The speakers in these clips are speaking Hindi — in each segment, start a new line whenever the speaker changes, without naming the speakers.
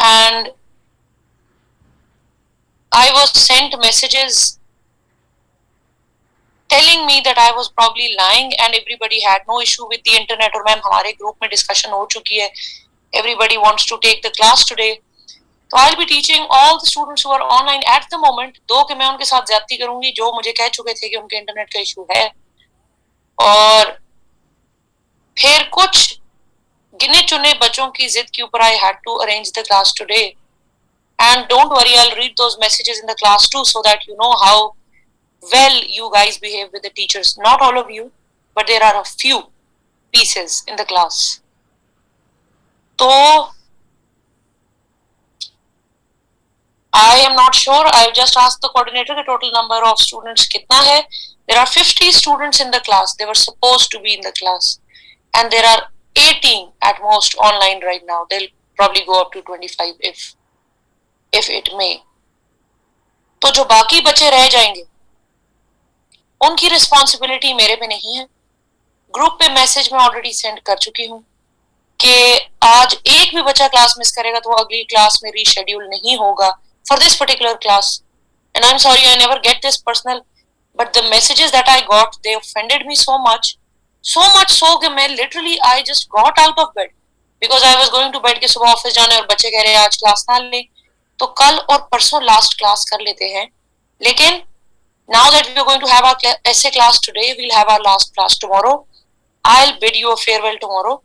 and I was sent messages telling me that I was probably lying and everybody had no issue with the internet. और मैम हमारे ग्रुप में डिस्कशन हो चुकी है, everybody wants to take the class today. So I'll be teaching all the students who are online at the moment. दो कि मैं उनके साथ ज्यादती करूंगी जो मुझे कह चुके थे कि उनके इंटरनेट का इशू है, और फिर कुछ गिने चुने बच्चों की जिद के ऊपर I had to arrange the class today. And don't worry, I'll read those messages in the class too, so that you know how well you guys behave with the teachers. Not all of you, but there are a few pieces in the class. So I am not sure. I've just asked the coordinator the total number of students kitna hai. There are 50 students in the class. They were supposed to be in the class, and there are 18 at most online right now. They'll probably go up to 25 if it may. तो जो बाकी बच्चे रह जाएंगे उनकी रिस्पॉन्सिबिलिटी मेरे पे नहीं है. ग्रुप पे मैसेज मैं ऑलरेडी सेंड कर चुकी हूँ कि आज एक भी बच्चा क्लास मिस करेगा तो वो अगली क्लास में रीशेड्यूल नहीं होगा for this particular class. And I'm sorry, I never get this personal, but the messages that I got, they offended me so much so कि मैं literally I just got out of bed because I was going to bed कि सुबह ऑफिस जाना है और बच्चे कह रहे हैं आज क्लास ना ले, तो कल और परसों लास्ट क्लास कर लेते हैं. लेकिन now that we are going to have our essay class today, we'll have our last class tomorrow. I'll bid you a farewell tomorrow.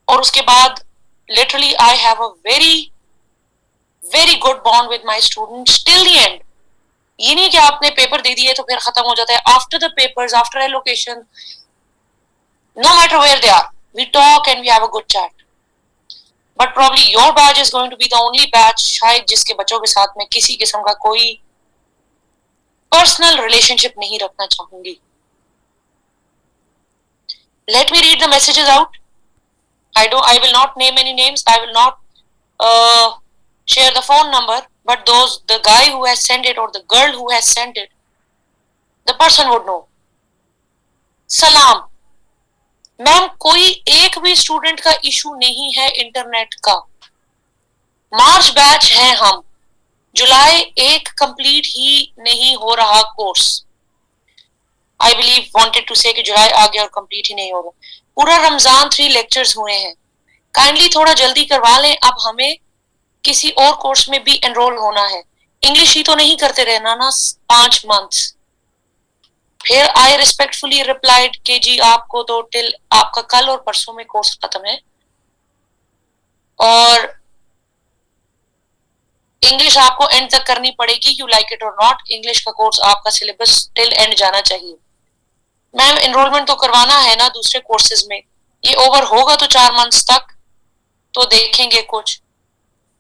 और उसके बाद literally I have a very good bond with my students till the end. ये नहीं कि आपने पेपर दे दिए तो फिर खत्म हो जाता है. After the papers, after allocation, no matter where they are, we talk and we have a good chat. But probably your batch is going to be the only batch शायद जिसके बच्चों के साथ मैं किसी किस्म का कोई पर्सनल रिलेशनशिप नहीं रखना चाहूंगी. Let me read the messages out. I will not name any names. I will not share the phone number, but the guy who has sent it or the girl who has sent it, the person would know. सलाम मैम, कोई एक भी स्टूडेंट का इशू नहीं है इंटरनेट का. मार्च बैच है हम, जुलाई 1 कंप्लीट ही नहीं हो रहा course. I believe wanted to say कि जुलाई आ गया और कंप्लीट ही नहीं हो रहा. पूरा रमजान 3 लेक्चर्स हुए हैं. काइंडली थोड़ा जल्दी करवा लें. अब हमें किसी और कोर्स में भी एनरोल होना है. इंग्लिश ही तो नहीं करते रहना ना 5 मंथ्स. फिर आई रिस्पेक्टफुली रिप्लाइड कि जी आपको तो टिल आपका कल और परसों में कोर्स खत्म है और इंग्लिश आपको एंड तक करनी पड़ेगी, यू लाइक इट और नॉट. इंग्लिश का कोर्स आपका सिलेबस टिल एंड जाना चाहिए. मैम एनरोलमेंट तो करवाना है ना दूसरे कोर्सेज में. ये ओवर होगा तो 4 मंथ्स तक तो देखेंगे कुछ.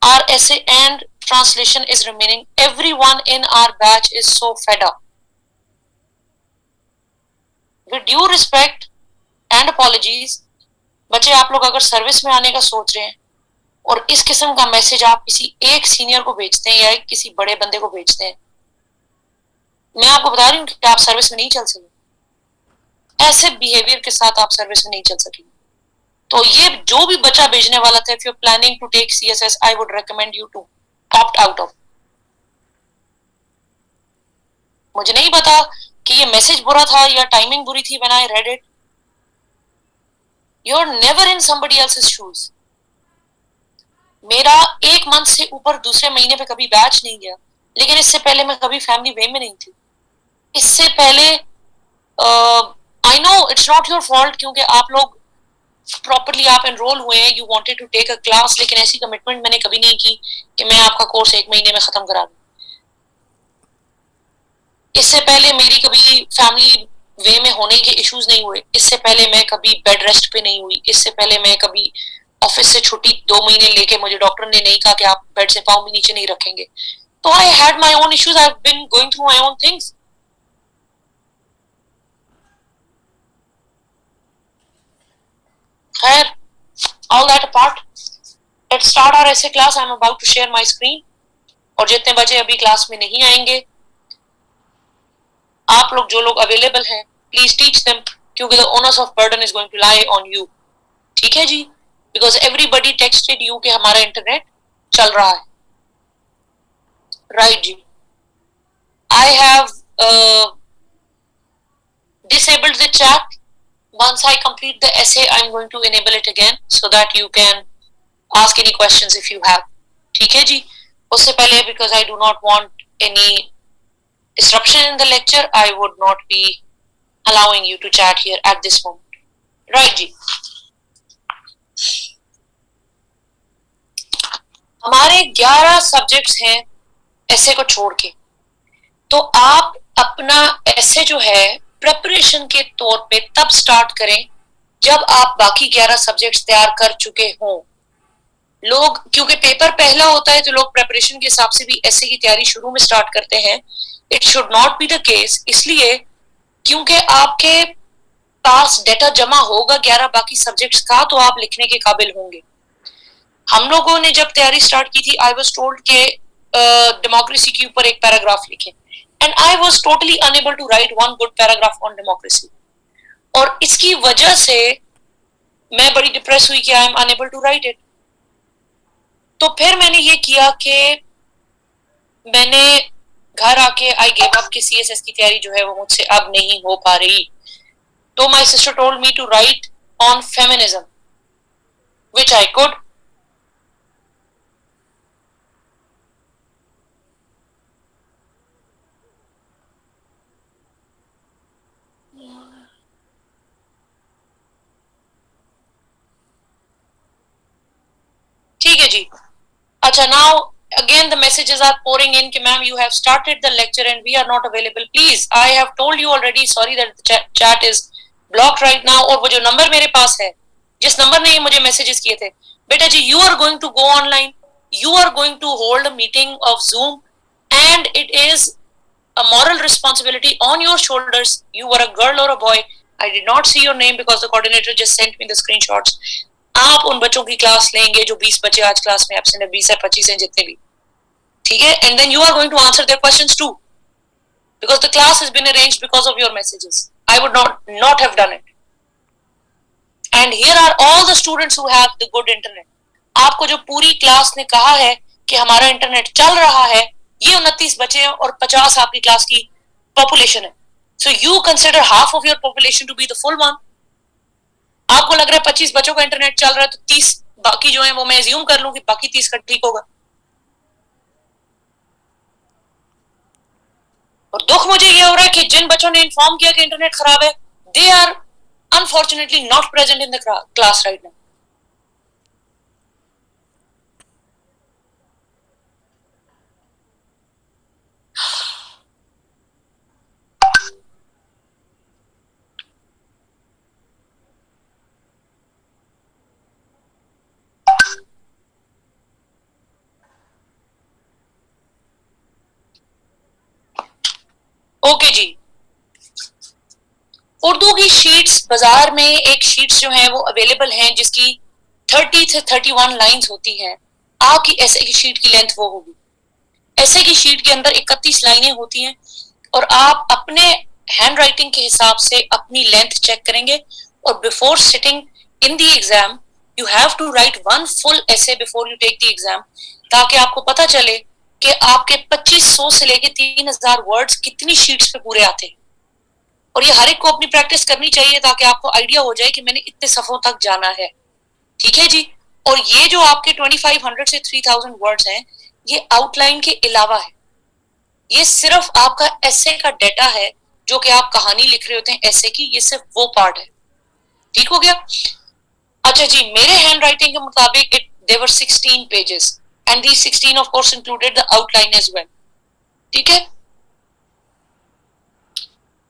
Our essay and translation is remaining. Everyone in our batch is so fed up. With due respect and apologies, बच्चे आप लोग अगर सर्विस में आने का सोच रहे हैं और इस किस्म का मैसेज आप किसी एक सीनियर को भेजते हैं या किसी बड़े बंदे को भेजते हैं, मैं आपको बता रही हूँ कि आप सर्विस में नहीं चल सकेंगे. ऐसे बिहेवियर के साथ आप सर्विस में नहीं चल सकेंगे. तो ये जो भी बच्चा भेजने वाला था, if you're planning to take CSS, I would recommend you to opt out of. मुझे नहीं पता कि ये मैसेज बुरा था या टाइमिंग बुरी थी when I read it. You're never in somebody else's shoes. मेरा 1 मंथ से ऊपर दूसरे महीने पे कभी बैच नहीं गया, लेकिन इससे पहले मैं कभी फैमिली वे में नहीं थी. इससे पहले I know it's not your fault क्योंकि आप लोग प्रॉपरली आप एनरोल हुए हैं, you wanted to take a class, लेकिन ऐसी कमिटमेंट मैंने कभी नहीं की कि मैं आपका कोर्स 1 महीने में खत्म करा दूं. इससे पहले मेरी कभी फैमिली वे में होने के इश्यूज नहीं हुए. इससे पहले मैं कभी बेड रेस्ट पे नहीं हुई. इससे पहले मैं कभी ऑफिस से छुट्टी 2 महीने लेके मुझे डॉक्टर ने नहीं कहा कि आप बेड से पाँव भी नीचे नहीं रखेंगे. तो I had my own issues. I have been going through my own things. खैर, all that apart, let's start our essay class. I'm about to share my screen. और जितने बच्चे अभी क्लास में नहीं आएंगे, आप लोग जो लोग अवेलेबल हैं, प्लीज टीच देम क्योंकि the onus of burden is going to lie on you. ठीक है जी? Because everybody texted you कि हमारा इंटरनेट चल रहा है, राइट जी। I have disabled the chat. Once I complete the essay, I'm going to enable it again so that you can ask any questions if you have. ठीक है जी। उससे पहले, because I do not want any disruption in the lecture, I would not be allowing you to chat here at this moment. Right जी। हमारे 11 सब्जेक्ट्स हैं ऐसे को छोड़ के, तो आप अपना ऐसे जो है प्रिपरेशन के तौर पे तब स्टार्ट करें जब आप बाकी 11 सब्जेक्ट्स तैयार कर चुके हों। लोग, क्योंकि पेपर पहला होता है तो लोग प्रिपरेशन के हिसाब से भी ऐसे की तैयारी शुरू में स्टार्ट करते हैं। It should not be the case, इसलिए क्योंकि आपके पास डेटा जमा होगा 11 बाकी सब्जेक्ट्स का, तो आप लिखने के काबिल होंगे। हम लोगों ने जब तैयारी स्टार्ट की थी, आई वाज टोल्ड के डेमोक्रेसी के ऊपर एक पैराग्राफ लिखें, and I was totally unable to write one good paragraph on democracy, और इसकी वजह से मैं बड़ी डिप्रेस हुई कि I am unable to write it. तो फिर मैंने ये किया कि मैंने घर आके आई गेव अप कि CSS की तैयारी जो है वो मुझसे अब नहीं हो पा रही। तो my sister told me to write on feminism, which I could. ठीक है जी। अच्छा, now again the messages are pouring in कि ma'am you have started the lecture and we are not available, please I have told you already, sorry that the chat is blocked right now। और वो जो नंबर मेरे पास है, जिस नंबर ने मुझे मैसेजेस किए थे, बेटा जी you are going to go online, you are going to hold a meeting of Zoom and it is a moral responsibility on your shoulders। You were a girl or a boy, I did not see your name because the coordinator just sent me the screenshots। आप उन बच्चों की क्लास लेंगे जो 20 बच्चे आज क्लास में एब्सेंट है, 20 है 25 हैं जितने भी, ठीक है, and then you are going to answer their questions too, because the class has been arranged because of your messages. I would not have done it. And here are all the students who have the good internet. आपको जो पूरी क्लास ने कहा है कि हमारा इंटरनेट चल रहा है, ये 29 बच्चे हैं और 50 आपकी क्लास की पॉपुलेशन है। So you consider half of your population to be the full one. आपको लग रहा है 25 बच्चों का इंटरनेट चल रहा है, तो 30 बाकी जो है वो मैं एज्यूम कर लूं कि बाकी 30 का ठीक होगा। और दुख मुझे ये हो रहा है कि जिन बच्चों ने इन्फॉर्म किया कि इंटरनेट खराब है, they are unfortunately not present in the class right now. Okay जी। उर्दू की शीट्स बाजार में एक शीट्स जो हैं वो अवेलेबल हैं जिसकी 30 से 31 लाइंस होती हैं। आपकी ऐसे की शीट की लेंथ वो होगी। ऐसे की शीट के अंदर 31 लाइनें होती हैं और आप अपने हैंड राइटिंग के हिसाब से अपनी लेंथ चेक करेंगे, और before sitting in the exam you have to write one full essay before you take the exam, ताकि आपको पता चले कि आपके 2500 से लेके 3000 वर्ड्स कितनी शीट्स पे पूरे आते हैं। और ये हर एक को अपनी प्रैक्टिस करनी चाहिए ताकि आपको आइडिया हो जाए कि मैंने इतने सफरों तक जाना है। ठीक है जी। और ये जो आपके 2500 से 3000 वर्ड्स हैं, ये आउटलाइन के अलावा है। ये सिर्फ आपका एसे का डेटा है, जो कि आप कहानी लिख रहे होते हैं एसे की, ये सिर्फ वो पार्ट है। ठीक हो गया। अच्छा जी, मेरे हैंड राइटिंग के मुताबिक there were 16 pages and these 16 of course included the outline as well। ठीक है।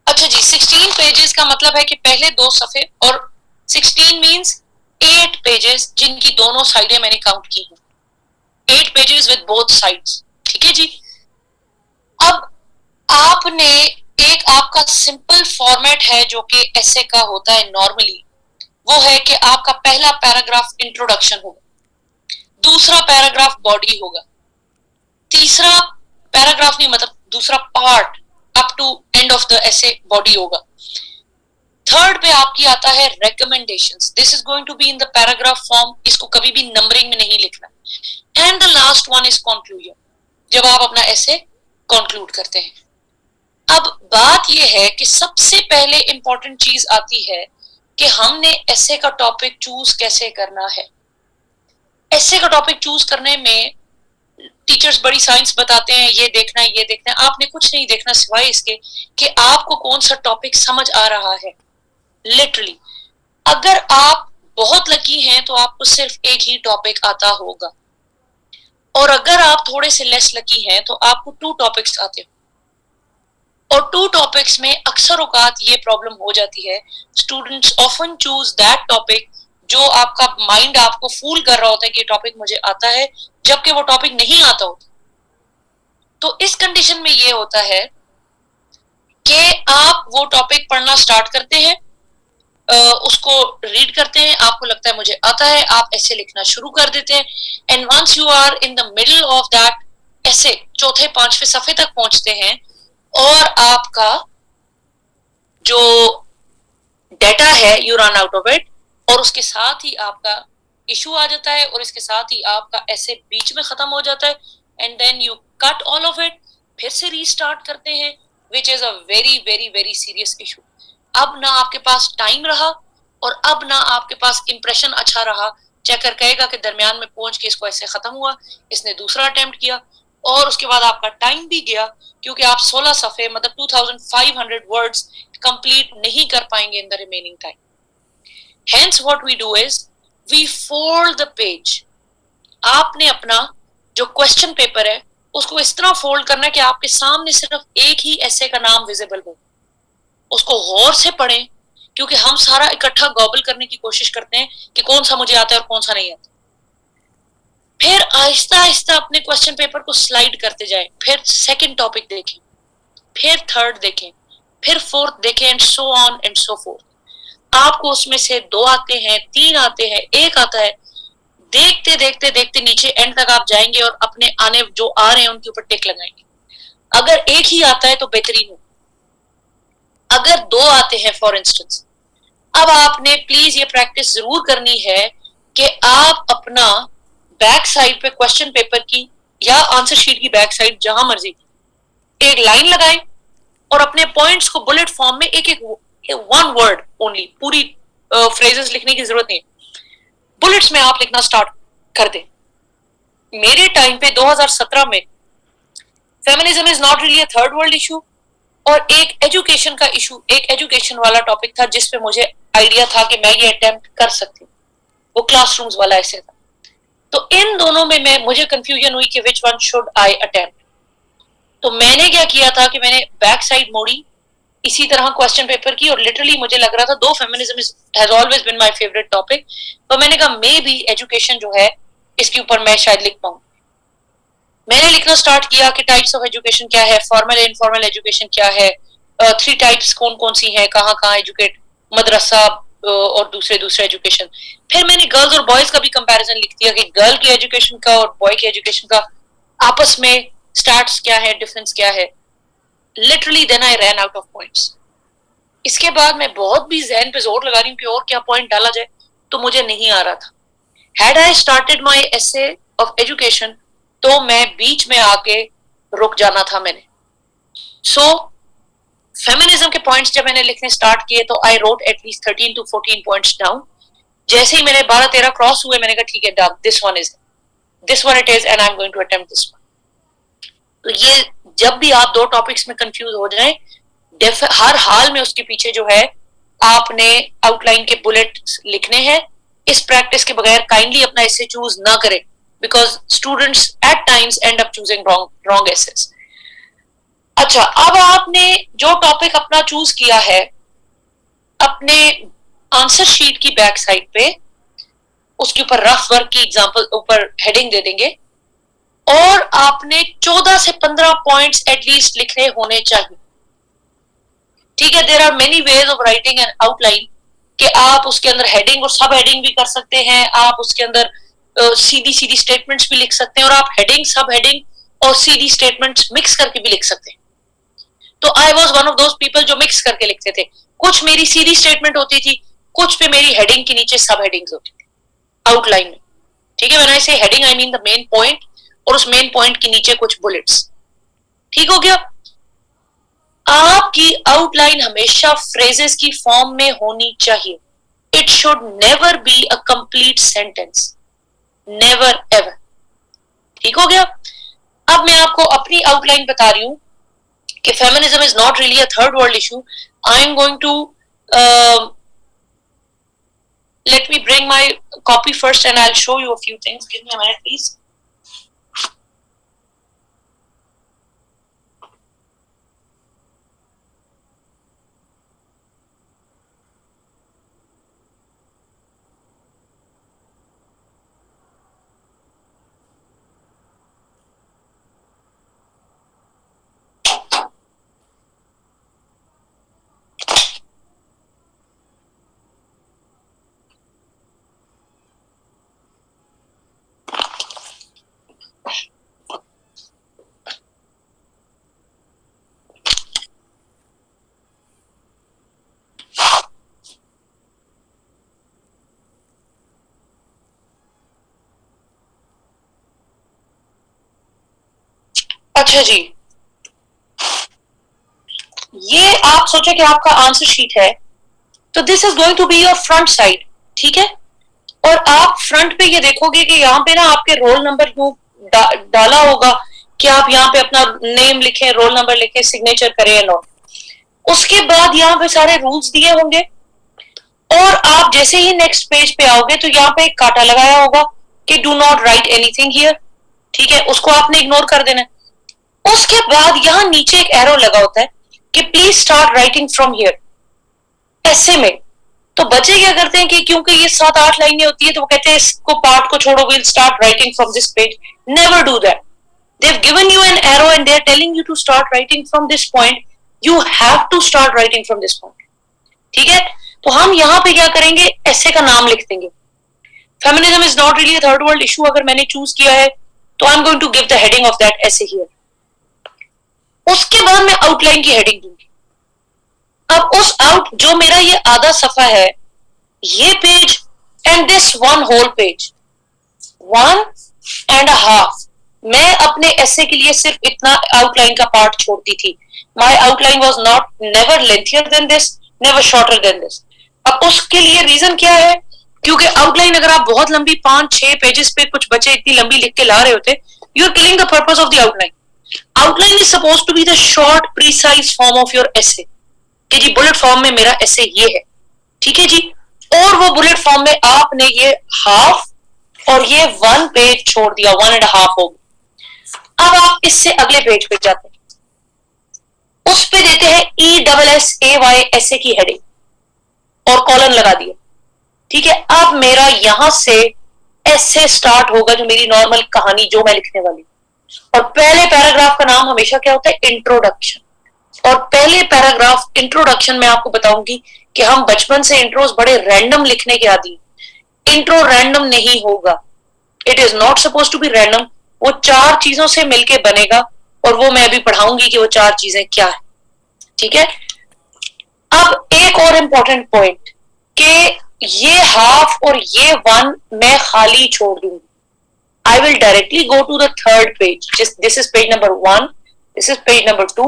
अच्छा जी, 16 पेजेस का मतलब है कि पहले 2 सफे, और 16 मींस 8 पेजेस जिनकी दोनों साइडें मैंने काउंट की हैं। 8 पेजेस विद बोथ साइड्स। ठीक है जी। अब आपने एक आपका सिंपल फॉर्मेट है जो कि ऐसे का होता है नॉर्मली, वो है कि आपका पहला पैराग्राफ इंट्रोडक्शन होगा, दूसरा पैराग्राफ बॉडी होगा, तीसरा पैराग्राफ नहीं मतलब दूसरा part up to end of the essay body होगा। थर्ड पे आपकी आता है recommendations. This is going to be in the paragraph form. इसको कभी भी नंबरिंग में नहीं लिखना, and the last one is conclusion, जब आप अपना ऐसे कंक्लूड करते हैं। अब बात यह है कि सबसे पहले इंपॉर्टेंट चीज आती है कि हमने ऐसे का टॉपिक चूज कैसे करना है। ऐसे का टॉपिक चूज करने में टीचर्स बड़ी साइंस बताते हैं, ये देखना है ये देखना है। आपने कुछ नहीं देखना सिवाय इसके कि आपको कौन सा टॉपिक समझ आ रहा है। लिटरली अगर आप बहुत लकी हैं तो आपको सिर्फ एक ही टॉपिक आता होगा, और अगर आप थोड़े से लेस लकी हैं तो आपको 2 टॉपिक्स आते हो। और 2 टॉपिक्स में अक्सर औकात ये प्रॉब्लम हो जाती है, students often choose that topic जो आपका माइंड आपको फूल कर रहा होता है कि ये टॉपिक मुझे आता है, जबकि वो टॉपिक नहीं आता होता। तो इस कंडीशन में ये होता है कि आप वो टॉपिक पढ़ना स्टार्ट करते हैं, उसको रीड करते हैं, आपको लगता है मुझे आता है, आप ऐसे लिखना शुरू कर देते हैं। And once you are in the middle of that essay चौथे 5वें सफे तक पहुंचते हैं और आपका जो डेटा है you run out of it, और उसके साथ ही आपका इशू आ जाता है, और इसके साथ ही आपका ऐसे बीच में खत्म हो जाता है। And then you cut all of it, फिर से रीस्टार्ट करते हैं, which is a very very very serious issue. अब ना आपके पास टाइम रहा और अब ना आपके पास इंप्रेशन अच्छा रहा। चेकर कहेगा कि दरमियान में पहुंच के इसको ऐसे खत्म हुआ, इसने दूसरा अटेम्प्ट किया, और उसके बाद आपका टाइम भी गया, क्योंकि आप 16 सफे मतलब 2500 वर्ड्स कंप्लीट नहीं कर पाएंगे in the remaining time. Hence what we do is we fold the page. आपने अपना जो क्वेश्चन पेपर है उसको इस तरह फोल्ड करना है कि आपके सामने सिर्फ एक ही ऐसे का नाम विजिबल हो। उसको गौर से पढ़ें, क्योंकि हम सारा इकट्ठा गॉबल करने की कोशिश करते हैं कि कौन सा मुझे आता है और कौन सा नहीं आता। फिर आहिस्ता आहिस्ता अपने क्वेश्चन पेपर को स्लाइड करते जाएं, फिर सेकंड टॉपिक देखें, फिर थर्ड देखें, फिर फोर्थ देखें, and so on and so fourth. आपको उसमें से 2 आते हैं, 3 आते हैं, 1 आता है, देखते देखते देखते नीचे एंड तक आप जाएंगे और अपने आने जो आ रहे हैं उनके ऊपर टिक लगाएंगे। अगर एक ही आता है तो बेहतरीन हो, अगर 2 आते हैं फॉर इंस्टेंस, अब आपने प्लीज ये प्रैक्टिस जरूर करनी है कि आप अपना बैक साइड पे क्वेश्चन पेपर की या आंसर शीट की बैक साइड जहां मर्जी एक लाइन लगाएं और अपने पॉइंट्स को बुलेट फॉर्म में एक एक 1 वर्ड ओनली, पूरी फ्रेजेस लिखने की जरूरत नहीं, बुलेट्स में आप लिखना स्टार्ट कर दें। मेरे टाइम पे 2017 में feminism is not really a third world issue, और एक एजुकेशन का इशू, एक एजुकेशन वाला टॉपिक था जिसपे मुझे आइडिया था कि मैं ये अटेम्प्ट कर सकती हूँ, वो क्लासरूम्स वाला ऐसे था। तो इन दोनों में मुझे कंफ्यूजन हुई कि which one should I attempt. तो मैंने क्या किया था कि मैंने बैक साइड मोड़ी इसी तरह क्वेश्चन पेपर की, और लिटरली मुझे लग रहा था दो feminism has always been my favourite topic, तो मैंने कहा मे बी एजुकेशन जो है इसके ऊपर मैं शायद लिख पाऊं। मैंने लिखना स्टार्ट किया कि टाइप्स ऑफ एजुकेशन क्या है, फॉर्मल इनफॉर्मल एजुकेशन क्या है, 3 टाइप्स कौन कौन सी हैं, कहाँ कहाँ एजुकेट, मदरसा और दूसरे एजुकेशन। फिर मैंने गर्ल्स और बॉयज का भी कंपैरिजन लिख दिया कि गर्ल की एजुकेशन का और बॉय की एजुकेशन का आपस में स्टार्ट्स क्या है, डिफरेंस क्या है। Literally then I ran out of points. इसके बाद मैं बहुत भी जहन पे जोर लगा रही हूँ कि और क्या पॉइंट डाला जाए, तो मुझे नहीं आ रहा था। Had I started my essay of education तो मैं बीच में आके रुक जाना था मैंने। सो फेमिनिज्म के पॉइंट्स जब मैंने लिखने स्टार्ट किए तो I wrote at least 13 to 14 points down. जैसे ही मैंने 12-13 क्रॉस हुए मैंने कहा ठीक है done, this one it is and I am going to attempt this one. तो ये जब भी आप 2 टॉपिक्स में कंफ्यूज हो जाएं, हर हाल में उसके पीछे जो है आपने आउटलाइन के बुलेट लिखने हैं। इस प्रैक्टिस के बगैर काइंडली अपना एसे चूज ना करें, because students at times end up choosing wrong essays. अच्छा, अब आपने जो टॉपिक अपना चूज किया है अपने आंसर शीट की बैक साइड पे उसके ऊपर रफ वर्क की एग्जांपल ऊपर हेडिंग दे देंगे, और आपने 14 से 15 पॉइंट्स एटलीस्ट लिखने होने चाहिए। ठीक है, there are many ways of writing an outline कि आप उसके अंदर हेडिंग और सब हेडिंग भी कर सकते हैं, आप उसके अंदर सीधी स्टेटमेंट्स भी लिख सकते हैं, और आप हेडिंग सब हेडिंग और सीधी स्टेटमेंट्स मिक्स करके भी लिख सकते हैं। तो I was one of those people जो मिक्स करके लिखते थे। कुछ मेरी सीधी स्टेटमेंट होती थी, कुछ पे मेरी हेडिंग के नीचे सब हेडिंग्स होती थी आउटलाइन में। ठीक है, व्हेन आई से heading I mean the main point, और उस मेन पॉइंट के नीचे कुछ बुलेट्स। ठीक हो गया। आपकी आउटलाइन हमेशा फ्रेजेस की फॉर्म में होनी चाहिए। It should never be a complete sentence, never ever. ठीक हो गया। अब मैं आपको अपनी आउटलाइन बता रही हूं कि feminism is not really a third world issue. I am going to let me bring my copy first and I'll show you a few things. Give me a minute, please. अच्छा जी, ये आप सोचे कि आपका आंसर शीट है, तो this is going to be your front side. ठीक है, और आप फ्रंट पे ये देखोगे कि यहाँ पे ना आपके रोल नंबर यूं डाला होगा कि आप यहाँ पे अपना नेम लिखें, रोल नंबर लिखें, सिग्नेचर करें या नॉट। उसके बाद यहाँ पे सारे रूल्स दिए होंगे, और आप जैसे ही नेक्स्ट पेज पे आओगे तो यहाँ पे एक कांटा लगाया होगा कि do not right anything here. ठीक है, उसको आपने इग्नोर कर देना है। उसके बाद यहाँ नीचे एक एरो लगा होता है कि please start writing from here, ऐसे में। तो बच्चे क्या करते हैं कि क्योंकि ये 7-8 लाइनें होती है तो वो कहते हैं इसको पार्ट को छोड़ो, will start writing from this page. Never do that. They have given you an arrow and they are telling you to start writing from this point, you have to start writing from this point. ठीक है, तो हम यहाँ पे क्या करेंगे, ऐसे का नाम लिख देंगे। Feminism is not really a third world issue अगर मैंने चूज किया है तो I am going to give the heading of that essay here. उसके बाद मैं आउटलाइन की हेडिंग दूंगी। अब उस आउट जो मेरा ये आधा सफा है, ये page and this one whole page, 1.5, मैं अपने ऐसे के लिए सिर्फ इतना आउटलाइन का पार्ट छोड़ती थी। My outline was not never lengthier than this, never shorter than this. अब उसके लिए रीजन क्या है, क्योंकि आउटलाइन अगर आप बहुत लंबी 5-6 पेजेस पे कुछ बच्चे इतनी लंबी लिख के ला रहे होते, you are killing the purpose of the outline. Outline is suppose to be the short precise form of your essay, कि जी बुलेट फॉर्म में मेरा एसे ये है। ठीक है जी, और वो बुलेट फॉर्म में आपने ये हाफ और ये 1 पेज छोड़ दिया, 1.5 हो गया। अब आप इससे अगले पेज पे जाते हैं, उस पे देते हैं ESSAY एसे की हेडिंग और कॉलन लगा दिया। ठीक है, अब मेरा यहां से ऐसे स्टार्ट होगा जो मेरी नॉर्मल कहानी जो मैं लिखने वाली। और पहले पैराग्राफ का नाम हमेशा क्या होता है, इंट्रोडक्शन। और पहले पैराग्राफ इंट्रोडक्शन में आपको बताऊंगी कि हम बचपन से इंट्रोज बड़े रैंडम लिखने के आदी। इंट्रो रैंडम नहीं होगा, it is not suppose to be random. वो 4 चीजों से मिलके बनेगा और वो मैं अभी पढ़ाऊंगी कि वो 4 चीजें क्या है। ठीक है, अब एक और इंपॉर्टेंट पॉइंट कि ये हाफ और ये 1 मैं खाली छोड़ दूंगी। I will directly go to the third page. This is page number 1. This is page number 2.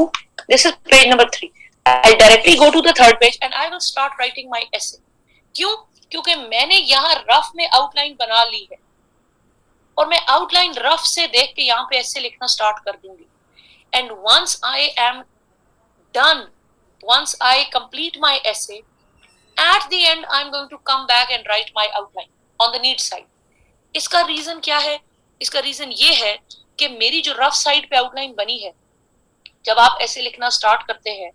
This is page number 3. I'll directly go to the third page and I will start writing my essay. क्यों? क्योंकि मैंने यहाँ रफ में आउटलाइन बना ली है और मैं आउटलाइन रफ से देख के यहाँ पे ऐसे लिखना स्टार्ट कर दूंगी। And once I am done, once I complete my essay, at the end I'm going to come back and write my outline on the neat side. इसका रीजन क्या है? इसका रीजन ये है कि मेरी जो रफ साइड पे आउटलाइन बनी है, जब आप ऐसे लिखना स्टार्ट करते हैं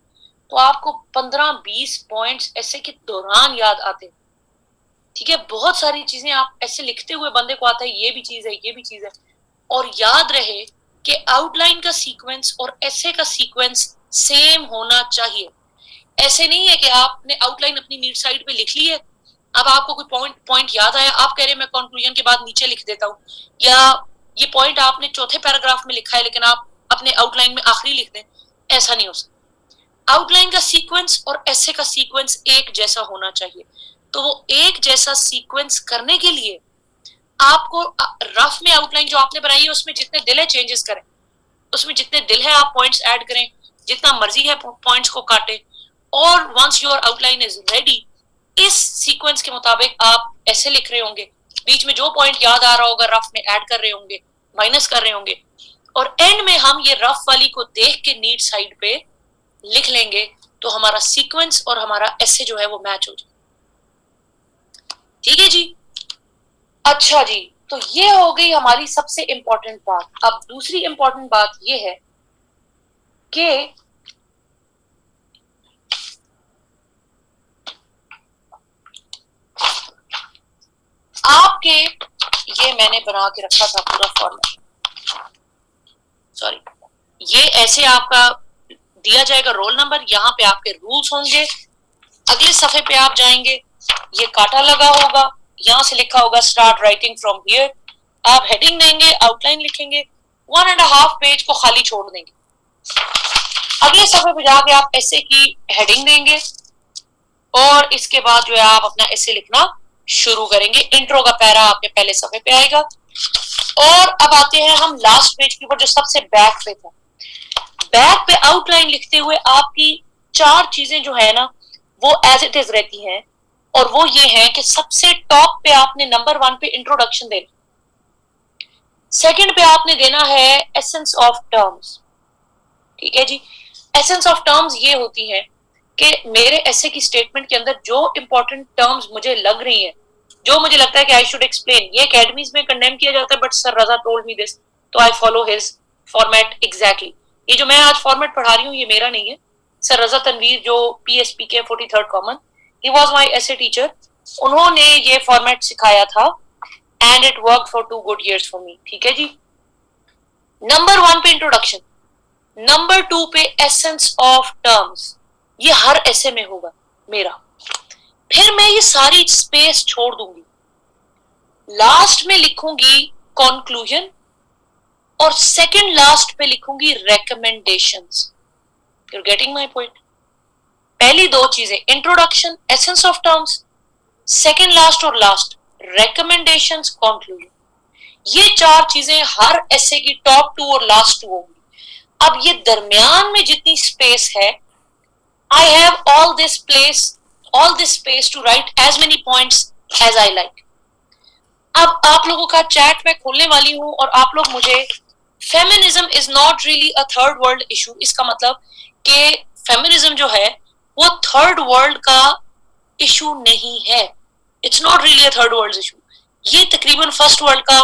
तो आपको 15-20 पॉइंट्स ऐसे के दौरान याद आते हैं। ठीक है, बहुत सारी चीजें आप ऐसे लिखते हुए बंदे को आता है, ये भी चीज है, ये भी चीज है। और याद रहे कि आउटलाइन का सीक्वेंस और ऐसे का सीक्वेंस सेम होना चाहिए। ऐसे नहीं है कि आपने आउटलाइन अपनी नीट साइड पे लिख ली है, अब आपको कोई पॉइंट याद आया, आप कह रहे हैं मैं कंक्लूजन के बाद नीचे लिख देता हूँ, या ये पॉइंट आपने चौथे पैराग्राफ में लिखा है लेकिन आप अपने आउटलाइन में आखिरी लिख दें। ऐसा नहीं हो सकता। आउटलाइन का सीक्वेंस और ऐसे का सीक्वेंस एक जैसा होना चाहिए। तो वो एक जैसा सीक्वेंस करने के लिए आपको रफ में आउटलाइन जो आपने बनाई है उसमें जितने दिल है चेंजेस करें, उसमें जितने दिल है आप पॉइंट्स ऐड करें, जितना मर्जी है पॉइंट्स को काटें, और once your outline is ready, इस सीक्वेंस के मुताबिक आप ऐसे लिख रहे होंगे, बीच में जो पॉइंट याद आ रहा होगा रफ में ऐड कर रहे होंगे, माइनस कर रहे होंगे, और एंड में हम ये रफ वाली को देख के नीट साइड पे लिख लेंगे, तो हमारा सीक्वेंस और हमारा ऐसे जो है वो मैच हो जाए। ठीक है जी। अच्छा जी, तो ये हो गई हमारी सबसे इंपॉर्टेंट बात। अब दूसरी इंपॉर्टेंट बात ये है कि आपके, ये मैंने बना के रखा था पूरा फॉर्मेट, सॉरी, ये ऐसे आपका दिया जाएगा रोल नंबर, यहाँ पे आपके रूल्स होंगे, अगले सफे पे आप जाएंगे, ये काटा लगा होगा, यहाँ से लिखा होगा स्टार्ट राइटिंग फ्रॉम हियर, आप हेडिंग देंगे, आउटलाइन लिखेंगे, 1.5 पेज को खाली छोड़ देंगे, अगले सफे पे जाके आप ऐसे की हेडिंग देंगे, और इसके बाद जो है आप अपना ऐसे लिखना शुरू करेंगे। इंट्रो का पैरा आपके पहले सफे पे आएगा, और अब आते हैं हम लास्ट पेज के ऊपर जो सबसे बैक पे था। बैक पे आउटलाइन लिखते हुए आपकी 4 चीजें जो है ना वो एज इट इज रहती हैं, और वो ये है कि सबसे टॉप पे आपने नंबर 1 पे इंट्रोडक्शन देना, सेकंड पे आपने देना है एसेंस ऑफ टर्म्स। ठीक है जी, एसेंस ऑफ टर्म्स ये होती है कि मेरे ऐसे की स्टेटमेंट के अंदर जो इंपॉर्टेंट टर्म्स मुझे लग रही हैं, जो मुझे लगता है कि आई शुड एक्सप्लेन, ये एकेडमीज में कंडेम किया जाता है, but sir Raza told me this, तो I follow his format exactly. ये जो मैं आज फॉर्मेट पढ़ा रही हूँ ये मेरा नहीं है, सर रजा तनवीर जो पीएसपी के 43rd common, he was my essay teacher, उन्होंने ये फॉर्मेट सिखाया था, and it work for 2 good years for me. ठीक है जी, नंबर 1 पे इंट्रोडक्शन, नंबर 2 पे एसेंस ऑफ टर्म्स, ये हर ऐसे में होगा मेरा, फिर मैं ये सारी स्पेस छोड़ दूंगी, लास्ट में लिखूंगी कंक्लूजन, और सेकंड लास्ट पे लिखूंगी recommendations. You are getting my point? पहली 2 चीजें introduction, essence of terms, second last और लास्ट रेकमेंडेशंस, कंक्लूजन, ये 4 चीजें हर ऐसे की टॉप 2 और लास्ट 2 होंगी। अब ये दरमियान में जितनी स्पेस है, I have all this space to write as many points as I like. अब आप लोगों का चैट मैं खोलने वाली हूं, और आप लोग मुझे, feminism is not really a third world issue, इसका मतलब कि फेमिनिज्म जो है वो थर्ड वर्ल्ड का इशू नहीं है, it's not really a third world issue, ये तकरीबन फर्स्ट वर्ल्ड का,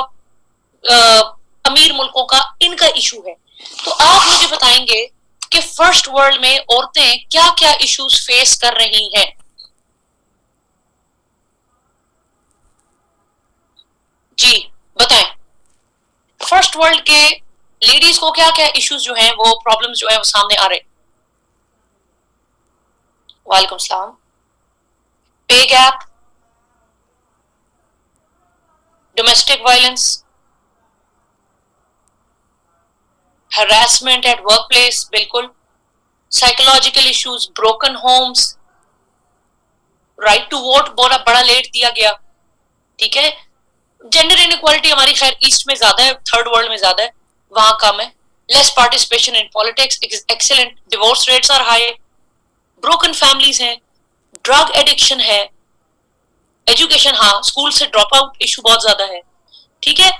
अमीर मुल्कों का, इनका इशू है। तो आप मुझे बताएंगे कि फर्स्ट वर्ल्ड में औरतें क्या क्या इश्यूज फेस कर रही हैं। जी बताएं, फर्स्ट वर्ल्ड के लेडीज को क्या क्या इश्यूज जो हैं वो प्रॉब्लम्स जो है वो सामने आ रहे हैं। वालेकुम सलाम। Pay gap, domestic violence, harassment at work place, बिल्कुल, psychological issues, broken homes, right to vote बड़ा लेट दिया गया। ठीक है, जेंडर इनइक्वालिटी हमारी खैर ईस्ट में ज्यादा है, थर्ड वर्ल्ड में ज्यादा है, वहां कम है। Less participation in politics, excellent divorce rates are high, broken families हैं, ड्रग एडिक्शन है, एजुकेशन, हाँ स्कूल से ड्रॉप आउट इशू बहुत ज्यादा है। ठीक है,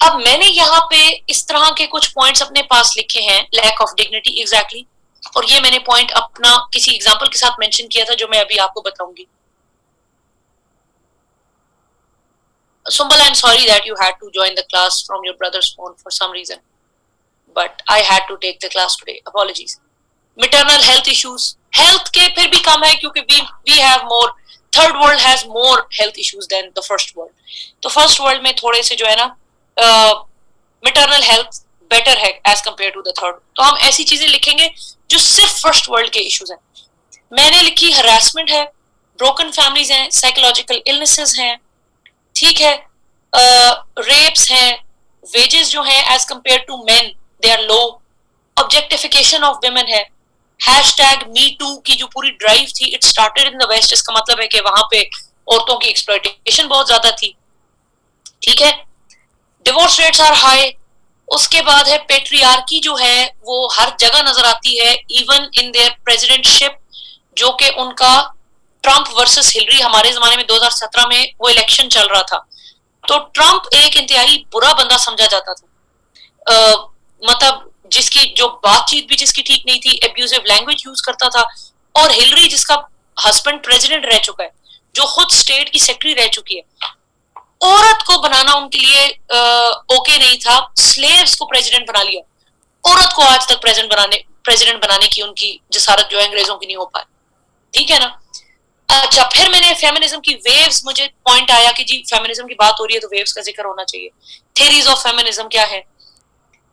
अब मैंने यहाँ पे इस तरह के कुछ पॉइंट्स अपने पास लिखे हैं, लैक ऑफ डिग्निटी, एग्जैक्टली, और ये मैंने पॉइंट अपना किसी एग्जांपल के साथ मेंशन किया था जो मैं अभी आपको बताऊंगी। Sumbal, I'm sorry that you had to join the class from your brother's phone for some reason, but I had to take the class today. Apologies. Maternal health issues, health के फिर भी कम है क्योंकि we have more, third world has more health issues than the first world. तो first world में थोड़े से जो है ना maternal health better है as compared to the third. तो हम ऐसी चीजें लिखेंगे जो सिर्फ फर्स्ट वर्ल्ड के इश्यूज हैं। मैंने लिखी हरासमेंट है, ब्रोकन फैमिलीज हैं, साइकोलॉजिकल इलनेसेस हैं, ठीक है, रेप्स हैं, वेजेस जो हैं as compared to men they are low, objectification of women है, हैशटैग मी टू की जो पूरी ड्राइव थी it started in the West, इसका मतलब है कि वहां पे औरतों की एक्सप्लॉयटेशन बहुत ज्यादा थी। ठीक है, डिवोर्स रेट्स आर हाई। उसके बाद है पेट्रियार्की जो है वो हर जगह नजर आती है, इवन इन देयर प्रेसिडेंटशिप, जो कि उनका ट्रंप वर्सेस हिलरी, हमारे जमाने में 2017 में वो इलेक्शन चल रहा था, तो ट्रंप एक इंतहाई बुरा बंदा समझा जाता था, मतलब जिसकी जो बातचीत भी जिसकी ठीक नहीं थी, एब्यूजिव लैंग्वेज यूज करता था। और हिलरी जिसका हस्बैंड प्रेसिडेंट रह चुका है, जो खुद स्टेट की सेक्रेटरी रह चुकी है, औरत को बनाना उनके लिए ओके नहीं था, स्लेव्स को प्रेसिडेंट बना लिया। औरत को आज तक प्रेसिडेंट बनाने की उनकी जसारत जो है अंग्रेजों की नहीं हो पाई, ठीक है ना। अच्छा, फिर मैंने फेमिनिज्म की वेव्स, मुझे पॉइंट आया कि जी फेमिनिज्म की बात हो रही है तो वेव्स का जिक्र होना चाहिए, थेरीज ऑफ फेमिनिज्म क्या है।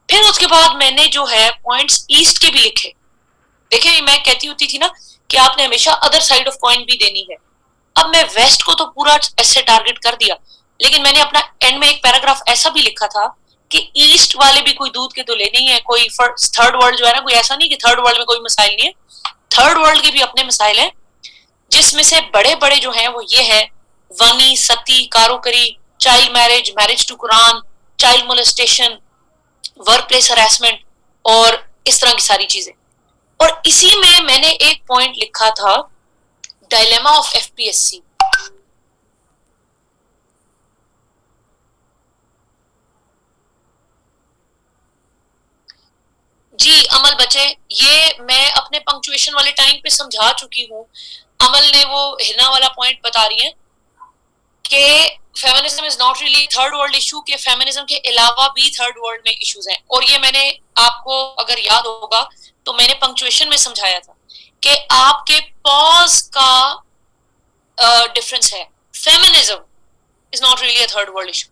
फिर उसके बाद मैंने जो है पॉइंट्स ईस्ट के भी लिखे। देखिए, मैं कहती होती थी ना कि आपने हमेशा अदर साइड ऑफ कॉइन भी देनी है। अब मैं वेस्ट को तो पूरा ऐसे टारगेट कर दिया, लेकिन मैंने अपना एंड में एक पैराग्राफ ऐसा भी लिखा था कि ईस्ट वाले भी कोई दूध के दूल्हे नहीं है, कोई थर्ड वर्ल्ड जो है ना, कोई ऐसा नहीं कि थर्ड वर्ल्ड में कोई मसाइल नहीं है, थर्ड वर्ल्ड के भी अपने मसाइल हैं, जिसमें से बड़े बड़े जो हैं वो ये है vani, sati, karokari, child marriage, marriage to Quran, child molestation, work place harassment और इस तरह की सारी चीजें। और इसी में मैंने एक पॉइंट लिखा था, डायलेमा ऑफ एफपीएससी। जी अमल बचे, ये मैं अपने पंक्चुएशन वाले टाइम पे समझा चुकी हूँ। अमल ने वो हिरना वाला पॉइंट बता रही है कि feminism is not really third world issue, के फेमिनिज्म के अलावा भी थर्ड वर्ल्ड में इश्यूज हैं। और ये मैंने आपको अगर याद होगा तो मैंने पंक्चुएशन में समझाया था कि आपके पॉज का डिफरेंस है। Feminism is not really a third world issue,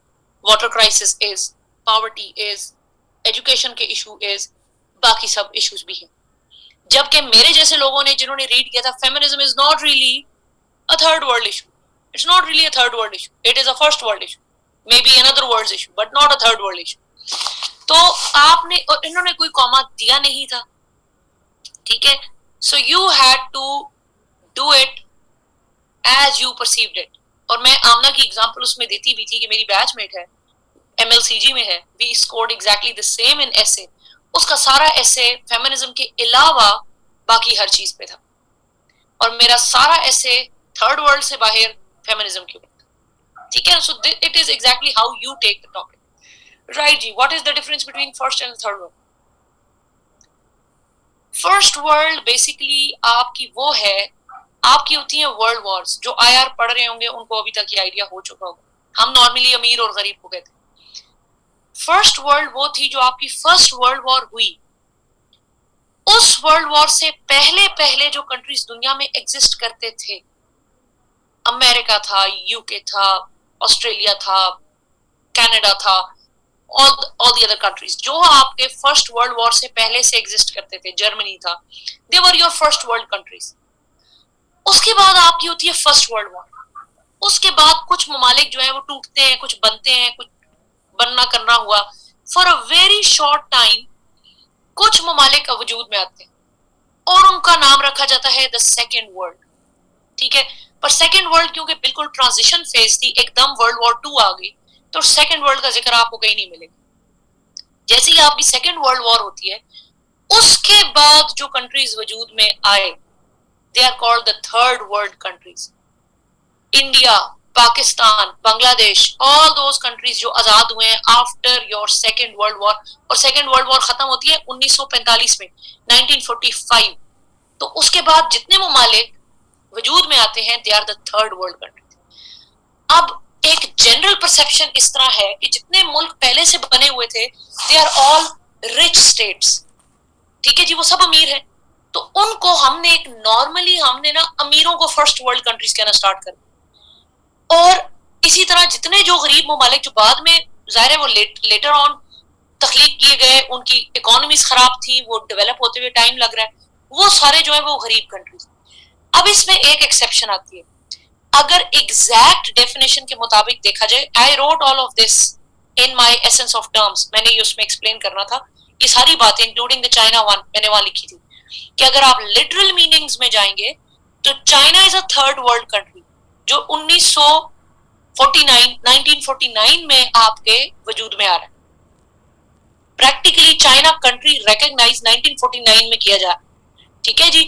water crisis is, poverty is, education के इशू इज, बाकी सब इश्यूज भी हैं। जबकि मेरे जैसे लोगों ने जिन्होंने रीड किया था, feminism is not really a third world issue, it's not really a third world issue, it is a first world issue, maybe another world's issue, but not a third world issue। तो आपने और इन्होंने कोई कॉमा दिया नहीं था, ठीक है, so you had to do it as you perceived it। और मैं आमना की एग्जांपल उसमें देती भी थी कि मेरी बैचमेट है, एमएलसीजी में है, we scored exactly the same in essay, उसका सारा essay फेमिनिज्म के अलावा बाकी हर चीज पे था, और मेरा सारा essay थर्ड वर्ल्ड से बाहर फेमिनिज्म के ऊपर, ठीक है। So it is exactly how you take the topic, right जी। What is the difference between first and third world? First world basically आपकी वो है, आपकी होती है वर्ल्ड वॉर्स, जो आईआर पढ़ रहे होंगे उनको अभी तक ये आइडिया हो चुका होगा। हम नॉर्मली अमीर और गरीब को कहते हैं। फर्स्ट वर्ल्ड वो थी जो आपकी फर्स्ट वर्ल्ड वॉर हुई। उस वर्ल्ड वॉर से पहले पहले जो कंट्रीज दुनिया में एग्जिस्ट करते थे, अमेरिका था, यूके था, ऑस्ट्रेलिया था, कनाडा था, all the other countries जो आपके फर्स्ट वर्ल्ड वॉर से पहले से एग्जिस्ट करते थे, जर्मनी था, they were your first world countries। उसके बाद आपकी होती है फर्स्ट वर्ल्ड वॉर। उसके बाद कुछ ममालिक जो है वो टूटते हैं, कुछ बनते हैं, कुछ बनना करना हुआ, for a very short time कुछ ममालिक वजूद में आते हैं और उनका नाम रखा जाता है द सेकेंड वर्ल्ड, ठीक है। पर सेकेंड वर्ल्ड क्योंकि बिल्कुल ट्रांजिशन फेज थी, एकदम वर्ल्ड वॉर 2 आ गई, तो सेकेंड वर्ल्ड का जिक्र आपको कहीं नहीं मिलेगा। जैसे ही आपकी सेकेंड वर्ल्ड वॉर होती है, उसके बाद जो कंट्रीज वजूद में आए, they are called the third world countries. India, Pakistan, Bangladesh, all those countries जो आजाद हुए हैं after your Second World War, और सेकेंड वर्ल्ड वॉर खत्म होती है 1945 में, 1945। तो उसके बाद जितने ममालिक वजूद में आते हैं, they are the third world country. अब एक जनरल परसेप्शन इस तरह है कि जितने मुल्क पहले से बने हुए थे, they are all rich states, ठीक है जी, वो सब अमीर हैं। तो उनको हमने एक नॉर्मली हमने ना अमीरों को फर्स्ट वर्ल्ड कंट्रीज कहना स्टार्ट कर दिया। और इसी तरह जितने जो गरीब ममालिक जो बाद में जाहिर है वो लेटर ऑन तख्लीक किए गए, उनकी इकोनॉमीज खराब थी, वो डेवलप होते हुए टाइम लग रहा है, वो सारे जो है वो गरीब कंट्रीज। अब इसमें एक एक्सेप्शन आती है, अगर एग्जैक्ट डेफिनेशन के मुताबिक देखा जाए, I wrote all of this in my essence of terms, मैंने ये उसमें एक्सप्लेन करना था, ये सारी बातें इंक्लूडिंग द चाइना वन मैंने वहां लिखी थी कि अगर आप लिटरल मीनिंग्स में जाएंगे तो China is a third world country जो 1949 में आपके वजूद में आ रहा है। प्रैक्टिकली चाइना कंट्री रिकॉग्नाइज 1949 में किया जा रहा है, ठीक है जी।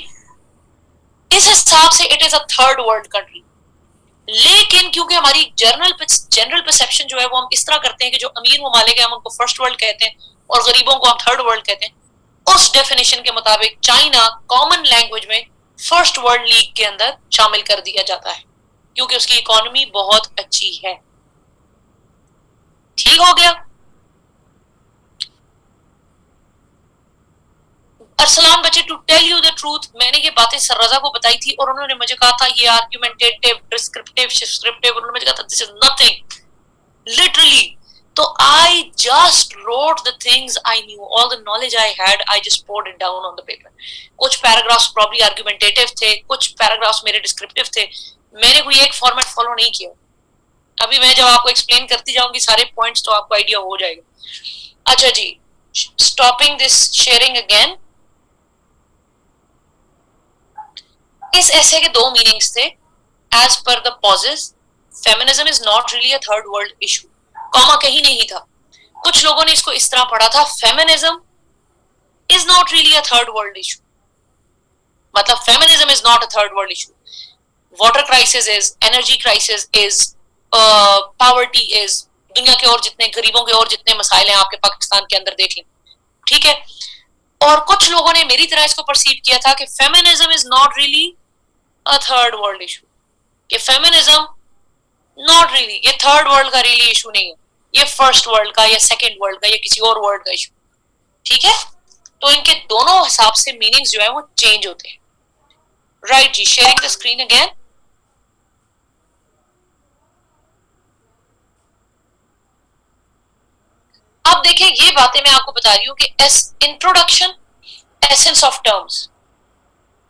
इस हिसाब से it is a third world country. लेकिन क्योंकि हमारी जनरल परसेप्शन जो है वो हम इस तरह करते हैं कि जो अमीर ममालिक है हम उनको फर्स्ट वर्ल्ड कहते हैं और गरीबों को हम थर्ड वर्ल्ड कहते हैं, उस डेफिनेशन के मुताबिक चाइना कॉमन लैंग्वेज में फर्स्ट वर्ल्ड लीग के अंदर शामिल कर दिया जाता है क्योंकि उसकी इकोनॉमी बहुत अच्छी है। ठीक हो गया। अरसलान बच्चे, to tell you the truth, मैंने ये बातें सररजा को बताई थी और उन्होंने मुझे कहा था ये आर्गुमेंटेटिव, डिस्क्रिप्टिव, डिस्क्रिप्टिव, उन्होंने मुझे कहा था दिस इज नथिंग लिटरली। तो I just wrote the things I knew, all the knowledge I had, I just poured it down on the paper. कुछ पैराग्राफ्स प्रॉब्ली आर्गुमेंटेटिव थे, कुछ पैराग्राफ्स मेरे डिस्क्रिप्टिव थे, मैंने कोई एक फॉर्मेट फॉलो नहीं किया। अभी मैं जब आपको एक्सप्लेन करती जाऊंगी सारे पॉइंट्स तो आपको आइडिया हो जाएगा। अच्छा जी, स्टॉपिंग दिस शेयरिंग अगेन। इस ऐसे के दो मीनिंग्स थे as per the pauses. Feminism is not really a third world issue, comma कहीं नहीं था। कुछ लोगों ने इसको इस तरह पढ़ा था, feminism is not really a third world issue, मतलब feminism is not a third world issue. Water crisis is, energy crisis is, poverty is, दुनिया के और जितने गरीबों के और जितने मसाइल हैं आपके पाकिस्तान के अंदर देख लें, ठीक है। और कुछ लोगों ने मेरी तरह इसको परसीव किया था कि feminism is not really a third world issue, कि फेमिनिज्म नॉट रियली, ये थर्ड वर्ल्ड का रियली इशू नहीं है, ये फर्स्ट वर्ल्ड का या सेकंड वर्ल्ड का या किसी और वर्ल्ड का इशू, ठीक है। तो इनके दोनों हिसाब से मीनिंग्स जो है वो चेंज होते हैं। राइट जी, शेयरिंग द स्क्रीन अगेन। अब देखें, ये बातें मैं आपको बता रही हूं कि इंट्रोडक्शन, एसेंस ऑफ टर्म्स,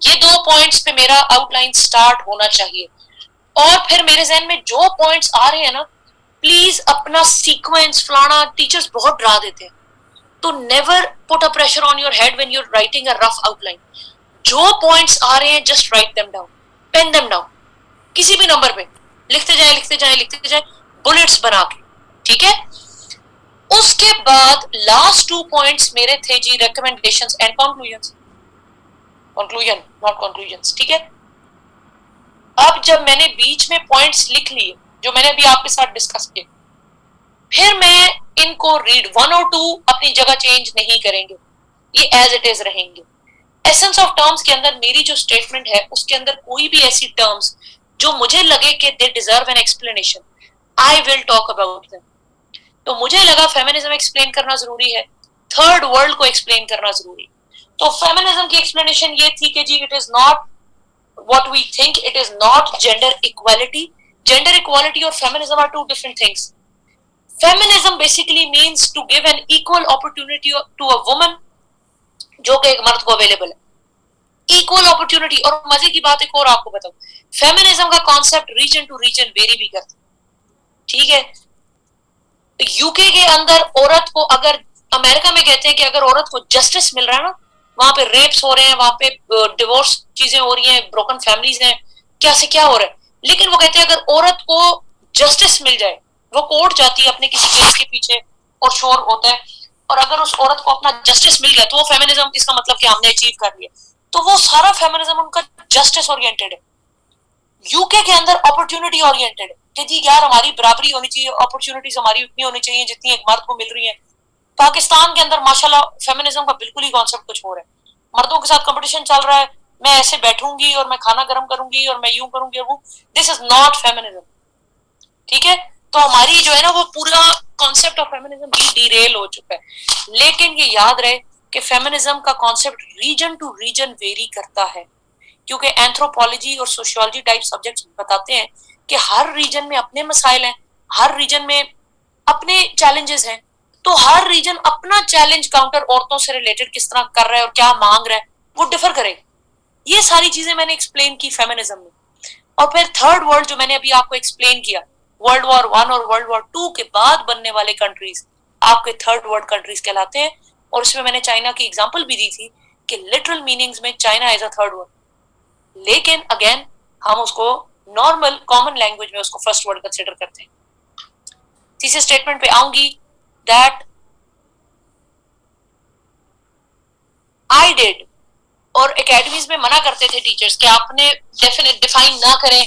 ये दो पॉइंट्स पे मेरा आउटलाइन स्टार्ट होना चाहिए। और फिर मेरे जहन में जो पॉइंट्स आ रहे हैं ना, प्लीज अपना सीक्वेंस फलाना, टीचर्स बहुत डरा देते हैं, तो never put a pressure on your head when you are writing a rough outline. जो पॉइंट्स आ रहे हैं just write them down, pen them down, किसी भी नंबर पे लिखते जाए लिखते जाए लिखते जाए, बुलेट्स बना के, ठीक है। उसके बाद लास्ट टू पॉइंट्स मेरे थे जी recommendations and conclusions, conclusion not conclusions, ठीक है। अब जब मैंने बीच में पॉइंट्स लिख लिए जो मैंने अभी आपके साथ डिस्कस किए, फिर मैं इनको रीड, वन और टू अपनी जगह चेंज नहीं करेंगे, ये एज इट इज रहेंगे। एसेंस ऑफ टर्म्स के अंदर मेरी जो स्टेटमेंट है उसके अंदर कोई भी ऐसी टर्म्स जो मुझे लगे कि they deserve an explanation, I will talk about them. तो मुझे लगा फेमिनिज्म एक्सप्लेन करना जरूरी है, थर्ड वर्ल्ड को एक्सप्लेन करना जरूरी। तो फेमिनिज्म की एक्सप्लेनेशन ये थी कि जी it is not what we think, it is not gender equality. Gender equality और feminism are two different things. Feminism basically means to give an equal opportunity to a woman जो कि एक मर्द को अवेलेबल है, equal opportunity। और मजे की बात एक और आपको बताऊं, फेमिनिज्म का concept region to region vary भी करता है, ठीक है। यूके के अंदर औरत को, अगर अमेरिका में कहते हैं कि अगर औरत को जस्टिस मिल रहा है ना, वहां पे रेप्स हो रहे हैं, वहां पे डिवोर्स चीजें हो रही हैं, ब्रोकन फैमिलीज हैं, क्या से क्या हो रहा है, लेकिन वो कहते हैं अगर औरत को जस्टिस मिल जाए, वो कोर्ट जाती है अपने किसी केस के पीछे और शोर होता है, और अगर उस औरत को अपना जस्टिस मिल गया तो वो फेमिनिज्म, इसका मतलब कि हमने अचीव कर लिया। तो वो सारा फेमिनिज्म उनका जस्टिस ओरिएंटेड है। यूके के अंदर अपॉर्चुनिटी ओरिएंटेड है कि जी यार हमारी बराबरी होनी चाहिए, अपॉर्चुनिटीज हमारी उतनी होनी चाहिए जितनी एक मर्द को मिल रही है। पाकिस्तान के अंदर माशाल्लाह फेमिनिज्म का बिल्कुल ही कॉन्सेप्ट कुछ हो रहा है, मर्दों के साथ कंपटीशन चल रहा है, मैं ऐसे बैठूंगी और मैं खाना गर्म करूंगी और मैं यूं करूंगी, वो दिस इज नॉट फेमिनिज्म, ठीक है। तो हमारी जो है ना वो पूरा कॉन्सेप्ट ऑफ फेमिनिज्म भी डिरेल हो चुका है। लेकिन ये याद रहे कि फेमिनिज्म का concept region to region vary करता है, क्योंकि एंथ्रोपोलॉजी और सोशियोलॉजी टाइप सब्जेक्ट्स बताते हैं कि हर रीजन में अपने मसाइल हैं, हर रीजन में अपने चैलेंजेस हैं, तो हर रीजन अपना चैलेंज काउंटर औरतों से रिलेटेड किस तरह कर रहा है और क्या मांग रहा है वो डिफर करेगा। ये सारी चीजें मैंने एक्सप्लेन की फेमिनिज्म में। और फिर थर्ड वर्ल्ड जो मैंने अभी आपको एक्सप्लेन किया, वर्ल्ड वॉर 1 और वर्ल्ड वॉर 2 के बाद बनने वाले कंट्रीज आपके थर्ड वर्ल्ड कंट्रीज कहलाते हैं। और इसमें मैंने चाइना की एग्जांपल भी दी थी कि लिटरल मीनिंग्स में China is a third world, लेकिन अगेन हम उसको नॉर्मल कॉमन लैंग्वेज में उसको फर्स्ट वर्ड कंसिडर करते हैं। तीसरे स्टेटमेंट पे आऊंगी, दैट आई डिड, और एकेडमीज में मना करते थे टीचर्स कि आपने डेफिनेट डिफाइन ना करें,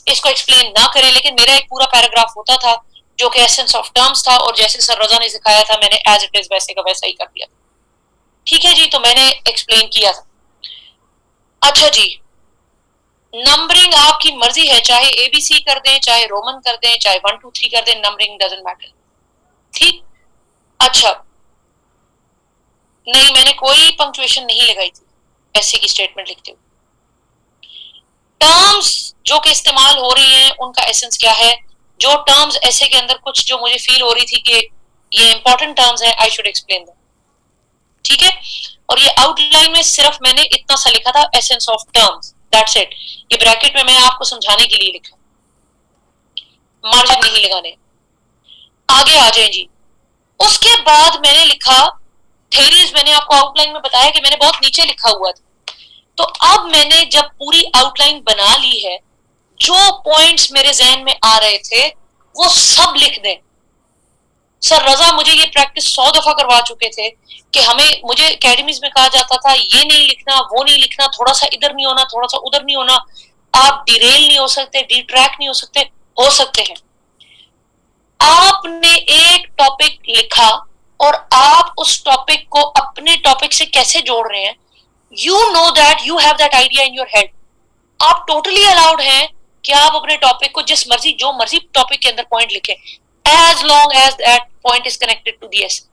इसको एक्सप्लेन ना करें, लेकिन मेरा एक पूरा पैराग्राफ होता था जो कि एसेंस ऑफ टर्म्स था, और जैसे सर रजा ने सिखाया था मैंने एज इट इज वैसे का वैसा ही कर दिया। ठीक है जी, तो मैंने एक्सप्लेन किया था। अच्छा जी, नंबरिंग आपकी मर्जी है, चाहे एबीसी कर दें, चाहे रोमन कर दें, चाहे 1 2 3 कर दें, नंबरिंग डजंट मैटर। ठीक, अच्छा नहीं, मैंने कोई पंक्चुएशन नहीं लगाई थी ऐसे की स्टेटमेंट लिखते हुए। टर्म्स जो कि इस्तेमाल हो रही हैं उनका एसेंस क्या है, जो टर्म्स ऐसे के अंदर कुछ जो मुझे फील हो रही थी कि ये इंपॉर्टेंट टर्म्स हैं, आई शुड एक्सप्लेन देम। ठीक है, और ये आउटलाइन में सिर्फ मैंने इतना सा लिखा था, essence of terms, that's it. ये ब्रैकेट में मैं आपको समझाने के लिए लिखा, मार्जिन नहीं लगाने। आगे आ जाए जी। उसके बाद मैंने लिखा थेरीज, मैंने आपको आउटलाइन में बताया कि मैंने बहुत नीचे लिखा हुआ था। तो अब मैंने जब पूरी आउटलाइन बना ली है, जो पॉइंट्स मेरे जहन में आ रहे थे वो सब लिख दें। सर रजा मुझे ये प्रैक्टिस 100 दफा करवा चुके थे कि मुझे एकेडमीज में कहा जाता था ये नहीं लिखना, वो नहीं लिखना, थोड़ा सा इधर नहीं होना, थोड़ा सा उधर नहीं होना, आप डिरेल नहीं हो सकते, डिट्रैक्ट नहीं हो सकते हैं। आपने एक टॉपिक लिखा और आप उस टॉपिक को अपने टॉपिक से कैसे जोड़ रहे हैं, you know that you have that idea in your head. आप टोटली अलाउड हैं कि आप अपने टॉपिक को जो मर्जी टॉपिक के अंदर पॉइंट लिखें, as long as that point is connected to the essence.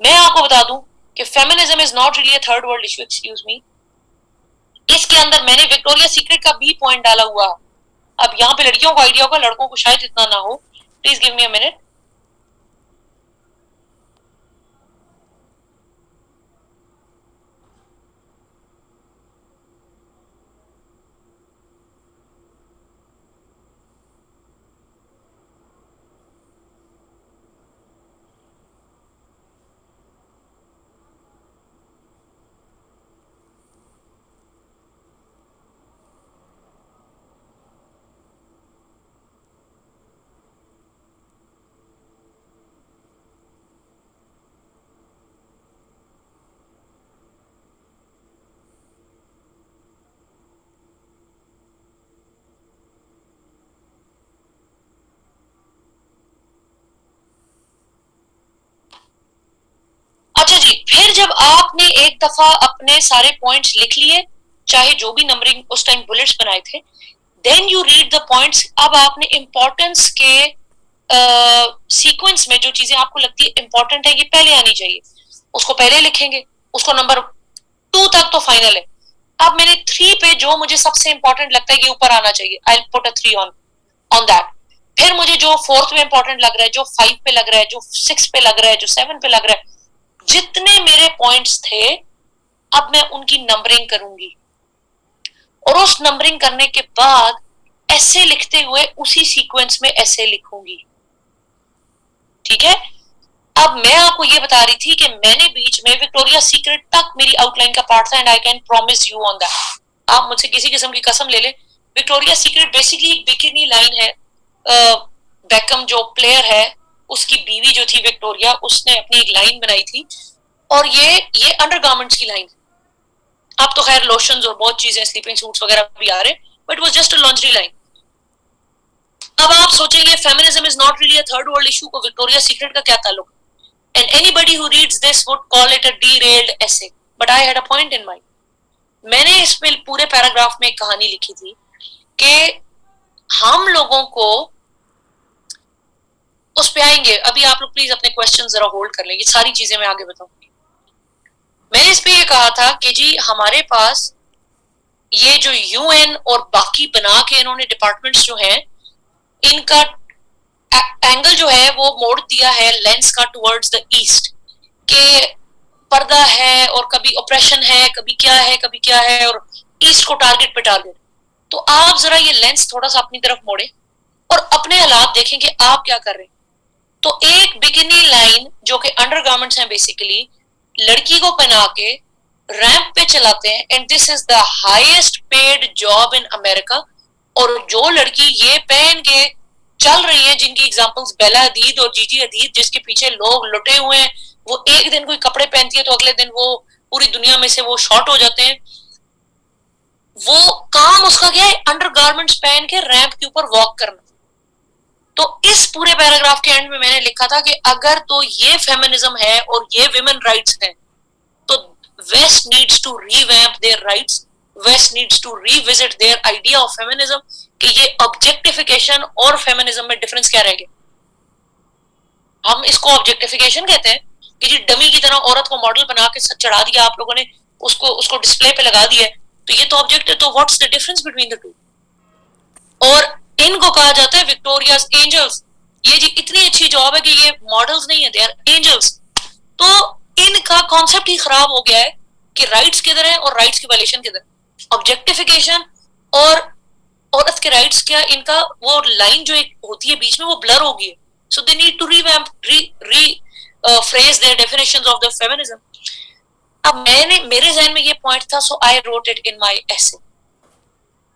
मैं आपको बता दूं कि feminism is not really a third world issue, excuse me. इसके अंदर मैंने विक्टोरिया सीक्रेट का भी पॉइंट डाला हुआ। अब यहाँ पे लड़कियों को आइडिया होगा, लड़कों को शायद इतना ना हो। Please give me a minute. अच्छा जी, फिर जब आपने एक दफा अपने सारे पॉइंट्स लिख लिए, चाहे जो भी नंबरिंग उस टाइम बुलेट्स बनाए थे, then you read the points. अब आपने इंपॉर्टेंस के सीक्वेंस में जो चीजें आपको लगती है इंपॉर्टेंट है, ये पहले आनी चाहिए, उसको पहले लिखेंगे, उसको नंबर 2 तक तो फाइनल है। अब मैंने 3 पे जो मुझे सबसे इंपॉर्टेंट लगता है ये ऊपर आना चाहिए, I put a 3 on that. फिर मुझे जो 4th में इंपॉर्टेंट लग रहा है, जो 5 पे लग रहा है, जो 6 पे लग रहा है, जो 7 पे लग रहा है, जितने मेरे पॉइंट्स थे अब मैं उनकी नंबरिंग करूंगी, और उस नंबरिंग करने के बाद ऐसे लिखते हुए उसी सीक्वेंस में ऐसे लिखूंगी। ठीक है, अब मैं आपको ये बता रही थी कि मैंने बीच में विक्टोरिया सीक्रेट तक मेरी आउटलाइन का पार्ट था, and I can promise you on that. आप मुझसे किसी किस्म की कसम ले लें, विक्टोरिया सीक्रेट बेसिकली एक बिकिनी लाइन है। बेकम जो प्लेयर है उसकी बीवी जो थी विक्टोरिया, उसने अपनी एक लाइन बनाई थी, और ये अंडरगारमेंट्स की लाइन है। अब तो खैर लोशंस और बहुत चीजें, स्लीपिंग सूट्स वगैरह भी आ रहे, but was just a laundry line. अब आप सोचेंगे feminism is not really a third world issue को विक्टोरिया सीक्रेट का क्या ताल्लुक, and anybody who reads this would call it a derailed essay, but I had a point in mind. मैंने इस पूरे पैराग्राफ में एक कहानी लिखी थी कि हम लोगों को उस पे आएंगे। अभी आप लोग प्लीज अपने क्वेश्चन जरा होल्ड कर लें, ये सारी चीजें मैं आगे बताऊंगी। मैंने इस पे ये कहा था कि जी हमारे पास ये जो यूएन और बाकी बना के इन्होंने डिपार्टमेंट्स जो हैं, इनका एंगल जो है वो मोड़ दिया है लेंस का टुवर्ड्स द ईस्ट, के पर्दा है और कभी ऑपरेशन है, कभी क्या है, कभी क्या है, और ईस्ट को टारगेट पे टारगेट। तो आप जरा ये लेंस थोड़ा सा अपनी तरफ मोड़े और अपने हालात देखें कि आप क्या कर रहे हैं। तो एक बिकिनी लाइन जो कि अंडरगारमेंट्स हैं बेसिकली, लड़की को पहना के रैंप पे चलाते हैं, and this is the highest paid job in America, और जो लड़की ये पहन के चल रही है, जिनकी एग्जांपल्स बेला हदीद और जीजी हदीद, जिसके पीछे लोग लुटे हुए हैं, वो एक दिन कोई कपड़े पहनती है तो अगले दिन वो पूरी दुनिया में से वो शॉर्ट हो जाते हैं। वो काम उसका क्या है, अंडरगारमेंट्स पहन के रैंप के ऊपर वॉक करना। तो इस पूरे पैराग्राफ के एंड में मैंने लिखा था कि अगर तो ये फेमिनिज्म है और ये विमेन राइट्स हैं, तो West needs to revamp their rights, West needs to revisit their idea of feminism, कि ये ऑब्जेक्टिफिकेशन और फेमिनिज्म में डिफरेंस क्या रह गया। हम इसको ऑब्जेक्टिफिकेशन कहते हैं कि जी डमी की तरह औरत को मॉडल बना के चढ़ा दिया आप लोगों ने, उसको डिस्प्ले पे लगा दिया, तो ये तो ऑब्जेक्ट है, तो what's the difference between the two. और इनको कहा जाता है विक्टोरियाज एंजल्स। ये जी इतनी अच्छी जॉब है कि ये मॉडल्स नहीं है, दे आर एंजल्स। तो इनका कॉन्सेप्ट ही खराब हो गया है कि राइट्स किधर है और राइट्स की वायलेशन किधर है। ऑब्जेक्टिफिकेशन और औरत के राइट्स क्या, इनका वो लाइन जो एक होती है बीच में वो ब्लर हो गई है। So they need to rephrase their definitions of the feminism. अब मेरे ज़हन में ये पॉइंट था, so I wrote it in my essay.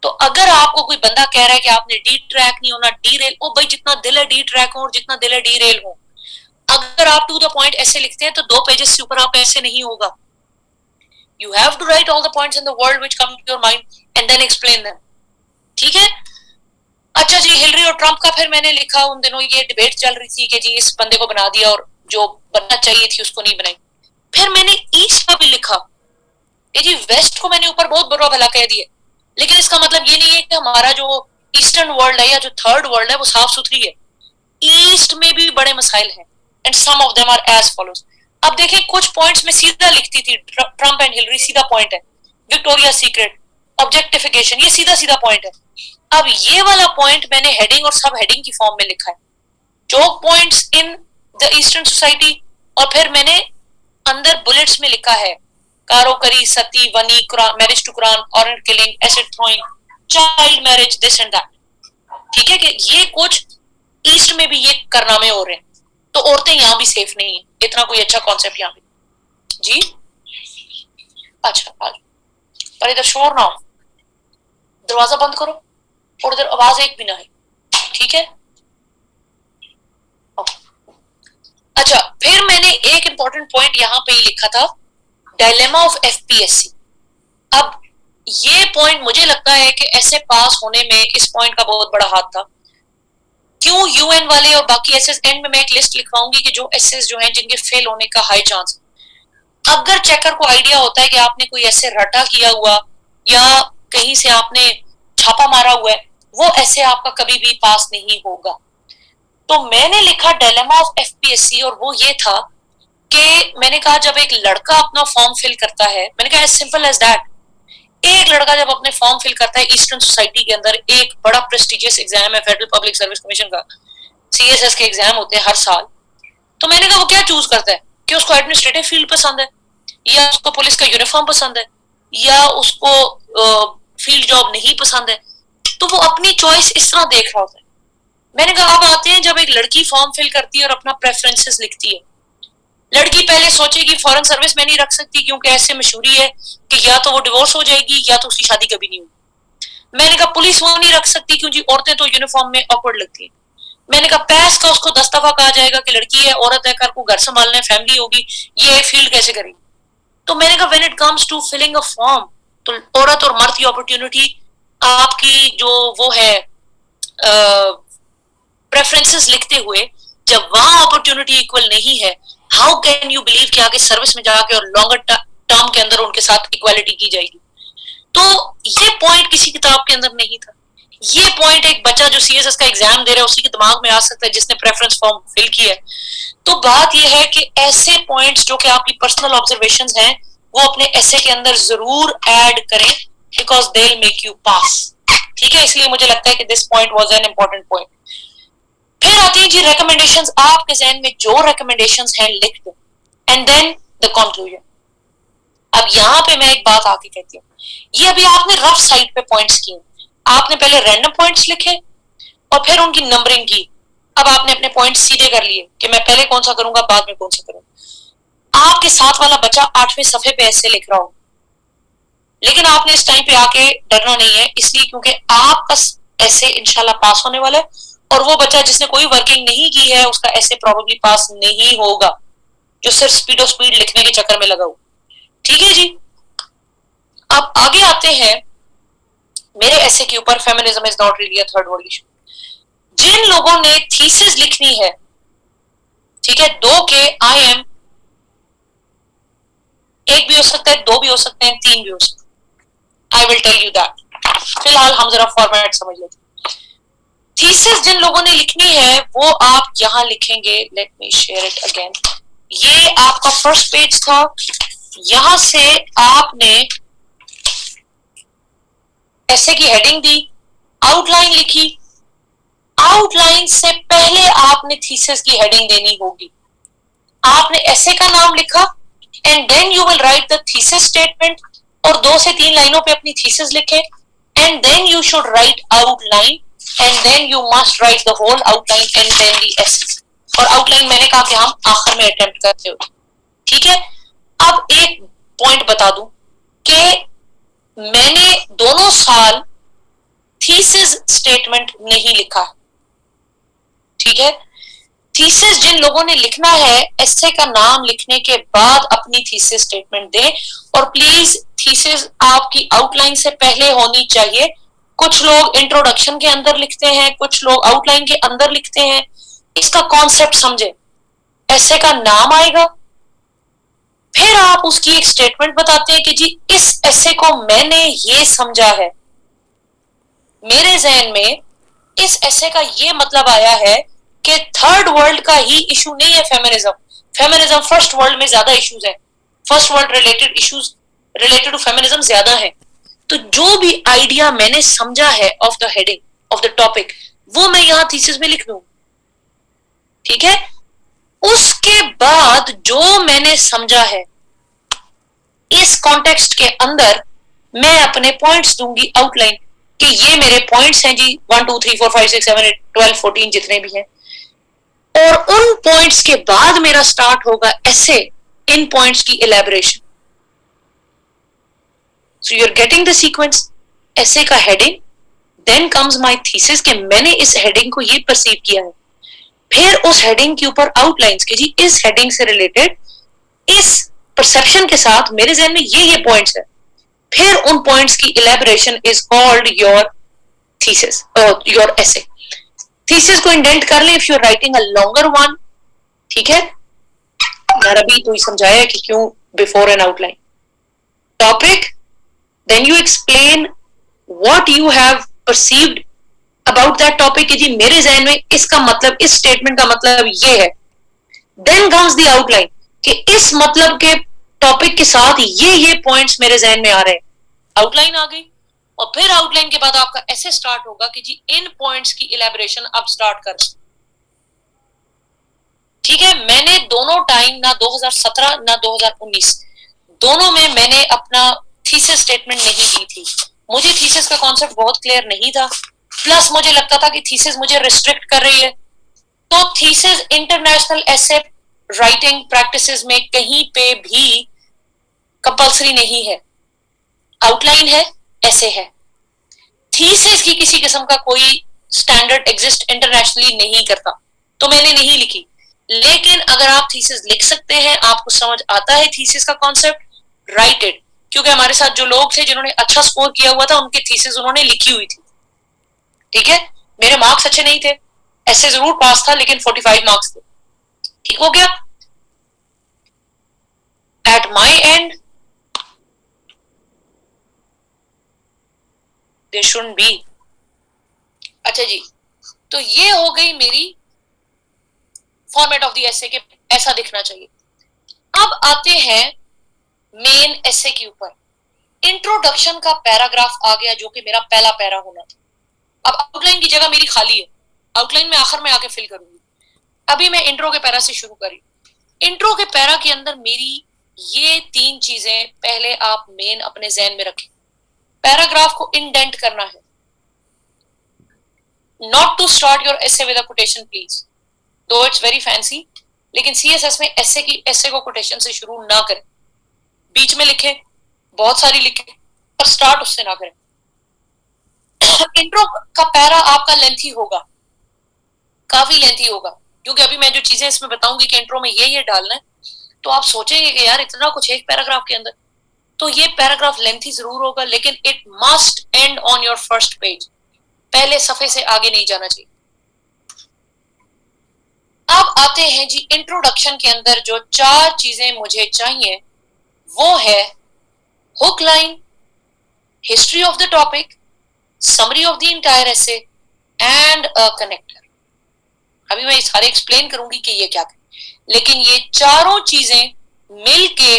तो अगर आपको कोई बंदा कह रहा है कि आपने डी ट्रैक नहीं होना, डी रेल, ओ भाई जितना दिल है डी ट्रैक हो और जितना दिल है डी रेल हो। अगर आप टू द पॉइंट ऐसे लिखते हैं तो 2 पेजेस से ऊपर आप ऐसे नहीं होगा। You have to write all the points in the world which come to your mind and then explain them. ठीक है। अच्छा जी, हिलरी और ट्रंप का फिर मैंने लिखा, उन दिनों ये डिबेट चल रही थी कि जी इस बंदे को बना दिया और जो बनना चाहिए थी उसको नहीं बनाई। फिर मैंने ईस्ट का भी लिखा कि जी वेस्ट को मैंने ऊपर बहुत बुरा भला कह दिया, लेकिन इसका मतलब ये नहीं है कि हमारा जो ईस्टर्न वर्ल्ड है या जो थर्ड वर्ल्ड है वो साफ सुथरी है। ईस्ट में भी बड़े मसाइल हैं and some of them are as follows. अब देखिए कुछ पॉइंट्स में सीधा लिखती थी, ट्रंप एंड हिलरी सीधा पॉइंट है, विक्टोरिया सीक्रेट, ऑब्जेक्टिफिकेशन, ये सीधा सीधा पॉइंट है। अब ये वाला पॉइंट मैंने हेडिंग और सब हेडिंग की फॉर्म में लिखा है, choke points in the eastern society, और फिर मैंने अंदर बुलेट्स में लिखा है कारोकरी, सती, वनी, मैरिज टू कुरान, ऑरेंज killing, acid throwing, child marriage, this and that. ठीक है कि ये कुछ ईस्ट में भी ये कारनामे हो रहे हैं, तो औरतें यहाँ भी सेफ नहीं है, इतना कोई अच्छा कॉन्सेप्ट यहाँ पे जी। अच्छा आज पर इधर शोर ना हो, दरवाजा बंद करो और इधर आवाज एक भी ना है, ठीक है। अच्छा फिर मैंने एक इंपॉर्टेंट पॉइंट यहाँ पे ही लिखा था, डायलेमा ऑफ एफपीएससी। अब ये पॉइंट मुझे लगता है कि ऐसे पास होने में इस पॉइंट का बहुत बड़ा हाथ था। क्यों यूएन वाले और बाकी एसएस, एंड में मैं एक लिस्ट लिखवाऊंगी कि जो एसएस जो हैं जिनके फेल होने का हाई चांस। अगर चेकर को आइडिया होता है कि आपने कोई ऐसे रटा किया हुआ या कहीं से आपने छापा मारा हुआ है, वो ऐसे आपका कभी भी पास नहीं होगा। तो मैंने लिखा डायलेमा ऑफ एफपीएससी, और वो ये था कि मैंने कहा जब एक लड़का अपना फॉर्म फिल करता है, मैंने कहा एज सिंपल एज दैट, एक लड़का जब अपने फॉर्म फिल करता है ईस्टर्न सोसाइटी के अंदर, एक बड़ा प्रेस्टिजियस एग्जाम है फेडरल पब्लिक सर्विस कमीशन का, सीएसएस के एग्जाम होते हैं हर साल, तो मैंने कहा वो क्या चूज करता है कि उसको एडमिनिस्ट्रेटिव फील्ड पसंद है, या उसको पुलिस का यूनिफॉर्म पसंद है, या उसको फील्ड जॉब नहीं पसंद है, तो वो अपनी चॉइस इस तरह देख रहा होता है। मैंने कहा अब आते हैं जब एक लड़की फॉर्म फिल करती है और अपना प्रेफरेंसेस लिखती है। लड़की पहले सोचेगी फॉरेन सर्विस में नहीं रख सकती क्योंकि ऐसे मशहूरी है कि या तो वो डिवोर्स हो जाएगी या तो उसकी शादी कभी नहीं होगी। मैंने कहा पुलिस वो नहीं रख सकती क्योंकि औरतें तो यूनिफॉर्म में ऑकवर्ड लगती है। मैंने कहा पैस का उसको 10 दफा कहा जाएगा कि लड़की है, औरत है, कर को घर संभालना है, फैमिली होगी, ये फील्ड कैसे करेगी। तो मैंने कहा when it comes to filling a form, तो औरत और मर्द की अपॉर्चुनिटी, आपकी जो वो है प्रेफरेंसेस लिखते हुए, जब वहां अपॉर्चुनिटी इक्वल नहीं है, हाउ कैन यू बिलीव कि आगे सर्विस में जाके और लॉन्गर टर्म के अंदर उनके साथ इक्वालिटी की जाएगी। तो ये पॉइंट किसी किताब के अंदर नहीं था। ये पॉइंट एक बच्चा जो सीएसएस का एग्जाम दे रहा है उसी के दिमाग में आ सकता है जिसने प्रेफरेंस फॉर्म फिल किया है। तो बात यह है कि ऐसे पॉइंट्स जो कि आपकी पर्सनल ऑब्जर्वेशंस हैं वो अपने एसे के अंदर जरूर ऐड करें, because they will make you pass. ठीक है, इसलिए मुझे लगता है कि this point was an important point. फिर आती है जी रिकमेंडेशंस। आपके जहन में जो रिकमेंडेशंस हैं लिख दो, एंड देन द कंक्लूजन। अब यहाँ पे मैं एक बात आके कहती हूँ, ये अभी आपने रफ साइड पे पॉइंट्स किए, आपने पहले रैंडम पॉइंट्स लिखे और फिर उनकी नंबरिंग की। अब आपने अपने पॉइंट्स सीधे कर लिए कि मैं पहले कौन सा करूंगा, बाद में कौन सा करूंगा। आपके साथ वाला बच्चा 8वें सफे पे ऐसे लिख रहा हो, लेकिन आपने इस टाइम पे आके डरना नहीं है, इसलिए क्योंकि आपका ऐसे इंशाल्लाह पास होने वाला है, और वो बच्चा जिसने कोई वर्किंग नहीं की है उसका ऐसे प्रोबेबली पास नहीं होगा, जो सिर्फ स्पीड लिखने के चक्कर में लगा हो। ठीक है जी। अब आगे आते हैं मेरे ऐसे के ऊपर, feminism is not really a third world issue. जिन लोगों ने थीसिस लिखनी है, ठीक है, 2 के आई एम, 1 भी हो सकता है, 2 भी हो सकते हैं, 3 भी हो सकते हैं, I will tell you that. फिलहाल हम जरा फॉर्मेट समझ लेते हैं। थीसिस जिन लोगों ने लिखनी है वो आप यहां लिखेंगे, let me share it again. ये आपका फर्स्ट पेज था, यहां से आपने ऐसे की हेडिंग दी, आउटलाइन लिखी, आउटलाइन से पहले आपने थीसिस की हेडिंग देनी होगी। आपने ऐसे का नाम लिखा and then you will write the thesis statement, और 2 से 3 लाइनों पे अपनी थीसिस लिखें, and then you should write outline, and then you must write the whole outline and then the essays. और आउटलाइन मैंने कहा कि हम आखिर में अटेम्प्ट करते हो। ठीक है। अब एक पॉइंट बता दूं कि मैंने दोनों साल थीसिस स्टेटमेंट नहीं लिखा। ठीक है। थीसिस जिन लोगों ने लिखना है, एसे का नाम लिखने के बाद अपनी थीसिस स्टेटमेंट दें, और प्लीज थीसिस आपकी आउटलाइन से पहले होनी चाहिए। कुछ लोग इंट्रोडक्शन के अंदर लिखते हैं, कुछ लोग आउटलाइन के अंदर लिखते हैं। इसका कॉन्सेप्ट समझे। एसे का नाम आएगा, फिर आप उसकी एक स्टेटमेंट बताते हैं कि जी इस एसे को मैंने ये समझा है, मेरे जहन में इस एसे का ये मतलब आया है कि थर्ड वर्ल्ड का ही इशू नहीं है फेमिनिज्म। फेमिनिज्म फर्स्ट वर्ल्ड में ज्यादा इश्यूज है, first world related issues related to feminism ज्यादा है। तो जो भी आइडिया मैंने समझा है of the heading of the topic, वो मैं यहां थीसिस में लिख दूं। ठीक है। उसके बाद जो मैंने समझा है इस कॉन्टेक्स्ट के अंदर मैं अपने पॉइंट्स दूंगी आउटलाइन कि ये मेरे पॉइंट्स हैं जी, 1 2 3 4 5 6 7 8 12 14 जितने भी हैं। और उन पॉइंट्स के बाद मेरा स्टार्ट होगा ऐसे इन पॉइंट्स की elaboration. So you are getting the sequence. Essay का heading, then comes my thesis कि मैंने इस हेडिंग को ये परसीव किया है, फिर उस हेडिंग के ऊपर आउटलाइंस कि जी इस हेडिंग से रिलेटेड इस परसेप्शन के साथ मेरे जहन में ये पॉइंट्स है, फिर उन पॉइंट्स की elaboration is called your thesis, your essay. Thesis को इंडेंट कर ले if you are writing a longer one. ठीक है। यार अभी तो ही समझाया कि क्यों before an outline topic, then you explain what you have perceived about that topic कि जी मेरे जहन में इसका मतलब, इस स्टेटमेंट का मतलब ये है। देन कम्स द आउटलाइन कि इस मतलब के टॉपिक के साथ ये पॉइंट्स मेरे जहन में आ रहे हैं। आउटलाइन आ गई, और फिर आउटलाइन के बाद आपका ऐसे स्टार्ट होगा कि जी इन पॉइंट्स की इलेबोरेशन अब स्टार्ट कर। ठीक है। मैंने दोनों टाइम, ना 2017 ना 2019, दोनों में मैंने अपना थीसिस स्टेटमेंट नहीं दी थी। मुझे थीसिस का कॉन्सेप्ट बहुत क्लियर नहीं था, प्लस मुझे लगता था कि थीसिस मुझे रिस्ट्रिक्ट कर रही है। तो thesis international essay writing practices में कहीं पे भी कंपल्सरी नहीं है। आउटलाइन है, ऐसे है। थीसिस की किसी किस्म का कोई स्टैंडर्ड एग्जिस्ट इंटरनेशनली नहीं करता, तो मैंने नहीं लिखी। लेकिन अगर आप थीसिस लिख सकते हैं, आपको समझ आता है थीसिस का कॉन्सेप्ट, राइट इट। क्योंकि हमारे साथ जो लोग थे जिन्होंने अच्छा स्कोर किया हुआ था, उनकी थीसिस उन्होंने लिखी हुई थी। ठीक है। मेरे मार्क्स अच्छे नहीं थे, ऐसे जरूर पास था, लेकिन 45 मार्क्स थे। ठीक हो गया। At my and there shouldn't be। अच्छा जी, तो ये हो गई मेरी फॉर्मेट ऑफ द एसे के, ऐसा दिखना चाहिए। अब आते हैं मेन एसे के ऊपर। इंट्रोडक्शन का पैराग्राफ आ गया जो कि मेरा पहला पैरा होना था। अब आउटलाइन की जगह मेरी खाली है, आउटलाइन में आखिर में आके फिल करूंगी। अभी मैं इंट्रो के पैरा से शुरू करी। इंट्रो के पैरा के अंदर मेरी ये 3 चीजें पहले आप मेन अपने जहन में रखें। पैराग्राफ को इंडेंट करना है, not to start your essay with a quotation please, though it's very fancy, लेकिन सीएसएस में एसे को कोटेशन से शुरू ना करें। बीच में लिखें, बहुत सारी लिखें, पर स्टार्ट उससे ना करें। इंट्रो का पैरा आपका लेंथी होगा, काफी लेंथी होगा, क्योंकि अभी मैं जो चीजें इसमें बताऊंगी कि इंट्रो में ये डालना है, तो आप सोचेंगे कि यार इतना कुछ एक पैराग्राफ के अंदर, तो ये पैराग्राफ लेंथी जरूर होगा, लेकिन it must and on your first page, पहले सफे से आगे नहीं जाना चाहिए। अब आते हैं जी इंट्रोडक्शन के अंदर जो 4 चीजें मुझे चाहिए, वो है hook line, history of the topic, summary of the entire essay and a connector. अभी मैं सारे एक्सप्लेन करूंगी कि ये क्या है, लेकिन ये चारों चीजें मिलके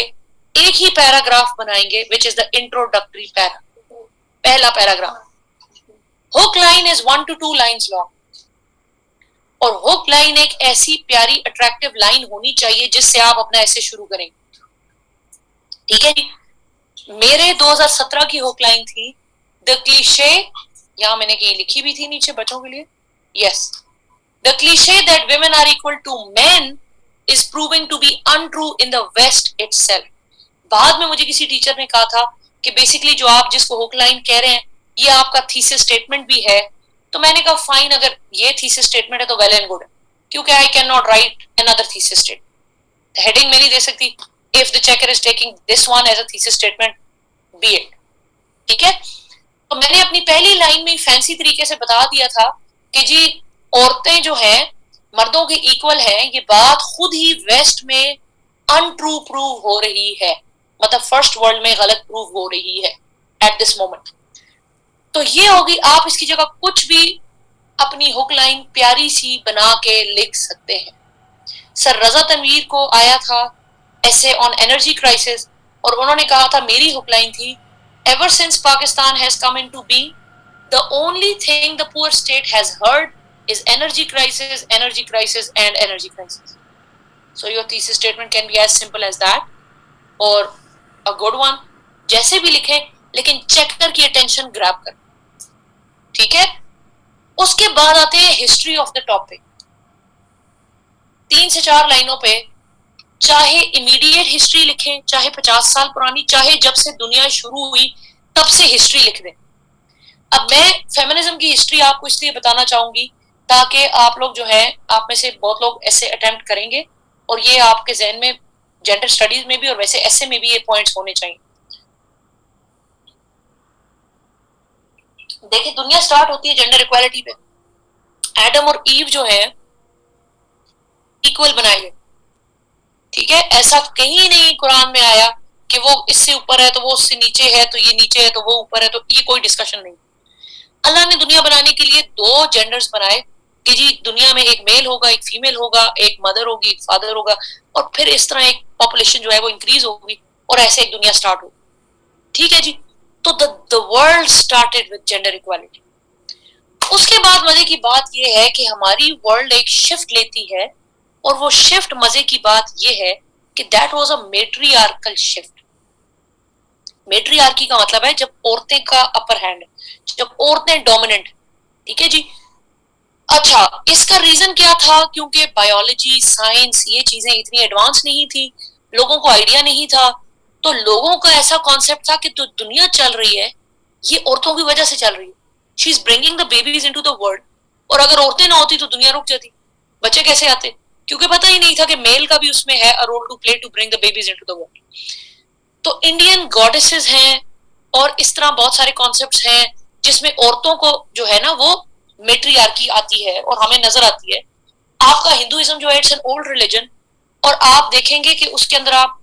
एक ही पैराग्राफ बनाएंगे, which is the introductory para, पहला paragraph. Hook line is 1 to 2 lines long, और हुक लाइन एक ऐसी प्यारी अट्रैक्टिव लाइन होनी चाहिए जिससे आप अपना ऐसे शुरू करें। ठीक है, मेरे 2017 की हुक लाइन थी द क्लीशे, यहां मैंने कहीं लिखी भी थी नीचे बच्चों के लिए, yes, the cliche that women are equal to men is proving to be untrue in the West itself। बाद में मुझे किसी टीचर ने कहा था कि बेसिकली जो आप जिसको हुक लाइन कह रहे हैं ये आपका थीसिस स्टेटमेंट भी है, तो मैंने कहा फाइन, अगर ये थीसिस स्टेटमेंट है तो वेल एंड गुड है, क्योंकि I can not write another thesis statement, heading में नहीं दे सकती, if the checker is taking this one as a thesis statement be it. ठीक है, तो मैंने अपनी पहली लाइन में फैंसी तरीके से बता दिया था कि जी औरतें जो हैं मर्दों के इक्वल हैं, ये बात खुद ही वेस्ट में अनट्रू प्रूव हो रही है, मतलब फर्स्ट वर्ल्ड में गलत प्रूव हो रही है एट दिस मोमेंट। तो ये होगी, आप इसकी जगह कुछ भी अपनी हुक लाइन प्यारी सी बना के लिख सकते हैं। सर रजा तनवीर को आया था ऐसे ऑन एनर्जी क्राइसिस, और उन्होंने कहा था, मेरी हुक लाइन थी, ever since Pakistan has come into being, the only thing the poor state has heard is energy crisis, energy crisis and energy crisis. So your thesis statement can be as simple as that or a good one, जैसे भी लिखे, लेकिन चेकर की अटेंशन ग्रैब कर। ठीक है, उसके बाद आते हैं हिस्ट्री ऑफ द टॉपिक। 3 से 4 लाइनों पे चाहे इमीडिएट हिस्ट्री लिखें, चाहे 50 साल पुरानी, चाहे जब से दुनिया शुरू हुई तब से हिस्ट्री लिख दें। अब मैं फेमिनिज्म की हिस्ट्री आपको इसलिए बताना चाहूंगी ताकि आप लोग जो है, आप में से बहुत लोग ऐसे अटेम्प्ट करेंगे और ये आपके जहन में जेंडर स्टडीज में भी और वैसे ऐसे में भी ये पॉइंट्स होने चाहिए। देखिए, दुनिया स्टार्ट होती है जेंडर इक्वालिटी पे, एडम और ईव जो है इक्वल बनाए गए। ठीक है, ऐसा कहीं नहीं कुरान में आया कि वो इससे ऊपर है तो वो उससे नीचे है, तो ये नीचे है तो वो ऊपर है, तो ये कोई डिस्कशन नहीं। अल्लाह ने दुनिया बनाने के लिए 2 जेंडर्स बनाए कि जी दुनिया में एक मेल होगा, एक फीमेल होगा, एक मदर होगी, एक फादर होगा, और फिर इस तरह एक पॉपुलेशन जो है वो इंक्रीज होगी और ऐसे एक दुनिया स्टार्ट होगी। ठीक है जी, तो the world started with gender equality. उसके बाद मजे की बात यह है कि हमारी वर्ल्ड एक शिफ्ट लेती है, और वो शिफ्ट मजे की बात यह है कि that was a matriarchal shift. Matriarchy का मतलब है जब औरतें का अपर हैंड है, जब औरतें डोमिनेंट। ठीक है जी, अच्छा, इसका रीजन क्या था? क्योंकि बायोलॉजी, साइंस, ये चीजें इतनी एडवांस नहीं थी, लोगों को आइडिया नहीं था, तो लोगों का ऐसा कॉन्सेप्ट था कि जो दुनिया चल रही है ये औरतों की वजह से चल रही है, she is bringing the babies into the world, और अगर औरतें ना होती तो दुनिया रुक जाती, बच्चे कैसे आते? क्योंकि पता ही नहीं था कि मेल का भी उसमें है a role to play to bring the babies into the world. तो इंडियन गॉडेसेस हैं और इस तरह बहुत सारे कॉन्सेप्ट्स हैं जिसमें औरतों को जो है ना वो मेट्रियार्की आती है और हमें नजर आती है। आपका हिंदुइज्म जो है इट्स एन ओल्ड रिलीजन, और आप देखेंगे कि उसके अंदर आप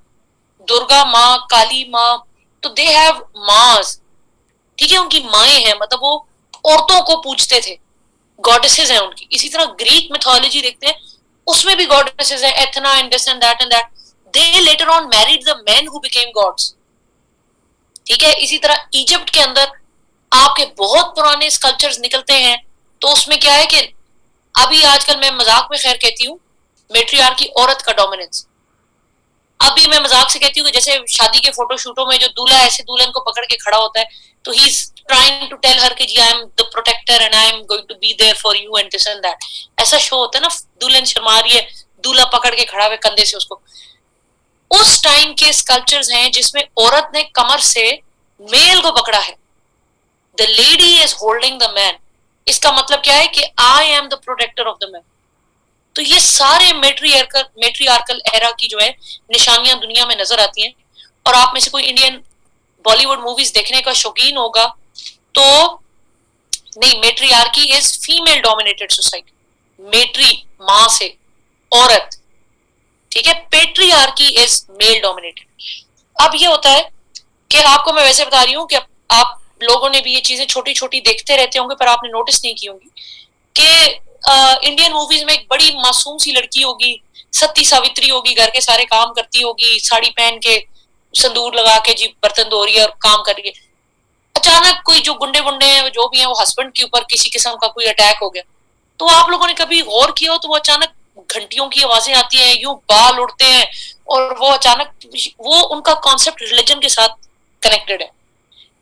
दुर्गा माँ, काली माँ, तो दे हैव मास। ठीक है, उनकी माएं हैं, मतलब वो औरतों को पूजते थे, गॉडेसेस हैं उनकी। इसी तरह ग्रीक मिथोलॉजी देखते हैं, उसमें भी गॉडेसेस हैं, Athena and this and that and that. They later on married the men who became gods. ठीक है, इसी तरह इजिप्ट के अंदर आपके बहुत पुराने स्कल्पचर्स निकलते हैं, तो उसमें क्या है कि अभी आजकल मैं मजाक में खैर कहती हूँ मेट्रियार्की, औरत का डोमिनेंस। अभी मैं मजाक से कहती हूँ कि जैसे शादी के फोटोशूटों में जो दूल्हा ऐसे दुल्हन को पकड़ के खड़ा होता है, तो he is trying to tell her कि जी I am the protector and I am going to be there for you and this and that. ऐसा शो होता है ना, दुल्हन शर्मा रही है, दूल्हा पकड़ के खड़ा हुए कंधे से उसको। उस टाइम के स्कल्पचर्स हैं जिसमें औरत ने कमर से मेल को पकड़ा है, the lady is holding the man, इसका मतलब क्या है कि I am the protector of the man. तो ये सारे मेट्रियार्कल एरा की जो है निशानियां दुनिया में नजर आती हैं। और आप में से कोई इंडियन बॉलीवुड मूवीज देखने का शौकीन होगा तो नहीं, मेट्रियार्की इज फीमेल डोमिनेटेड सोसाइटी, मेट्री मां से औरत, ठीक है, पेट्रियार्की इज मेल डोमिनेटेड। अब ये होता है कि आपको मैं वैसे बता रही हूँ कि आप लोगों ने भी ये चीजें छोटी छोटी देखते रहते होंगे पर आपने नोटिस नहीं की होंगी कि इंडियन मूवीज में एक बड़ी मासूम सी लड़की होगी, सती सावित्री होगी, घर के सारे काम करती होगी, साड़ी पहन के संदूर लगा के जी बर्तन धो रही है और काम कर रही है। अचानक कोई जो गुंडे वुंडे हैं जो भी हैं वो हस्बैंड के ऊपर किसी किस्म का कोई अटैक हो गया, तो आप लोगों ने कभी गौर किया हो तो वो अचानक घंटियों की आवाजें आती हैं, यूं बाल उड़ते हैं और वो अचानक, वो उनका कॉन्सेप्ट रिलीजन के साथ कनेक्टेड है।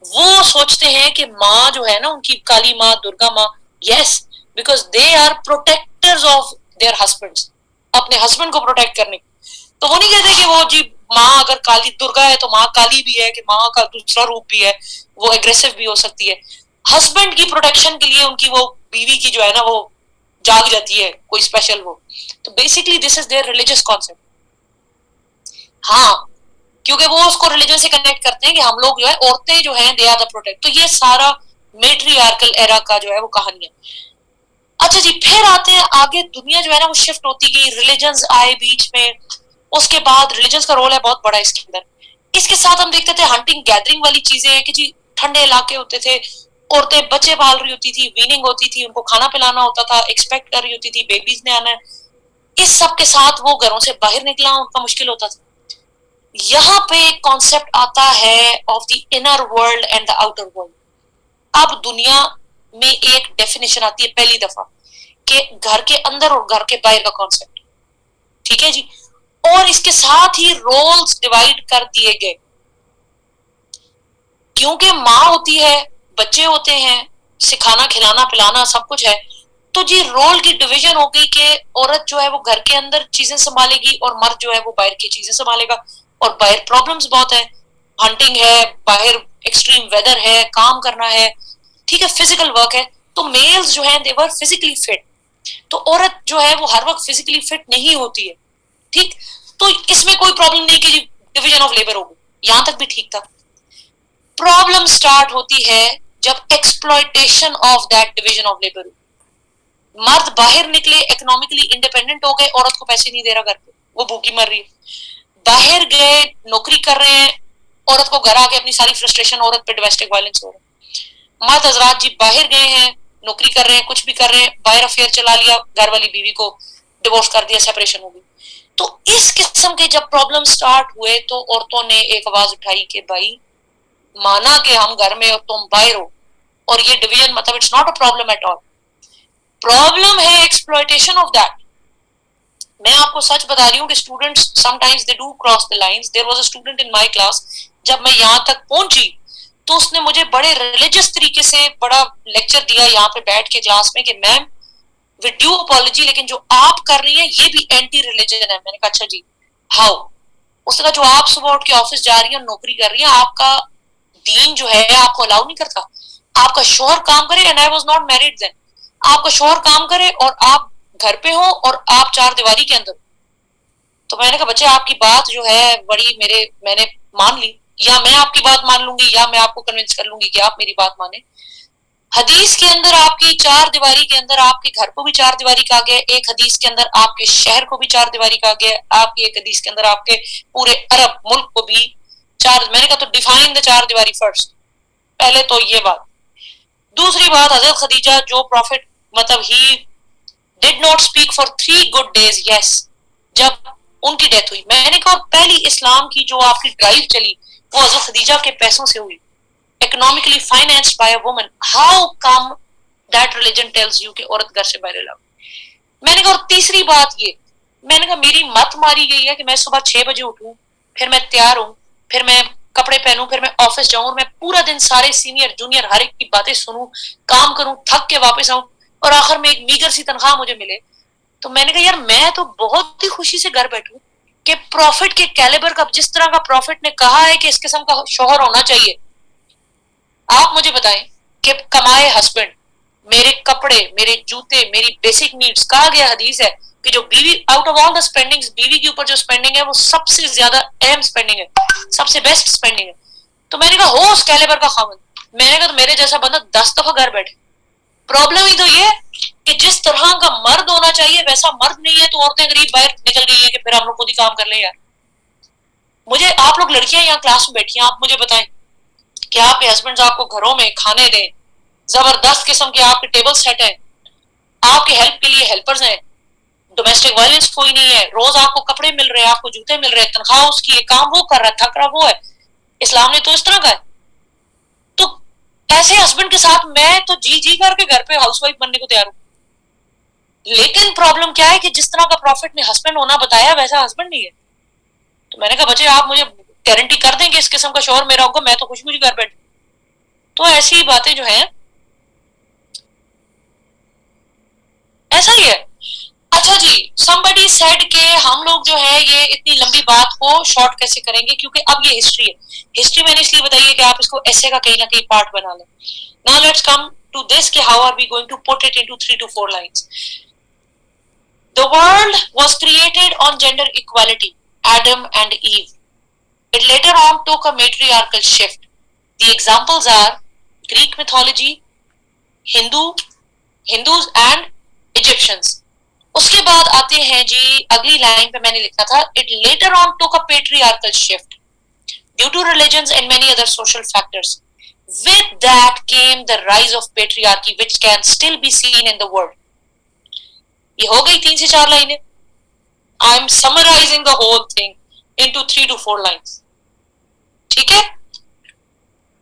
वो सोचते हैं कि माँ जो है ना उनकी, काली माँ, दुर्गा माँ, yes, because they are protectors of their husbands, अपने हस्बैंड को प्रोटेक्ट करने। तो वो नहीं कहते कि वो जी माँ अगर काली दुर्गा है तो माँ काली भी है, कि माँ का दूसरा रूप भी है, वो एग्रेसिव भी हो सकती है। हस्बैंड की प्रोटेक्शन के लिए उनकी वो बीवी की जो है ना वो जाग जाती है कोई स्पेशल वो। तो basically this is there religious concept. हाँ, क्योंकि वो उसको रिलीजन से कनेक्ट करते हैं कि हम लोग जो है, औरतें जो हैं दे आर द प्रोटेक्ट। तो ये सारा मेट्रियार्कल एरा का जो है वो कहानी है। अच्छा जी, फिर आते हैं आगे, दुनिया जो है ना वो शिफ्ट होती गई, रिलीजन्स आए बीच में, उसके बाद रिलीजन्स का रोल है बहुत बड़ा इसके अंदर। इसके साथ हम देखते थे हंटिंग गैदरिंग वाली चीजें हैं कि जी ठंडे इलाके होते थे, औरतें बच्चे पाल रही होती थी, वीनिंग होती थी, उनको खाना पिलाना होता था, एक्सपेक्ट कर रही होती थी बेबीज ने आना है। इस सब के साथ वो घरों से बाहर निकलना उनका मुश्किल होता था। यहाँ पे एक कॉन्सेप्ट आता है of the inner world and the outer world. अब दुनिया में एक डेफिनेशन आती है पहली दफा कि घर के अंदर और घर के बाहर का कॉन्सेप्ट, ठीक है जी। और इसके साथ ही रोल्स डिवाइड कर दिए गए, क्योंकि माँ होती है, बच्चे होते हैं, सिखाना खिलाना पिलाना सब कुछ है। तो जी रोल की डिवीजन हो गई कि औरत जो है वो घर के अंदर चीजें संभालेगी और मर्द जो है वो बाहर की चीजें संभालेगा। और बाहर प्रॉब्लम्स बहुत है, हंटिंग है, बाहर एक्सट्रीम वेदर है, काम करना है, ठीक है, फिजिकल वर्क है। तो मेल्स जो है दे वर फिजिकली फिट, तो औरत जो है वो हर वक्त फिजिकली फिट नहीं होती है, ठीक। तो इसमें कोई प्रॉब्लम नहीं कि डिवीजन ऑफ लेबर होगी, यहां तक भी ठीक था। प्रॉब्लम स्टार्ट होती है जब exploitation of that division of labour. मर्द बाहर निकले, इकोनॉमिकली इंडिपेंडेंट हो गए, औरत को पैसे नहीं दे रहा घर पे, वो भूखी मर रही है। बाहर गए, नौकरी कर रहे हैं, औरत को घर आके अपनी सारी फ्रस्ट्रेशन औरत पे डोमेस्टिक वायलेंस हो रहा है। मर्द हजरात जी बाहर गए हैं, नौकरी कर रहे हैं, कुछ भी कर रहे हैं, बाहर अफेयर चला लिया, घर वाली बीवी को डिवोर्स कर दिया, सेपरेशन हो गई। तो इस किस्म के जब प्रॉब्लम स्टार्ट हुए तो औरतों ने एक आवाज उठाई कि भाई माना कि हम घर में और तुम बाहर हो, और ये डिवीजन मतलब it's not a problem at all, problem है एक्सप्लॉयटेशन ऑफ दैट। मैं आपको सच बता रही हूँ कि students sometimes they do cross the lines. There was a student in my class, जब मैं यहाँ तक पहुंची तो उसने मुझे बड़े रिलीजियस तरीके से बड़ा लेक्चर दिया यहाँ पे बैठ के क्लास में कि मैम विद ड्यू अपॉलॉजी, लेकिन जो आप कर रही हैं ये भी एंटी रिलीजन है। मैंने कहा अच्छा जी हाउ? उसने कहा जो आप सुबह उठ के ऑफिस जा रही हैं, नौकरी कर रही हैं, आपका दीन जो है आपको अलाउ नहीं करता। आपका शोहर काम करे, and I was not married then, आपका शोहर काम करे और आप घर पे हो और आप चार दीवारी के अंदर। तो मैंने कहा बच्चे आपकी बात जो है बड़ी मैंने मान ली, या मैं आपकी बात मान लूंगी या मैं आपको कन्विंस कर लूंगी कि आप मेरी बात माने। हदीस के अंदर आपकी चार दीवारी के अंदर आपके घर को भी चार दीवारी कहा गया, एक हदीस के अंदर आपके शहर को भी चार दीवारी कहा गया, आपकी एक हदीस के अंदर आपके पूरे अरब मुल्क को भी चार। मैंने कहा तो डिफाइन द चार दीवारी फर्स्ट, पहले तो ये बात। दूसरी बात, हजरत खदीजा जो प्रॉफिट मतलब he did not speak for 3 good days, yes, जब उनकी डेथ हुई। मैंने कहा पहली इस्लाम की जो आपकी ड्राइव चली वो हजरत खदीजा के पैसों से हुई, economically financed by a woman. How come that religion tells you कि औरत घर से बाहर लाओ? मैंने कहा और तीसरी बात ये, मैंने कहा मेरी मत मारी गई है कि मैं सुबह 6 बजे उठूं, फिर मैं तैयार हूं, फिर मैं कपड़े पहनूं, फिर मैं ऑफिस जाऊं और मैं पूरा दिन सारे सीनियर जूनियर हर एक की बातें सुनूं, काम करूं, थक के वापस आऊं और आखिर में एक मीगर सी तनख्वाह मुझे मिले। तो मैंने कहा यार मैं तो बहुत ही खुशी से घर बैठूं कि प्रॉफिट के कैलिबर का, जिस तरह का प्रॉफिट ने कहा है कि इस किस्म का शोहर होना चाहिए, आप मुझे बताएं कि कमाए हस्बैंड, मेरे कपड़े, मेरे जूते, मेरी बेसिक नीड्स। कहा गया हदीस है कि जो बीवी, out of all the spendings, बीवी के ऊपर जो स्पेंडिंग है वो सबसे ज्यादा अहम स्पेंडिंग है, सबसे बेस्ट स्पेंडिंग है। तो मैंने कहा हो उस कैलिबर का खामन, मैंने कहा तो मेरे जैसा बंदा 10 दफा घर बैठे। प्रॉब्लम ही तो ये कि जिस तरह का मर्द होना चाहिए वैसा मर्द नहीं है, तो औरतें गरीब बाहर निकल गई है कि फिर हम लोग खुद ही काम कर ले यार। मुझे, आप लोग लड़कियां यहाँ क्लास में बैठी हैं, आप मुझे बताएं कि आपके हस्बैंड आपको घरों में खाने दें, जबरदस्त किस्म के आपके टेबल सेट है, आपके हेल्प के लिए हेल्पर्स हैं, डोमेस्टिक वायलेंस कोई नहीं है, रोज आपको कपड़े मिल रहे हैं, आपको जूते मिल रहे हैं, तनख्वाह उसकी है, काम वो कर रहा है, थक रहा वो है। इस्लाम ने तो इस तरह का है। तो ऐसे हस्बैंड के साथ मैं तो जी जी करके घर पे हाउसवाइफ बनने को तैयार हूं। लेकिन प्रॉब्लम क्या है कि जिस तरह का प्रॉफिट ने हस्बैंड होना बताया वैसा हस्बैंड नहीं है। तो मैंने कहा बच्चे आप मुझे गारंटी कर दें कि इस किस्म का शोहर मेरा होगा, मैं तो खुश खुश घर बैठ। तो ऐसी बातें जो हैं ऐसा ही है। अच्छा जी, somebody said कि हम लोग जो है ये इतनी लंबी बात को शॉर्ट कैसे करेंगे, क्योंकि अब ये हिस्ट्री है। हिस्ट्री मैंने इसलिए बताई है कि आप इसको ऐसे का कहीं ना कहीं पार्ट बना लें। Now let's come to this कि how are we going to put it into 3 to 4 lines. The world was created on gender equality, Adam and Eve. It later on took a matriarchal shift. The examples are Greek mythology, Hindus and Egyptians. उसके बाद आते हैं जी अगली लाइन पे मैंने लिखा था, It later on took a patriarchal shift due to religions and many other social factors. With that came the rise of patriarchy, which can still be seen in the world. ये हो गई 3 से 4 लाइनें। I am summarizing the whole thing into 3 to 4 lines. ठीक है,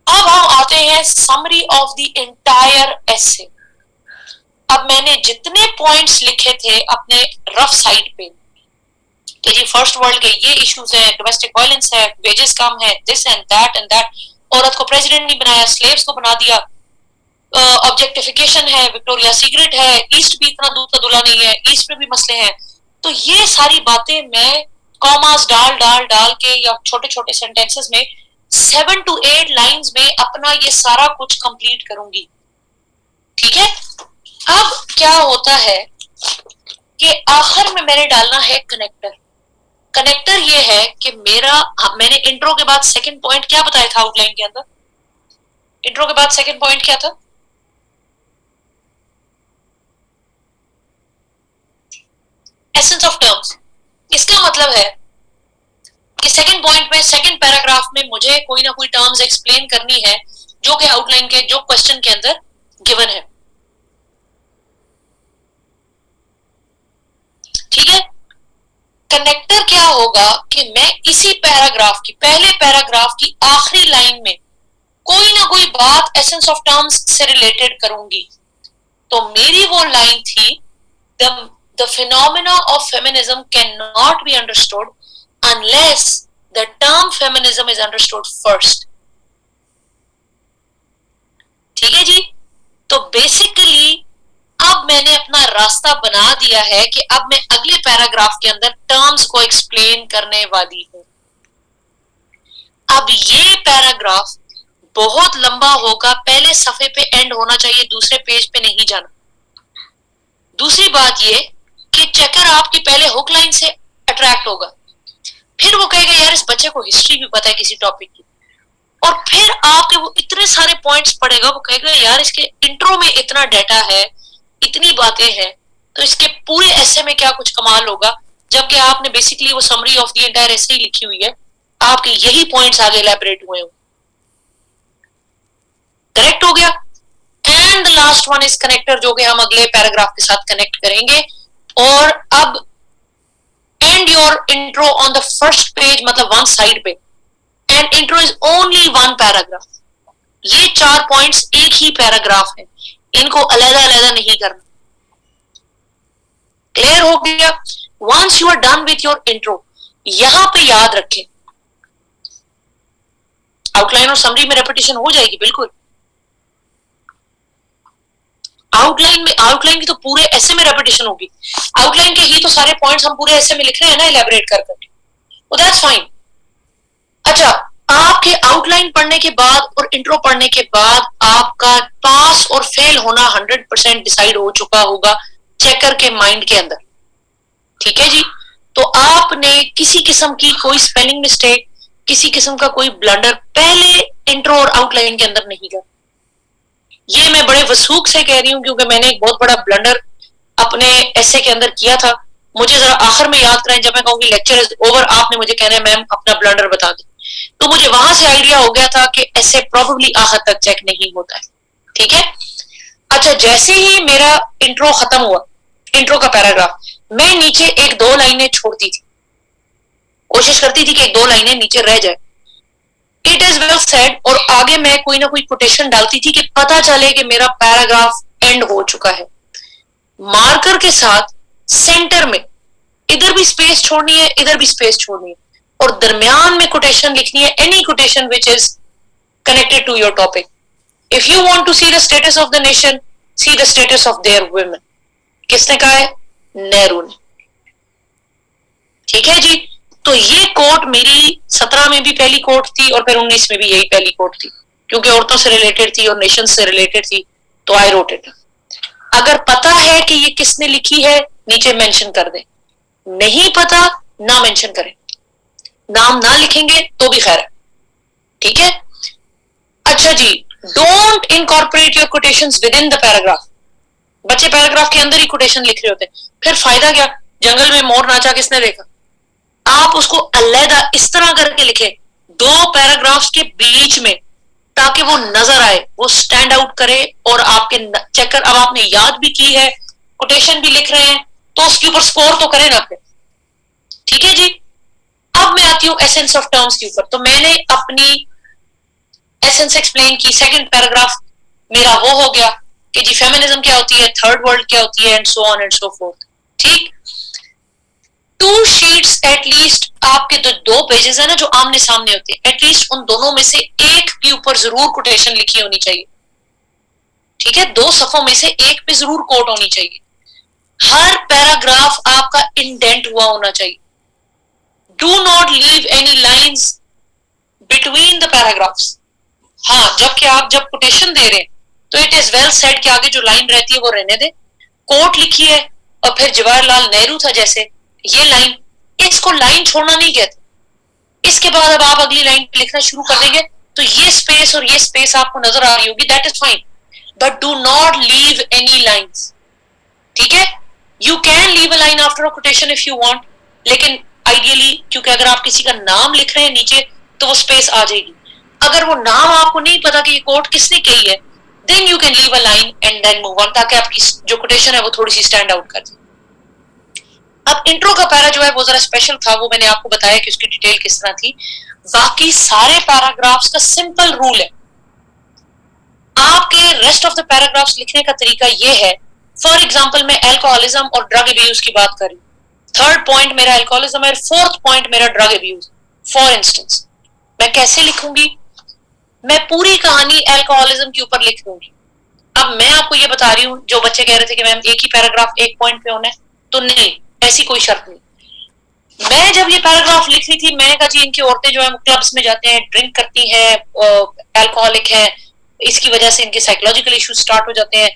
अब हम आते हैं summary of the entire essay. अब मैंने जितने पॉइंट्स लिखे थे अपने रफ साइड पे कि जी फर्स्ट वर्ल्ड के ये इश्यूज हैं, डोमेस्टिक वायलेंस है, वेजेस कम है, दिस एंड दैट, औरत को प्रेसिडेंट नहीं बनाया, स्लेव्स को बना दिया, ऑब्जेक्टिफिकेशन है, विक्टोरिया सीक्रेट है, ईस्ट भी इतना दूध का दूल्हा नहीं है, ईस्ट में भी मसले हैं। तो ये सारी बातें मैं कॉमास डाल के या छोटे छोटे सेंटेंसेस में 7 to 8 लाइंस में अपना ये सारा कुछ कंप्लीट करूंगी। ठीक है, अब क्या होता है कि आखिर में मैंने डालना है कनेक्टर। कनेक्टर ये है कि मैंने इंट्रो के बाद सेकंड पॉइंट क्या बताया था आउटलाइन के अंदर? इंट्रो के बाद सेकंड पॉइंट क्या था? Essence of terms. इसका मतलब है कि सेकंड पॉइंट में, सेकंड पैराग्राफ में मुझे कोई ना कोई टर्म्स एक्सप्लेन करनी है जो कि आउटलाइन के, जो क्वेश्चन के अंदर गिवन है। ठीक है, कनेक्टर क्या होगा कि मैं इसी पैराग्राफ की, पहले पैराग्राफ की आखिरी लाइन में कोई ना कोई बात एसेंस ऑफ टर्म्स से रिलेटेड करूंगी। तो मेरी वो लाइन थी, the phenomena of feminism cannot be understood unless the term feminism is understood first. ठीक है जी, तो बेसिकली अब मैंने अपना रास्ता बना दिया है कि अब मैं अगले पैराग्राफ के अंदर टर्म्स को एक्सप्लेन करने वाली हूं। अब ये पैराग्राफ बहुत लंबा होगा, पहले सफे पे एंड होना चाहिए, दूसरे पेज पे नहीं जाना। दूसरी बात ये कि चेकर आपकी पहले हुक लाइन से अट्रैक्ट होगा, फिर वो कहेगा यार इस बच्चे को हिस्ट्री भी पता है किसी टॉपिक की, और फिर आपके वो इतने सारे पॉइंट्स पढ़ेगा, वो कहेगा यार इसके इंट्रो में इतना डाटा है, इतनी बातें हैं, तो इसके पूरे ऐसे में क्या कुछ कमाल होगा, जबकि आपने बेसिकली वो समरी ऑफ द एंटायर ऐसे ही लिखी हुई है, आपके यही पॉइंट्स आगे इलैबोरेट हुए हो। करेक्ट हो गया। And the last one is connector, जो कि हम अगले पैराग्राफ के साथ कनेक्ट करेंगे। और अब and your intro on the first page, मतलब वन साइड पे, and intro is only one paragraph. ये 4 पॉइंट्स एक ही पैराग्राफ है, इनको अलग अलग नहीं करना। क्लियर हो गया? Once you are done with your intro, यहां पे याद रखें, आउटलाइन और समरी में रेपिटेशन हो जाएगी बिल्कुल। आउटलाइन की तो पूरे ऐसे में रेपिटेशन होगी, आउटलाइन के ही तो सारे पॉइंट्स हम पूरे ऐसे में लिख रहे हैं ना, इलैबोरेट कर करके, तो दैट्स फाइन। अच्छा, आपके आउटलाइन आउटलाइन पढ़ने के बाद और इंट्रो पढ़ने के बाद आपका पास और फेल होना 100% डिसाइड हो चुका होगा चेकर के माइंड के अंदर। ठीक है जी, तो आपने किसी किस्म की कोई स्पेलिंग मिस्टेक, किसी किस्म का कोई ब्लंडर पहले इंट्रो और आउटलाइन के अंदर नहीं कर। ये मैं बड़े वसूख से कह रही हूं क्योंकि मैंने एक बहुत बड़ा ब्लंडर अपने ऐसे के अंदर किया था। मुझे जरा आखिर में याद कराएं, जब मैं कहूंगी लेक्चर इज ओवर, आपने मुझे कहना है मैम अपना ब्लंडर बता दें, तो मुझे वहां से आइडिया हो गया था कि ऐसे प्रोबेबली आखिर तक चेक नहीं होता है। ठीक है, अच्छा जैसे ही मेरा इंट्रो खत्म हुआ, इंट्रो का पैराग्राफ, मैं नीचे एक दो लाइनें छोड़ती थी, कोशिश करती थी कि एक दो लाइनें नीचे रह जाए। इट इज वेल सेड, और आगे मैं कोई ना कोई कोटेशन डालती थी कि पता चले कि मेरा पैराग्राफ एंड हो चुका है। मार्कर के साथ सेंटर में इधर भी स्पेस छोड़नी है, इधर भी स्पेस छोड़नी है, और दरमियान में कोटेशन लिखनी है, any quotation which is connected to your topic. If you want to see the status of the nation, see the status of their women. किसने कहा है? नेहरू ने। ठीक है जी, तो ये कोट मेरी 17 में भी पहली कोट थी और फिर 19 में भी यही पहली कोट थी, क्योंकि औरतों से रिलेटेड थी और नेशन से रिलेटेड थी, तो आई रोट इट। अगर पता है कि ये किसने लिखी है, नीचे मेंशन कर दें, नहीं पता ना मेंशन करें, नाम ना लिखेंगे तो भी खैर है। ठीक है, अच्छा जी, don't incorporate your quotations within the paragraph. बच्चे पैराग्राफ के अंदर ही कोटेशन लिख रहे होते हैं, फिर फायदा क्या? जंगल में मोर नाचा किसने देखा? आप उसको अलहदा इस तरह करके लिखें दो पैराग्राफ्स के बीच में, ताकि वो नजर आए, वो स्टैंड आउट करे, और आपके चेकर, अब आपने याद भी की है, कोटेशन भी लिख रहे हैं, तो उसके ऊपर स्कोर तो करें ना फिर। ठीक है जी, अब मैं आती हूँ एसेंस ऑफ टर्म्स के ऊपर। तो मैंने अपनी एसेंस एक्सप्लेन की, सेकंड पैराग्राफ मेरा वो हो गया कि जी फेमिनिज्म क्या होती है, थर्ड वर्ल्ड क्या होती है, and so on and so fourth. ठीक, 2 शीट्स एटलीस्ट, आपके दो पेजेस है ना जो आमने सामने होते हैं, एटलीस्ट उन दोनों में से एक के ऊपर जरूर कोटेशन लिखी होनी चाहिए। ठीक है, 2 सफों में से एक पे जरूर कोट होनी चाहिए। हर पैराग्राफ आपका इंडेंट हुआ होना चाहिए। Do not leave any lines between the paragraphs. हाँ, जबकि आप जब कोटेशन दे रहे हैं तो इट इज वेल सेड कि आगे जो लाइन रहती है वो रहने दे। कोट लिखी है और फिर जवाहरलाल नेहरू था जैसे, ये लाइन, इसको लाइन छोड़ना नहीं कहते। इसके बाद अब आप अगली लाइन लिखना शुरू कर देंगे तो ये स्पेस और ये स्पेस आपको नजर आ रही होगी, that is fine, but do not leave any lines. ठीक है, you can leave a line after a quotation if you want, लेकिन आइडियली, क्योंकि अगर आप किसी का नाम लिख रहे हैं नीचे तो वो स्पेस आ जाएगी। अगर वो नाम आपको नहीं पता कि ये कोट किसने कही है, then you can leave a line and then move on, ताकि आपकी जो कोटेशन है वो थोड़ी सी स्टैंड आउट कर जाए। अब इंट्रो का पैरा जो है वो जरा स्पेशल था, वो मैंने आपको बताया कि उसकी डिटेल किस तरह थी। बाकी सारे पैराग्राफ्स का सिंपल रूल है। आपके रेस्ट ऑफ द पैराग्राफ्स लिखने का तरीका ये है, फॉर एग्जांपल मैं अल्कोहलिज्म और ड्रग अब्यूज की बात कर रही हूँ, थर्ड पॉइंट मेरा अल्कोहलिज्म है, फोर्थ पॉइंट मेरा ड्रग अब्यूज। फॉर इंस्टेंस मैं कैसे लिखूंगी? मैं पूरी कहानी अल्कोहलिज्म के ऊपर लिख दूंगी। अब मैं आपको ये बता रही हूँ, जो बच्चे कह रहे थे कि मैम एक ही पैराग्राफ एक पॉइंट पे होना है, तो नहीं, ऐसी कोई शर्त नहीं। मैं जब ये पैराग्राफ लिख रही थी, मैंने कहा जी इनकी औरतें जो है क्लब्स में जाते हैं, ड्रिंक करती हैं, अल्कोहलिक है, इसकी वजह से इनके साइकोलॉजिकल इश्यूज स्टार्ट हो जाते हैं,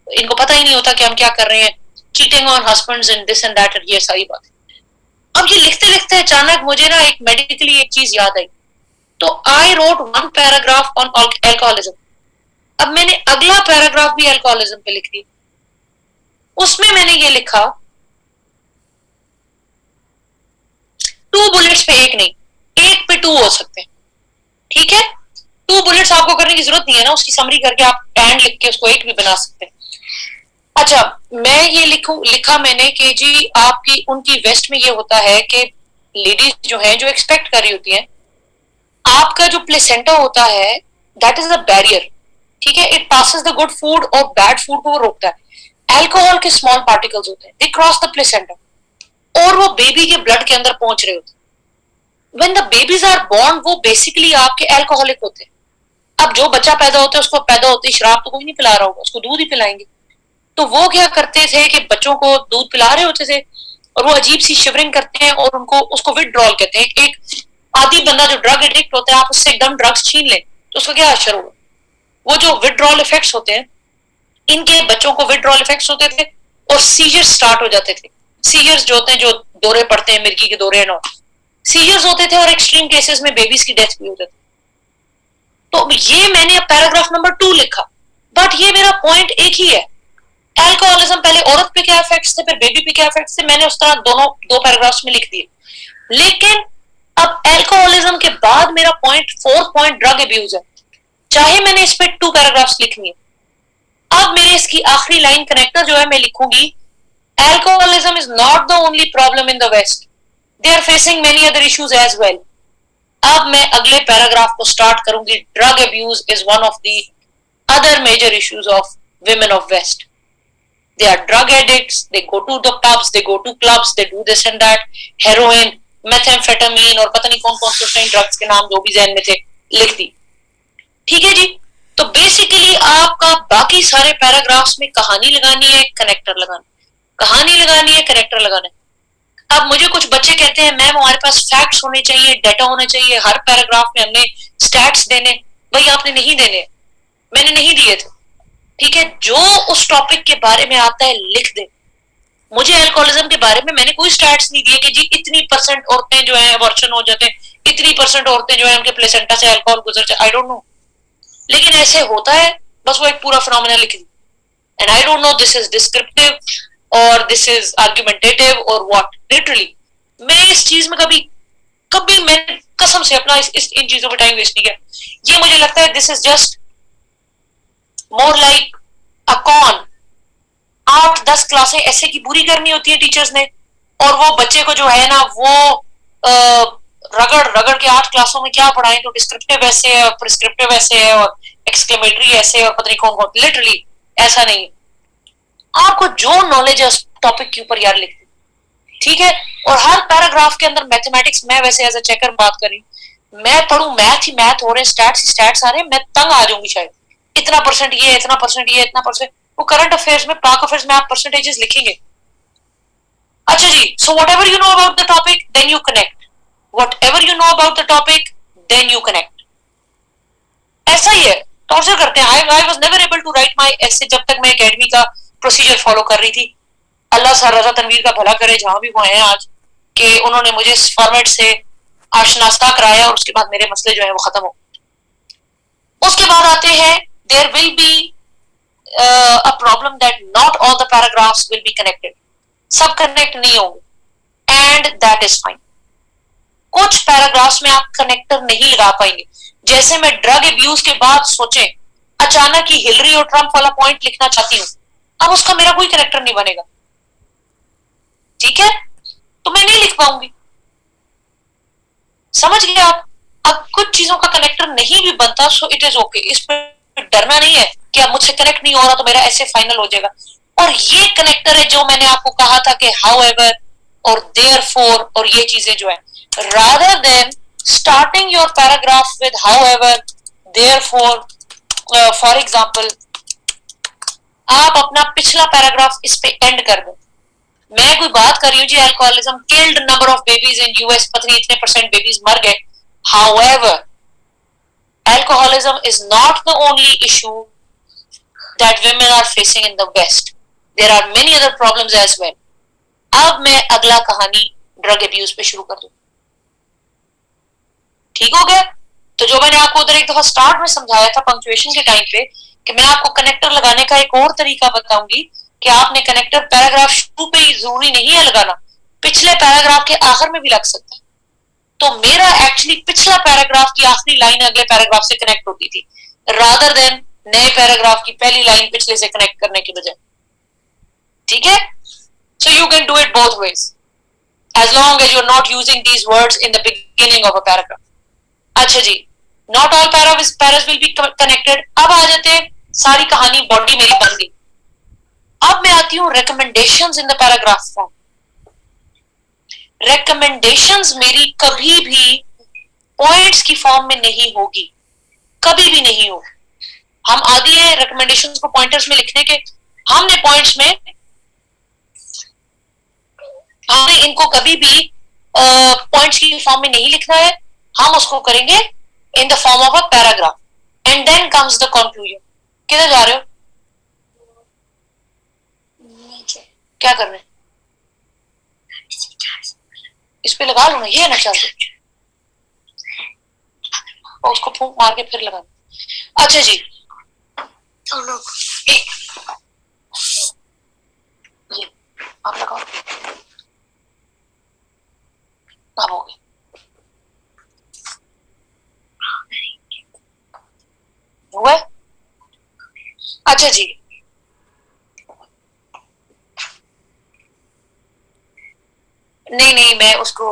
इनको पता ही नहीं होता कि हम क्या कर रहे हैं, cheating on husbands and this and that, ये सारी बात। अब ये लिखते लिखते अचानक मुझे ना एक मेडिकली एक चीज याद आई, तो I wrote 1 paragraph on alcoholism. अब मैंने अगला पैराग्राफ भी अल्कोहलिज्म पे लिख दी, उसमें मैंने ये लिखा 2 बुलेट्स पे एक नहीं, एक पे 2 हो सकते हैं। ठीक है, 2 बुलेट्स आपको करने की जरूरत नहीं है ना, उसकी समरी करके आप एंड लिख के उसको एक भी बना सकते हैं। अच्छा, मैं ये लिखा मैंने कि जी आपकी उनकी वेस्ट में ये होता है कि लेडीज जो है जो एक्सपेक्ट कर रही होती हैं, आपका जो प्लेसेंटा होता है दैट इज द बैरियर। ठीक है, it passes the good food और बैड फूड को वो रोकता है। अल्कोहल के स्मॉल पार्टिकल्स होते हैं, दे क्रॉस द प्लेसेंटा और वो बेबी के ब्लड के अंदर पहुंच रहे होते हैं। When the babies are born, वो बेसिकली आपके अल्कोहलिक होते हैं। अब जो बच्चा पैदा होता है उसको पैदा होते ही शराब तो कोई नहीं पिला रहा होगा, उसको दूध ही पिलाएंगे। तो वो क्या करते थे कि बच्चों को दूध पिला रहे होते थे और वो अजीब सी शिवरिंग करते हैं और उनको उसको विथड्रॉल कहते हैं, एक आदि बंदा जो ड्रग एडिक्ट होता है, आप उससे एकदम ड्रग्स छीन लें तो उसका क्या असर होगा? वो जो विड्रॉल इफेक्ट्स होते हैं, इनके बच्चों को विड्रॉल इफेक्ट्स होते थे और सीजर्स स्टार्ट हो जाते थे। सीजर्स जो होते हैं, जो दौरे पड़ते हैं, मिर्गी के दौरे ना, सीजर्स होते थे और एक्सट्रीम केसेस में बेबीज की डेथ भी होती थी। तो ये मैंने अब पैराग्राफ नंबर 2 लिखा, बट ये मेरा पॉइंट एक ही है। अल्कोहलिज्म पहले औरत पे क्या इफेक्ट्स थे, फिर बेबी पे क्या इफेक्ट्स थे, मैंने उस तरह दोनों दो पैराग्राफ्स में लिख दिए। लेकिन अब अल्कोहलिज्म के बाद मेरा पॉइंट 4 पॉइंट ड्रग अब्यूज है, चाहे मैंने इस पे 2 पैराग्राफ्स लिखनी है। अब मेरे इसकी आखिरी लाइन कनेक्टर जो है मैं लिखूंगी, alcoholism is not the only problem in the West. They are facing many other issues as well. अब मैं अगले पैराग्राफ को स्टार्ट करूंगी, drug abuse is one of the other major issues of women of West. They are drug addicts, they go to the pubs, they go to clubs, they do this and that, heroin, methamphetamine और पता नहीं कौन कौन से ड्रग्स के नाम जो भी जहन में थे लिख दी। ठीक है जी, तो बेसिकली आपका बाकी सारे पैराग्राफ्स में कहानी लगानी है, कनेक्टर लगाना, कहानी लगानी है, कनेक्टर लगाना है। अब मुझे कुछ बच्चे कहते हैं मैम हमारे पास फैक्ट्स होने चाहिए, डाटा होना चाहिए, हर पैराग्राफ में हमने स्टैट्स देने। भाई आपने नहीं देने, मैंने नहीं दिए थे। ठीक है, जो उस टॉपिक के बारे में आता है लिख दे। मुझे अल्कोहलिज्म के बारे में मैंने कोई स्टैट्स नहीं दिए कि जी इतनी परसेंट औरतें जो है अबॉर्शन हो जाते हैं, इतनी परसेंट औरतें जो है उनके प्लेसेंटा से अल्कोहल गुजर जाए। आई डोंट नो, लेकिन ऐसे होता है, बस वो एक पूरा फिनोमेना लिख दी। And I don't know this is descriptive और दिस इज आर्गुमेंटेटिव और व्हाट। लिटरली मैं इस चीज में कभी मैंने कसम से अपना इन चीजों पर टाइम वेस्ट नहीं किया। ये मुझे लगता है this is just more like a con. 8-10 क्लासें ऐसे की पूरी करनी होती है टीचर्स ने, और वो बच्चे को जो है ना वो रगड़ रगड़ के 8 क्लासों में क्या पढ़ाएं, तो डिस्क्रिप्टिव ऐसे है और प्रिस्क्रिप्टिव ऐसे है और एक्सक्लेमेटरी ऐसे है और पता नहीं कौन कौन। लिटरली ऐसा नहीं है, आपको जो नॉलेज है उस टॉपिक के ऊपर यार लिख दो। ठीक है, और हर पैराग्राफ के अंदर मैथमेटिक्स, मैं वैसे एज अ चेकर बात करी, मैं पढ़ू मैथ ही मैथ हो रहे, स्टैट्स आ रहे हैं, मैं तंग आ जाऊंगी शायद। इतना परसेंट ये, इतना परसेंट ये, इतना परसेंट वो। करंट अफेयर्स में, पाक अफेयर्स में आप परसेंटेजेस लिखेंगे। अच्छा जी, so whatever you know about the topic then you connect, whatever you know about the topic then you connect. ऐसा ही है, टॉर्चर करते हैं। I was never able to write my essay जब तक मैं एकेडमी का प्रोसीजर फॉलो कर रही थी। अल्लाह सर रजा तनवीर का भला करे जहां भी वो हैं आज, कि उन्होंने मुझे इस फॉर्मेट से आशनास्ता कराया और उसके बाद मेरे मसले जो है वो खत्म हो। उसके बाद आते हैं there will be a problem that not all the paragraphs will be connected. सब कनेक्ट नहीं होंगे and that is fine. कुछ पैराग्राफ्स में आप कनेक्टर नहीं लगा पाएंगे। जैसे मैं ड्रग अब्यूज के बाद सोचें अचानक ही हिलरी और ट्रंप वाला पॉइंट लिखना चाहती हूँ, अब उसका मेरा कोई कनेक्टर नहीं बनेगा। ठीक है, तो मैं नहीं लिख पाऊंगी। समझ गए आप? अब कुछ चीजों का कनेक्टर नहीं भी बनता, सो इट इज ओके। इस पर डरना नहीं है कि अब मुझसे कनेक्ट नहीं हो रहा तो मेरा ऐसे फाइनल हो जाएगा। और ये कनेक्टर है जो मैंने आपको कहा था कि हाउएवर और देयरफॉर और ये चीजें जो है, rather than starting your paragraph with however, therefore, for example, आप अपना पिछला पैराग्राफ इस पे एंड कर दो। मैं कोई बात कर रही हूँ जी, alcoholism killed number of babies in US, पता नहीं इतने परसेंट बेबीज मर गए। however, alcoholism is not the only issue that women are facing in the West. There are many other problems as well. अब मैं अगला कहानी ड्रग अब्यूज पे शुरू कर दूं। ठीक हो गया? तो जो मैंने आपको उधर एक दफा स्टार्ट में समझाया था पंक्चुएशन के टाइम पे, कि मैं आपको कनेक्टर लगाने का एक और तरीका बताऊंगी कि आपने कनेक्टर पैराग्राफ शुरू पे ही जरूरी नहीं है लगाना, पिछले पैराग्राफ के आखिर में भी लग सकता है। तो मेरा एक्चुअली पिछला पैराग्राफ की आखिरी लाइन अगले पैराग्राफ से कनेक्ट होती थी, रादर देन नए पैराग्राफ की पहली लाइन पिछले से कनेक्ट करने की बजाय। ठीक है, so you can do it both ways as long as you're not using these words in the beginning of a paragraph. अच्छा जी, not all paras will be connected. अब आ जाते हैं, सारी कहानी बॉडी मेरी बन गई। अब मैं आती हूँ recommendations in the paragraph form. Recommendations मेरी कभी भी पॉइंट्स की फॉर्म में नहीं होगी, कभी भी नहीं होगी। हम आदि हैं recommendations को पॉइंटर्स में लिखने के, हमने पॉइंट्स में हमने इनको कभी भी पॉइंट्स की फॉर्म में नहीं लिखना है। हम उसको करेंगे in the form of a paragraph, and then comes the conclusion. किधर जा रहे हो? क्या कर रहे हैं? इस पे लगा लो ना, ये ना चार्ज, और उसको फूंक मार के फिर लगा। अच्छा जी, ये आप लगाओ, अब हो गए। हुआ? अच्छा जी, नहीं नहीं, मैं उसको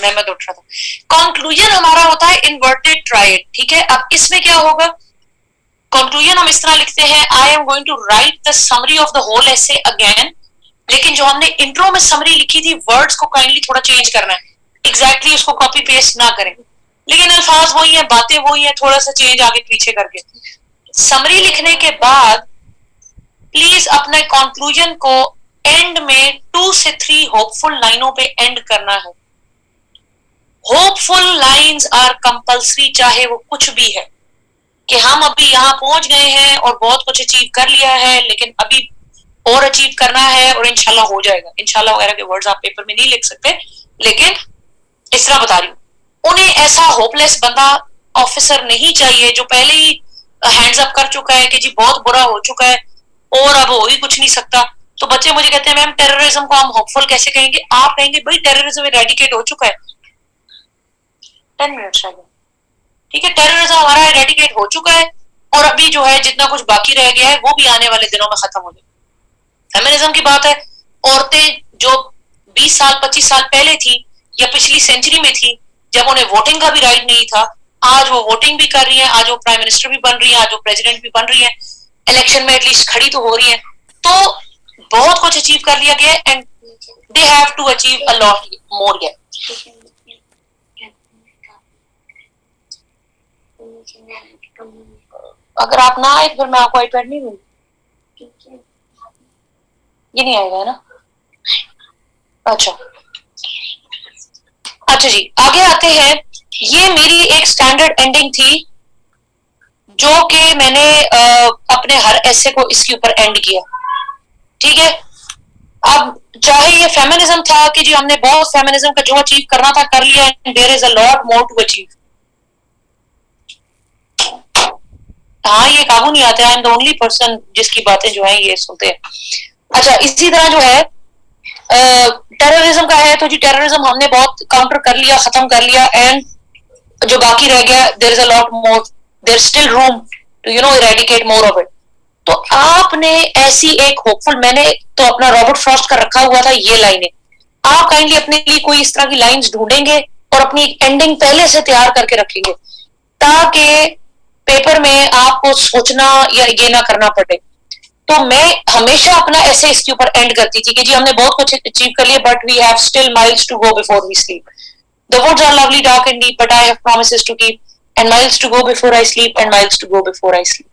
मैं मत उठ रहा था। कंक्लूजन हमारा होता है इन्वर्टेड ट्राइड, ठीक है। अब इसमें क्या होगा, कंक्लूजन हम इस तरह लिखते हैं, I am going to write the summary of the whole essay again, लेकिन जो हमने इंट्रो में समरी लिखी थी, वर्ड्स को काइंडली थोड़ा चेंज करना है, एग्जैक्टली उसको कॉपी पेस्ट ना करें, लेकिन अल्फाज वही है, बातें वही है, थोड़ा सा चेंज आगे पीछे करके। समरी लिखने के बाद प्लीज अपने कंक्लूजन को एंड में 2 से 3 होपफुल लाइनों पे एंड करना है। होपफुल लाइंस आर कंपल्सरी, चाहे वो कुछ भी है, कि हम अभी यहाँ पहुंच गए हैं और बहुत कुछ अचीव कर लिया है, लेकिन अभी और अचीव करना है और इंशाल्लाह हो जाएगा। इंशाल्लाह वगैरह के वर्ड्स आप पेपर में नहीं लिख सकते, लेकिन इस तरह बता रही हूँ। उन्हें ऐसा होपलेस बंदा ऑफिसर नहीं चाहिए जो पहले ही हैंड्स अप कर चुका है कि जी बहुत बुरा हो चुका है और अब हो ही कुछ नहीं सकता। तो बच्चे मुझे कहते हैं मैम टेररिज्म को हम होपफुल कैसे कहेंगे? आप कहेंगे भाई टेररिज्म इरेडिकेट हो चुका है। 10 मिनट शायद, ठीक है, टेररिज्म हमारा इरेडिकेट हो चुका है और अभी जो है जितना कुछ बाकी रह गया है वो भी आने वाले दिनों में खत्म हो जाए। फेमिनिज्म की बात है, औरतें जो 20 साल 25 साल पहले थी या पिछली सेंचुरी में थी, जब उन्हें वोटिंग का भी राइट नहीं था, आज वो वोटिंग भी कर रही है, आज वो प्राइम मिनिस्टर भी बन रही है, आज वो प्रेसिडेंट भी बन रही है, इलेक्शन में एटलीस्ट खड़ी तो हो रही है। तो बहुत कुछ अचीव कर लिया गया and they have to achieve a lot more yet. अगर आप ना आए फिर मैं आपको आईपैड नहीं दूंगी, ये नहीं आएगा है ना? अच्छा अच्छा जी, आगे आते हैं। ये मेरी एक स्टैंडर्ड एंडिंग थी जो कि मैंने अपने हर ऐसे को इसके ऊपर एंड किया, ठीक है। अब चाहे ये फेमिनिज्म था कि जी हमने बहुत फेमिनिज्म का जो अचीव करना था कर लिया, there is a lot more to achieve. हाँ, ये काबू नहीं आता, I am the only person जिसकी बातें जो है ये सुनते हैं। अच्छा, इसी तरह जो है टेररिज्म का है, तो जी टेररिज्म हमने बहुत काउंटर कर लिया, खत्म कर लिया, एंड जो बाकी रह गया there is a lot more, there still room to eradicate more of it. तो आपने ऐसी एक होपफुल, मैंने तो अपना रॉबर्ट फ्रॉस्ट का रखा हुआ था ये लाइनें, आप काइंडली अपने लिए कोई इस तरह की लाइंस ढूंढेंगे और अपनी एंडिंग पहले से तैयार करके रखेंगे, ताकि पेपर में आपको सोचना या ये ना करना पड़े। तो मैं हमेशा अपना ऐसे इसके ऊपर एंड करती थी कि जी हमने बहुत कुछ अचीव कर लिया, but we have still miles to go before we sleep. The woods are lovely dark and deep, but I have promises to keep, and miles to go before I sleep, and miles to go before I sleep.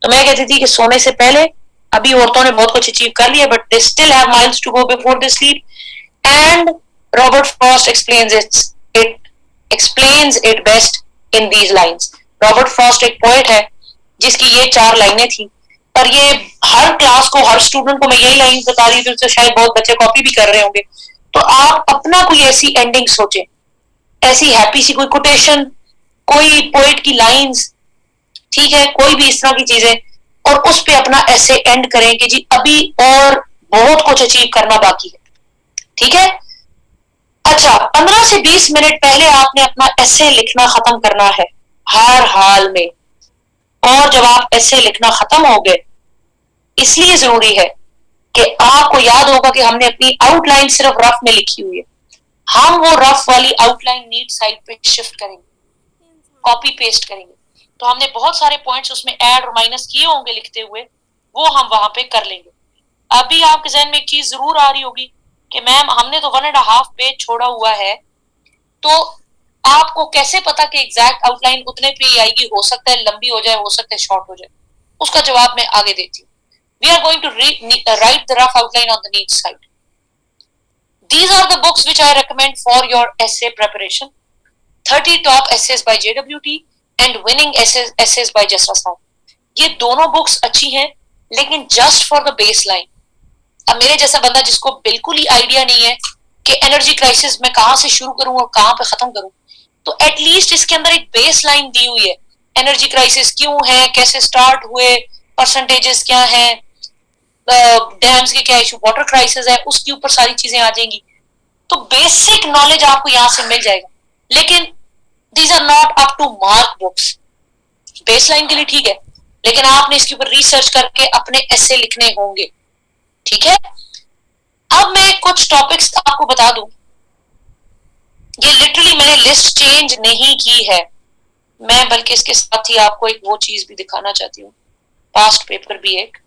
तो मैं कहती थी कि सोने से पहले, अभी औरतों ने बहुत कुछ अचीव कर लिया, but they still have miles to go before they sleep. And Robert Frost explains it best in these lines. Robert Frost एक पोएट है जिसकी ये 4 लाइनें थी, पर ये हर क्लास को, हर स्टूडेंट को मैं यही लाइन बता रही थी, तो शायद बहुत बच्चे कॉपी भी कर रहे होंगे। तो आप अपना कोई ऐसी एंडिंग सोचें, ऐसी हैप्पी सी कोई कोटेशन, कोई पोएट की लाइंस, ठीक है, कोई भी इस तरह की चीजें, और उस पे अपना ऐसे एंड करें कि जी अभी और बहुत कुछ अचीव करना बाकी है, ठीक है। अच्छा, 15 से 20 मिनट पहले आपने अपना ऐसे लिखना खत्म करना है हर हाल में, और जब आप ऐसे लिखना खत्म हो गए, इसलिए जरूरी है कि आपको याद होगा कि हमने अपनी आउटलाइन सिर्फ रफ में लिखी हुई है, हम वो रफ वाली आउटलाइन नीट साइड पे शिफ्ट करेंगे, कॉपी पेस्ट करेंगे। तो हमने बहुत सारे पॉइंट्स उसमें ऐड और माइनस किए होंगे लिखते हुए, वो हम वहां पे कर लेंगे। अभी आपके जहन में एक चीज जरूर आ रही होगी कि मैम हमने तो 1.5 पेज छोड़ा हुआ है, तो आपको कैसे पता कि एग्जैक्ट आउटलाइन उतने पे ही आएगी? हो सकता है लंबी हो जाए, हो सकता है शॉर्ट हो जाए। उसका जवाब मैं आगे देती हूँ। We are going to write the rough outline on the neat side. These are the books which I recommend for your essay preparation. 30 top essays by JWT and winning essays by Jasra साहब। ये दोनों बुक्स अच्छी हैं, लेकिन just for the base line. अब मेरे जैसा बंदा जिसको बिल्कुल ही आइडिया नहीं है कि एनर्जी क्राइसिस में कहां से शुरू करूं और कहां पे खत्म करूं, तो एटलीस्ट इसके अंदर एक बेस लाइन दी हुई है। एनर्जी क्राइसिस क्यों है, कैसे स्टार्ट हुए, परसेंटेजेस क्या है, डैम्स के क्या इशू, वाटर क्राइसिस है, उसके ऊपर सारी चीजें आ जाएंगी। तो बेसिक नॉलेज आपको यहां से मिल जाएगा, लेकिन these are not up to mark books. Baseline के लिए ठीक है, लेकिन आपने इसके ऊपर रिसर्च करके अपने ऐसे लिखने होंगे। ठीक है, अब मैं कुछ टॉपिक्स आपको बता दूं। ये लिटरली मैंने लिस्ट चेंज नहीं की है, मैं बल्कि इसके साथ ही आपको एक वो चीज भी दिखाना चाहती हूँ, पास्ट पेपर भी एक।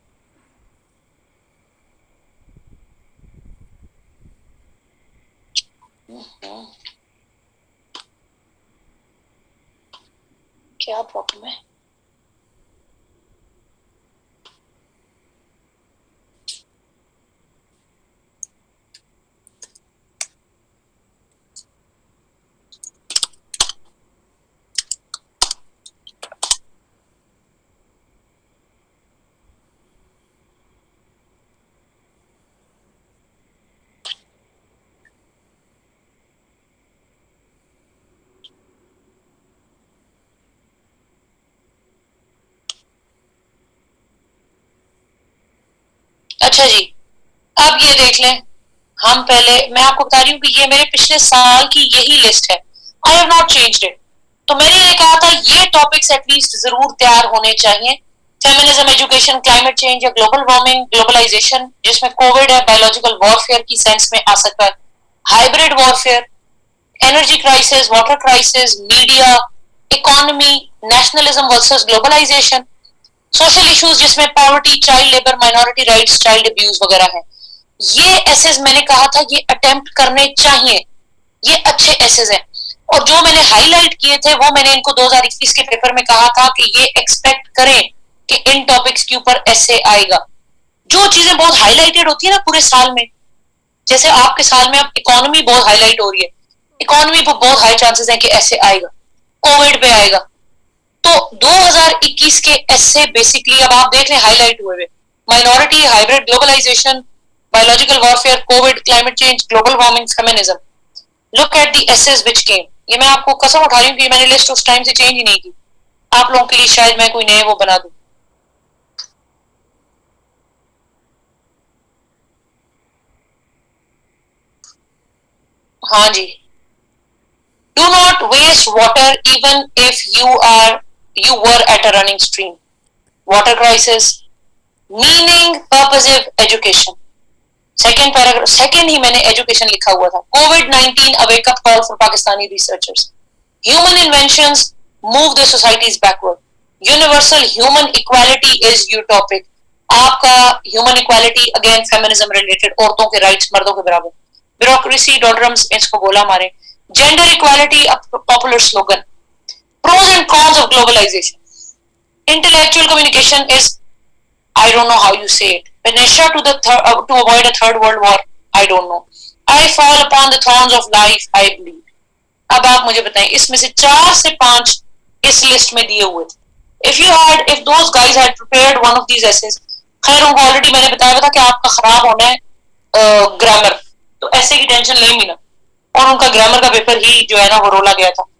क्या प्रॉब्लम है? अच्छा जी, अब ये देख लें। हम पहले, मैं आपको बता रही हूँ कि ये मेरे पिछले साल की यही लिस्ट है, I have not changed it. तो मैंने ये कहा था ये टॉपिक्स एटलीस्ट जरूर तैयार होने चाहिए। फेमिनिज्म, एजुकेशन, क्लाइमेट चेंज या ग्लोबल वार्मिंग, ग्लोबलाइजेशन जिसमें कोविड है, बायोलॉजिकल वॉरफेयर की सेंस में आ सकता है, hybrid warfare, energy crisis, water crisis, media, economy, nationalism versus globalization, social issues जिसमें poverty, child labour, minority rights, child abuse वगैरह है। ये एसेज मैंने कहा था ये अटेम्प्ट करने चाहिए, ये अच्छे एसेज हैं। और जो मैंने हाईलाइट किए थे वो मैंने इनको 2021 के पेपर में कहा था कि ये एक्सपेक्ट करें कि इन टॉपिक्स के ऊपर ऐसे आएगा। जो चीजें बहुत हाईलाइटेड होती है ना पूरे साल में, जैसे आपके साल में अब इकोनॉमी बहुत हाईलाइट हो रही है, इकोनॉमी पर बहुत हाई चांसेस है कि ऐसे आएगा, कोविड पे आएगा। तो 2021 के ऐसे बेसिकली अब आप देख रहे हैं हाईलाइट हुए हुए, minority, hybrid, globalisation, biological warfare, COVID, climate change, global warming, feminism. Look at the essays which came. ये मैं आपको कसम उठा रही हूँ कि मैंने लिस्ट उस टाइम से चेंज ही नहीं की। आप लोगों के लिए शायद मैं कोई नए वो बना दूं। हाँ जी, do not waste water even if you were at a running stream. Water crisis, meaning purposive education. Second paragraph, second ही मैंने एजुकेशन लिखा हुआ था। कोविड-19 a wake up call for Pakistani researchers. Human inventions move the societies backward. Universal human equality is your topic. आपका human equality again feminism related, औरतों के राइट्स मर्दों के बराबर, ब्यूरोक्रेसी डॉलरम्स इसको गोला मारे, gender equality popular slogan, pros and cons of globalisation, intellectual communication is, I don't know how you say it, Venetia to avoid a third world war, I don't know, I fall upon the thorns of life, I believe. अब आप मुझे बताएं इसमें से 4 से 5 इस लिस्ट में दिए हुए थे। if those guys had prepared one of these essays, खैर उनको ऑलरेडी मैंने बताया था कि आपका खराब होना है ग्रामर, तो ऐसे की टेंशन ले ही ना, और उनका ग्रामर का पेपर ही जो है ना वो रोला गया था।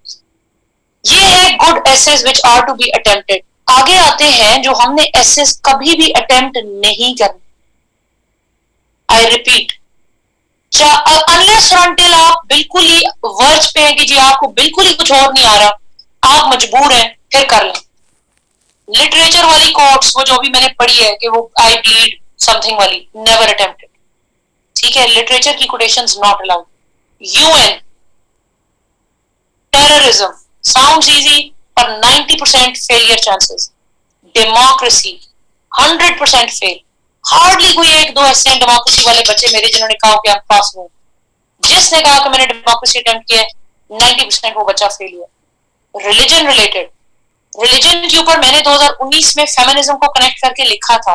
ये है good essays which are to be attempted. आगे आते हैं जो हमने एसेज कभी भी अटेम्प्ट नहीं करने। आई रिपीट, अनलेस और अनटिल आप बिल्कुल ही वर्ज पे हैं कि जी आपको बिल्कुल ही कुछ और नहीं आ रहा, आप मजबूर हैं, फिर कर लें। लिटरेचर वाली कोट्स वो जो भी मैंने पढ़ी है कि वो आई ब्लीड समथिंग वाली, नेवर अटेम्प्टेड। ठीक है, लिटरेचर की quotations not allowed. UN, terrorism sounds easy पर 90% failure chances. Democracy 100% fail. Hardly कोई एक दो ऐसे हैं डेमोक्रेसी वाले बच्चे मेरे जिन्होंने कहा कि हम पास हुए। जिसने कहा कि मैंने डेमोक्रेसी अटेम्प्ट किया 90% वो बच्चा फेल हुआ। रिलीजन रिलेटेड, रिलीजन के ऊपर मैंने 2019 में फेमिनिज्म को कनेक्ट करके लिखा था,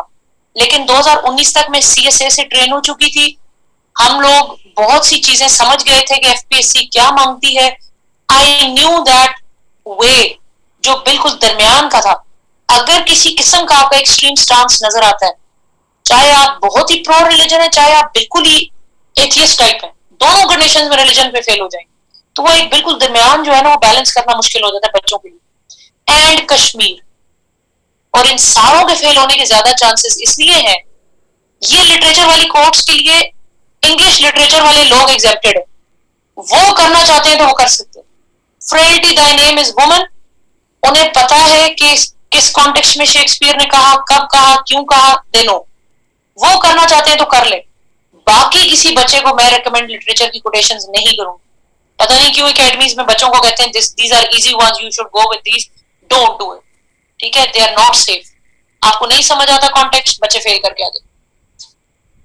लेकिन 2019 तक मैं CSA से ट्रेन हो चुकी थी। हम लोग बहुत सी चीजें समझ गए थे कि FPSC क्या मांगती है, आई न्यू दैट वे जो बिल्कुल दरमियान का था, अगर किसी किस्म का आपका एक्सट्रीम स्टांस नजर आता है, चाहे आप बहुत ही प्रो रिलीजन है, चाहे आप बिल्कुल ही एथियस्ट टाइप है, दोनों कंडीशन में रिलीजन पे फेल हो जाएंगे, तो वो एक बिल्कुल दरमियान जो है ना, वो बैलेंस करना मुश्किल हो जाता है बच्चों के लिए। एंड कश्मीर, और इन सारों के फेल होने के ज्यादा चांसेस इसलिए हैं, ये लिटरेचर वाली कोर्ट्स के लिए इंग्लिश लिटरेचर वाले लोग एग्जेप्टेड है, वो करना चाहते हैं तो वो कर सकते हैं। Frailty Dai name is woman, उन्हें पता है कि किस कॉन्टेक्स्ट में शेक्सपियर ने कहा, कब कहा, क्यों कहा, दे नो, वो करना चाहते हैं तो कर ले। बाकी किसी बच्चे को मैं रेकमेंड लिटरेचर की कोटेशंस नहीं करूंगी, पता नहीं क्यों एकेडमीज में बच्चों को कहते हैं these are easy ones, you should go with these, don't do it, ठीक है, दे आर नॉट सेफ। आपको नहीं समझ आता कॉन्टेक्स्ट, बच्चे फेल करके आ जाते।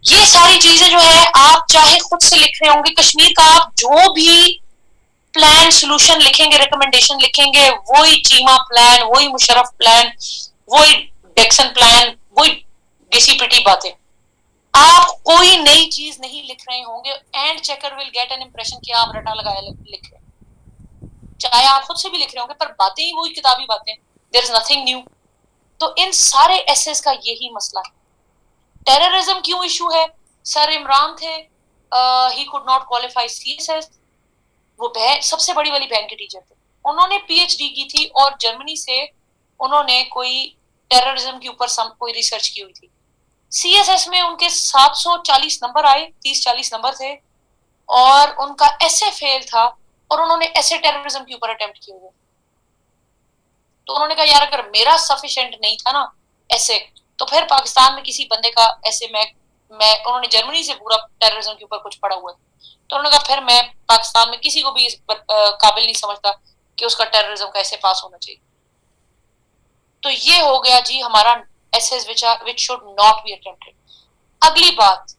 ये सारी चीजें जो है आप चाहे खुद से लिख रहे होंगे, कश्मीर का आप जो भी प्लान सोल्यूशन लिखेंगे, रिकमेंडेशन लिखेंगे, वही चीमा प्लान, वही मुशर्रफ प्लान, वही डेक्सन प्लान, वही घिसी पिटी बातें, आप कोई नई चीज नहीं लिख रहे होंगे। And checker will get an impression कि आप रटा लगाया लिख रहे हैं, चाहे आप खुद से भी लिख रहे होंगे, पर बातें ही वही किताबी बातें, देयर इज नथिंग न्यू। तो इन सारे एसेस का यही मसला है। टेररिज्म क्यों इशू है? सर इमरान थे, he could not qualify CSS, वो बहन, सबसे बड़ी वाली बहन के टीचर थे, उन्होंने पीएचडी की थी और जर्मनी से उन्होंने कोई टेररिज्म के ऊपर कोई रिसर्च की हुई थी। सीएसएस में उनके 740 नंबर आए, 30-40 नंबर थे, और उनका एसे फेल था, और उन्होंने एसे टेररिज्म के ऊपर अटेम्प्ट किए हुए। तो उन्होंने कहा यार अगर मेरा सफिशिएंट नहीं था ना ऐसे, तो फिर पाकिस्तान में किसी बंदे का ऐसे मैं उन्होंने जर्मनी से पूरा टेररिज्म के ऊपर कुछ पढ़ा हुआ है, तो उन्होंने कहा फिर मैं पाकिस्तान में किसी को भी इस काबिल नहीं समझता कि उसका टेररिज्म कैसे पास होना चाहिए। तो ये हो गया जी हमारा essays which should not be attempted. अगली बात,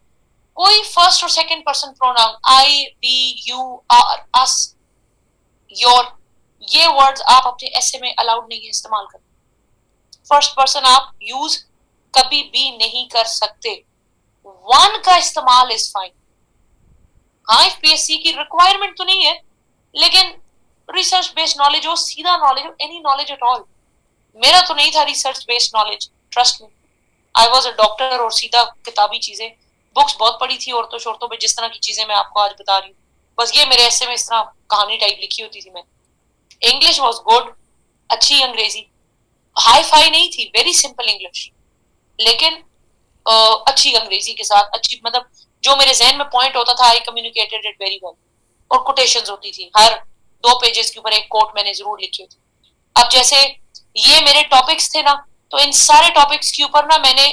कोई फर्स्ट और second person pronoun I, we, you, are, us, your, ये वर्ड्स आप अपने एसे में अलाउड नहीं है इस्तेमाल करना। फर्स्ट पर्सन आप यूज कभी भी नहीं कर सकते। वन का इस्तेमाल इज फाइन। हाँ, एफपीएससी की रिक्वायरमेंट तो नहीं है, लेकिन रिसर्च बेस्ड नॉलेज हो, सीधा नॉलेज हो, एनी नॉलेज एट ऑल। मेरा तो नहीं था research based knowledge, trust me, I was a doctor, और सीधा किताबी चीजें, बुक्स बहुत पढ़ी थी औरतों शोरतों पे, जिस तरह की चीजें मैं आपको आज बता रही हूँ, बस ये मेरे ऐसे में इस तरह कहानी टाइप लिखी होती थी। मैं इंग्लिश वॉज गुड, अच्छी अंग्रेजी, हाई फाई नहीं थी, वेरी सिंपल इंग्लिश, लेकिन अच्छी अंग्रेजी के साथ, अच्छी मतलब जो मेरे जहन में पॉइंट होता था, आई कम्युनिकेटेड इट वेरी वेल। और कोटेशंस होती थी, हर 2 पेजेस के ऊपर एक कोट मैंने जरूर लिखी होती। अब जैसे ये मेरे टॉपिक्स थे ना, तो इन सारे टॉपिक्स के ऊपर ना मैंने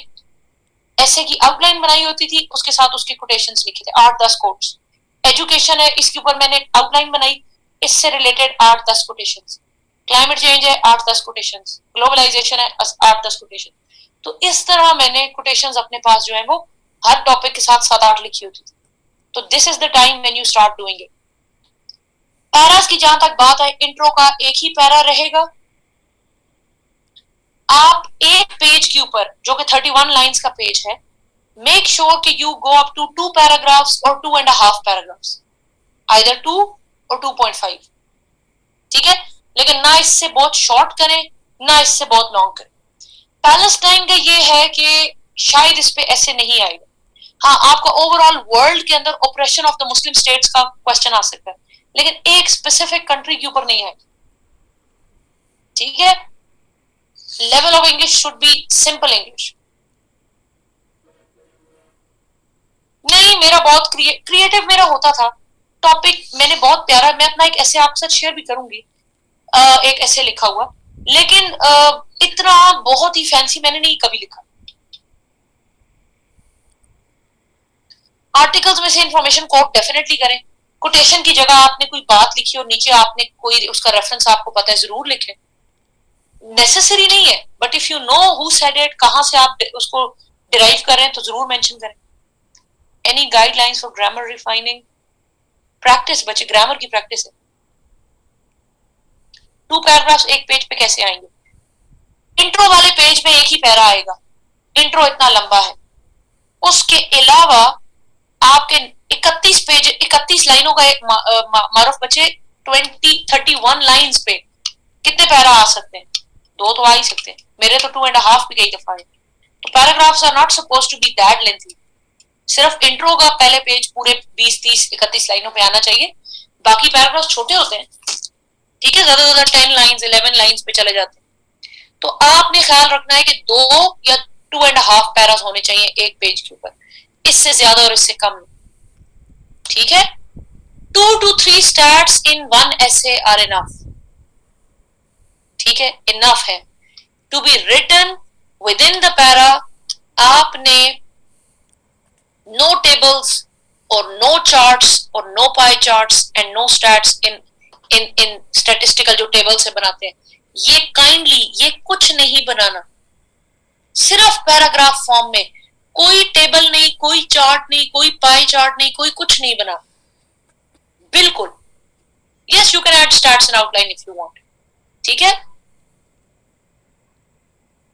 ऐसे की आउटलाइन बनाई होती थी, उसके साथ उसके कोटेशंस लिखे थे, 8-10 कोट्स। एजुकेशन है, इसके ऊपर मैंने आउटलाइन बनाई, इससे रिलेटेड 8-10 कोटेशंस। क्लाइमेट चेंज है, 8-10 कोटेशंस। ग्लोबलाइजेशन है, 8-10 कोटेशन। तो इस तरह मैंने कोटेशंस अपने पास जो है वो हर टॉपिक के साथ 7-8 लिखी होती थी। तो this is the time when you start doing it. Paris की जहां तक बात है, इंट्रो का एक ही पैरा रहेगा। आप एक पेज के ऊपर, जो कि 31 लाइंस का पेज है, मेक श्योर कि you go up to 2 paragraphs और 2.5 पैराग्राफ्स, आइदर 2 और 2.5, ठीक है, लेकिन ना इससे बहुत शॉर्ट करें, ना इससे बहुत लॉन्ग करें। पैलेस्टाइन का ये है कि शायद इस पे ऐसे नहीं आएगा। हाँ, आपका ओवरऑल वर्ल्ड के अंदर operation of the Muslim states का क्वेश्चन आ सकता है, लेकिन एक स्पेसिफिक कंट्री के ऊपर नहीं आएगा, ठीक है। Level of English should be simple English. नहीं, मेरा बहुत क्रिएटिव मेरा होता था। टॉपिक मैंने बहुत प्यारा, मैं अपना एक ऐसे आपके साथ शेयर भी करूंगी, एक ऐसे लिखा हुआ, लेकिन इतना बहुत ही फैंसी मैंने नहीं कभी लिखा। आर्टिकल्स में से इंफॉर्मेशन कोट डेफिनेटली करें। कोटेशन की जगह आपने कोई बात लिखी और नीचे आपने कोई उसका रेफरेंस आपको पता है, जरूर लिखें। नेसेसरी नहीं है, but if you know who said it, कहां से आप उसको डिराइव करें, तो जरूर मेंशन करें। Any guidelines for grammar refining, practice, बच्चे ग्रामर की प्रैक्टिस है। 2 पैराग्राफ्स एक पेज पे कैसे आएंगे? इंट्रो वाले पेज में एक ही पैरा आएगा, इंट्रो इतना लंबा है। उसके अलावा आपके 31 लाइनों का एक मारूफ बच्चे 31 लाइंस पे कितने पैरा आ सकते हैं? 2 तो आ ही सकते हैं। मेरे तो 2.5 भी कई दफा है। तो paragraphs are not suppose to be that lengthy. सिर्फ इंट्रो का पहले पेज पूरे 20, 30, 31 लाइनों पे आना चाहिए। बाकी पैराग्राफ छोटे होते हैं, ठीक है, ज्यादा ज्यादा 10 लाइंस 11 लाइंस पे चले जाते हैं। तो आपने ख्याल रखना है कि 2 या 2.5 पैरास होने चाहिए एक पेज के ऊपर, इससे ज्यादा और इससे कम नहीं, ठीक है। 2 to 3 stats in one essay are enough, ठीक है, enough है to be written within the para। आपने no tables or no charts or no pie charts and no stats in statistical जो टेबल से बनाते हैं, ये काइंडली ये कुछ नहीं बनाना। सिर्फ पैराग्राफ फॉर्म में, कोई टेबल नहीं, कोई चार्ट नहीं, कोई पाई चार्ट नहीं, कोई कुछ नहीं बना, बिल्कुल। Yes, you can add stats and outline if you want, ठीक है।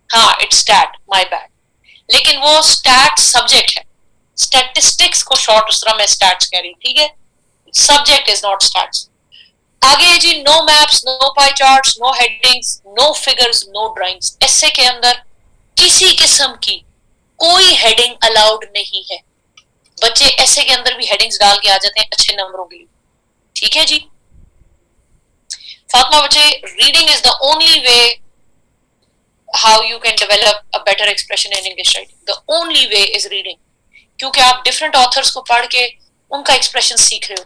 हाँ, इट्स स्टैट, माय बैड, लेकिन वो स्टैट सब्जेक्ट है। स्टैटिस्टिक्स को शॉर्ट उस तरह मैं स्टैट्स कह रही हूं, ठीक है। Subject is not stats. आगे जी, no maps, no pie charts, no headings, no figures, no drawings. Essay के अंदर किसी किस्म की कोई हेडिंग अलाउड नहीं है। बच्चे ऐसे के अंदर भी हेडिंग्स डाल के आ जाते हैं अच्छे नंबरों के लिए, ठीक है जी। फातिमा बच्चे, reading is the only way how you can develop a better expression in English writing. The only way is reading, क्योंकि आप डिफरेंट ऑथर्स को पढ़ के उनका एक्सप्रेशन सीख रहे हो।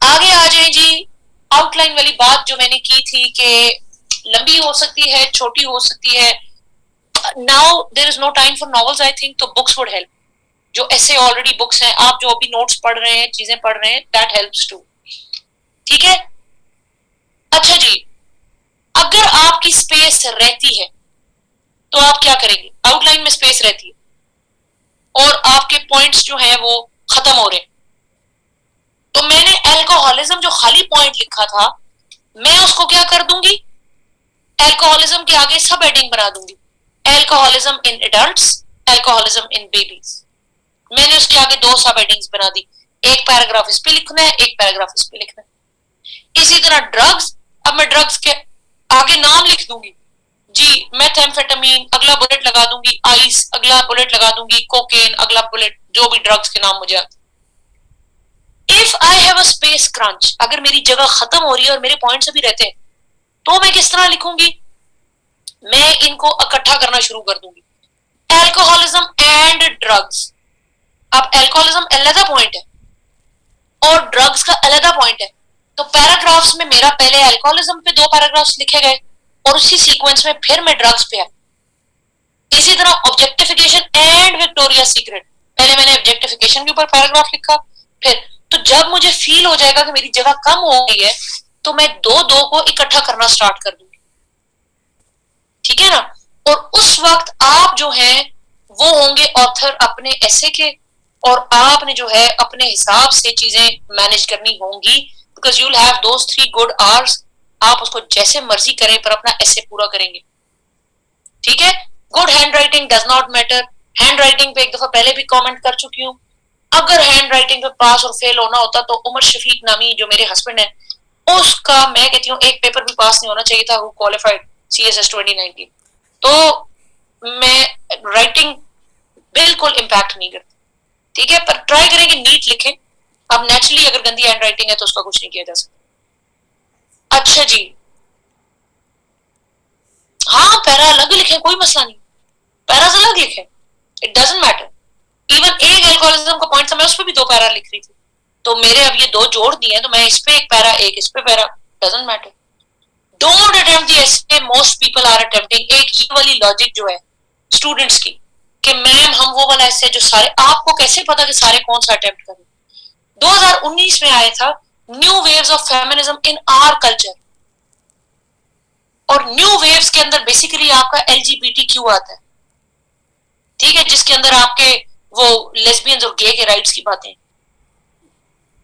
आगे आ जाए जी, आउटलाइन वाली बात जो मैंने की थी कि लंबी हो सकती है, छोटी हो सकती है। Now there is no time for novels I think, तो बुक्स वुड हेल्प। जो ऐसे ऑलरेडी बुक्स हैं, आप जो अभी नोट्स पढ़ रहे हैं, चीजें पढ़ रहे हैं, दैट हेल्प्स टू, ठीक है। अच्छा जी, अगर आपकी स्पेस रहती है तो आप क्या करेंगे? आउटलाइन में स्पेस रहती है और आपके पॉइंट्स जो हैं वो खत्म हो रहे हैं, तो मैंने अल्कोहलिज्म जो खाली पॉइंट लिखा था, मैं उसको क्या कर दूंगी? अल्कोहलिज्म के आगे सब हेडिंग बना दूंगी, alcoholism in adults, alcoholism in babies. मैंने उसके आगे 2 सब हेडिंग्स बना दी, एक पैराग्राफ इस पे लिखना है, एक पैराग्राफ इस पे लिखना है। इसी तरह ड्रग्स, अब मैं ड्रग्स के आगे नाम लिख दूंगी जी, मेथेम्फेटामीन, अगला बुलेट लगा दूंगी आइस, अगला बुलेट लगा दूंगी कोकेन, अगला बुलेट, जो भी ड्रग्स के नाम मुझे आते। If I have a space crunch, अगर मेरी जगह खत्म हो रही है और मेरे पॉइंट्स भी रहते हैं, तो मैं किस तरह लिखूंगी? मैं इनको इकट्ठा करना शुरू कर दूंगी, अल्कोहलिज्म एंड ड्रग्स। अब अल्कोहलिज्म अलग पॉइंट है और ड्रग्स का अलग पॉइंट है, तो पैराग्राफ्स में मेरा पहले अल्कोहलिज्म पे 2 पैराग्राफ्स लिखे गए और उसी सीक्वेंस में फिर मैं ड्रग्स पे आई। इसी तरह ऑब्जेक्टिफिकेशन एंड विक्टोरिया सीक्रेट, पहले मैंने ऑब्जेक्टिफिकेशन के ऊपर पैराग्राफ लिखा, फिर तो जब मुझे फील हो जाएगा कि मेरी जगह कम हो गई है, तो मैं 2-2 को इकट्ठा करना स्टार्ट कर दूंगी, ठीक है ना। और उस वक्त आप जो है वो होंगे ऑथर अपने ऐसे के, और आपने जो है अपने हिसाब से चीजें मैनेज करनी होंगी, because you will have those 3 good hours. आप उसको जैसे मर्जी करें पर अपना ऐसे पूरा करेंगे, ठीक है। Good hand writing does not matter. Hand writing पे एक दफा पहले भी कमेंट कर चुकी हूँ। अगर हैंड राइटिंग पे पास और फेल होना होता तो उमर शफीक नामी जो मेरे हस्बैंड है, उसका मैं कहती हूँ एक पेपर भी पास नहीं होना चाहिए था, वो क्वालिफाइड CSS 2019। तो मैं राइटिंग बिल्कुल इम्पैक्ट नहीं करती, ठीक है, पर ट्राई करेंगे नीट लिखें। अब नेचुरली अगर गंदी हैंड राइटिंग है तो उसका कुछ नहीं किया जा सकता। अच्छा जी, हाँ, पैरा अलग लिखें, कोई मसला नहीं, पैरा अलग लिखें, इट डजंट मैटर। इवन एक अल्कोहलिज्म का पॉइंट था, मैं उस पर भी 2 पैरा लिख रही थी, तो मेरे अब ये 2 जोड़ दिए तो मैं इस पे एक पैरा, एक इस पे para, doesn't matter. Don't attempt the essay most people are attempting. एक ये वाली लॉजिक जो है स्टूडेंट्स की कि मैम हम वो वाला एसे जो सारे, आपको कैसे पता कि सारे कौन सा अटेम्प्ट करें? 2019 में आया था new waves of feminism in our culture, और न्यू वेव्स के अंदर बेसिकली आपका LGBTQ आता है, ठीक है, जिसके अंदर आपके वो लेस्बियंस और गे के राइट्स की बातें।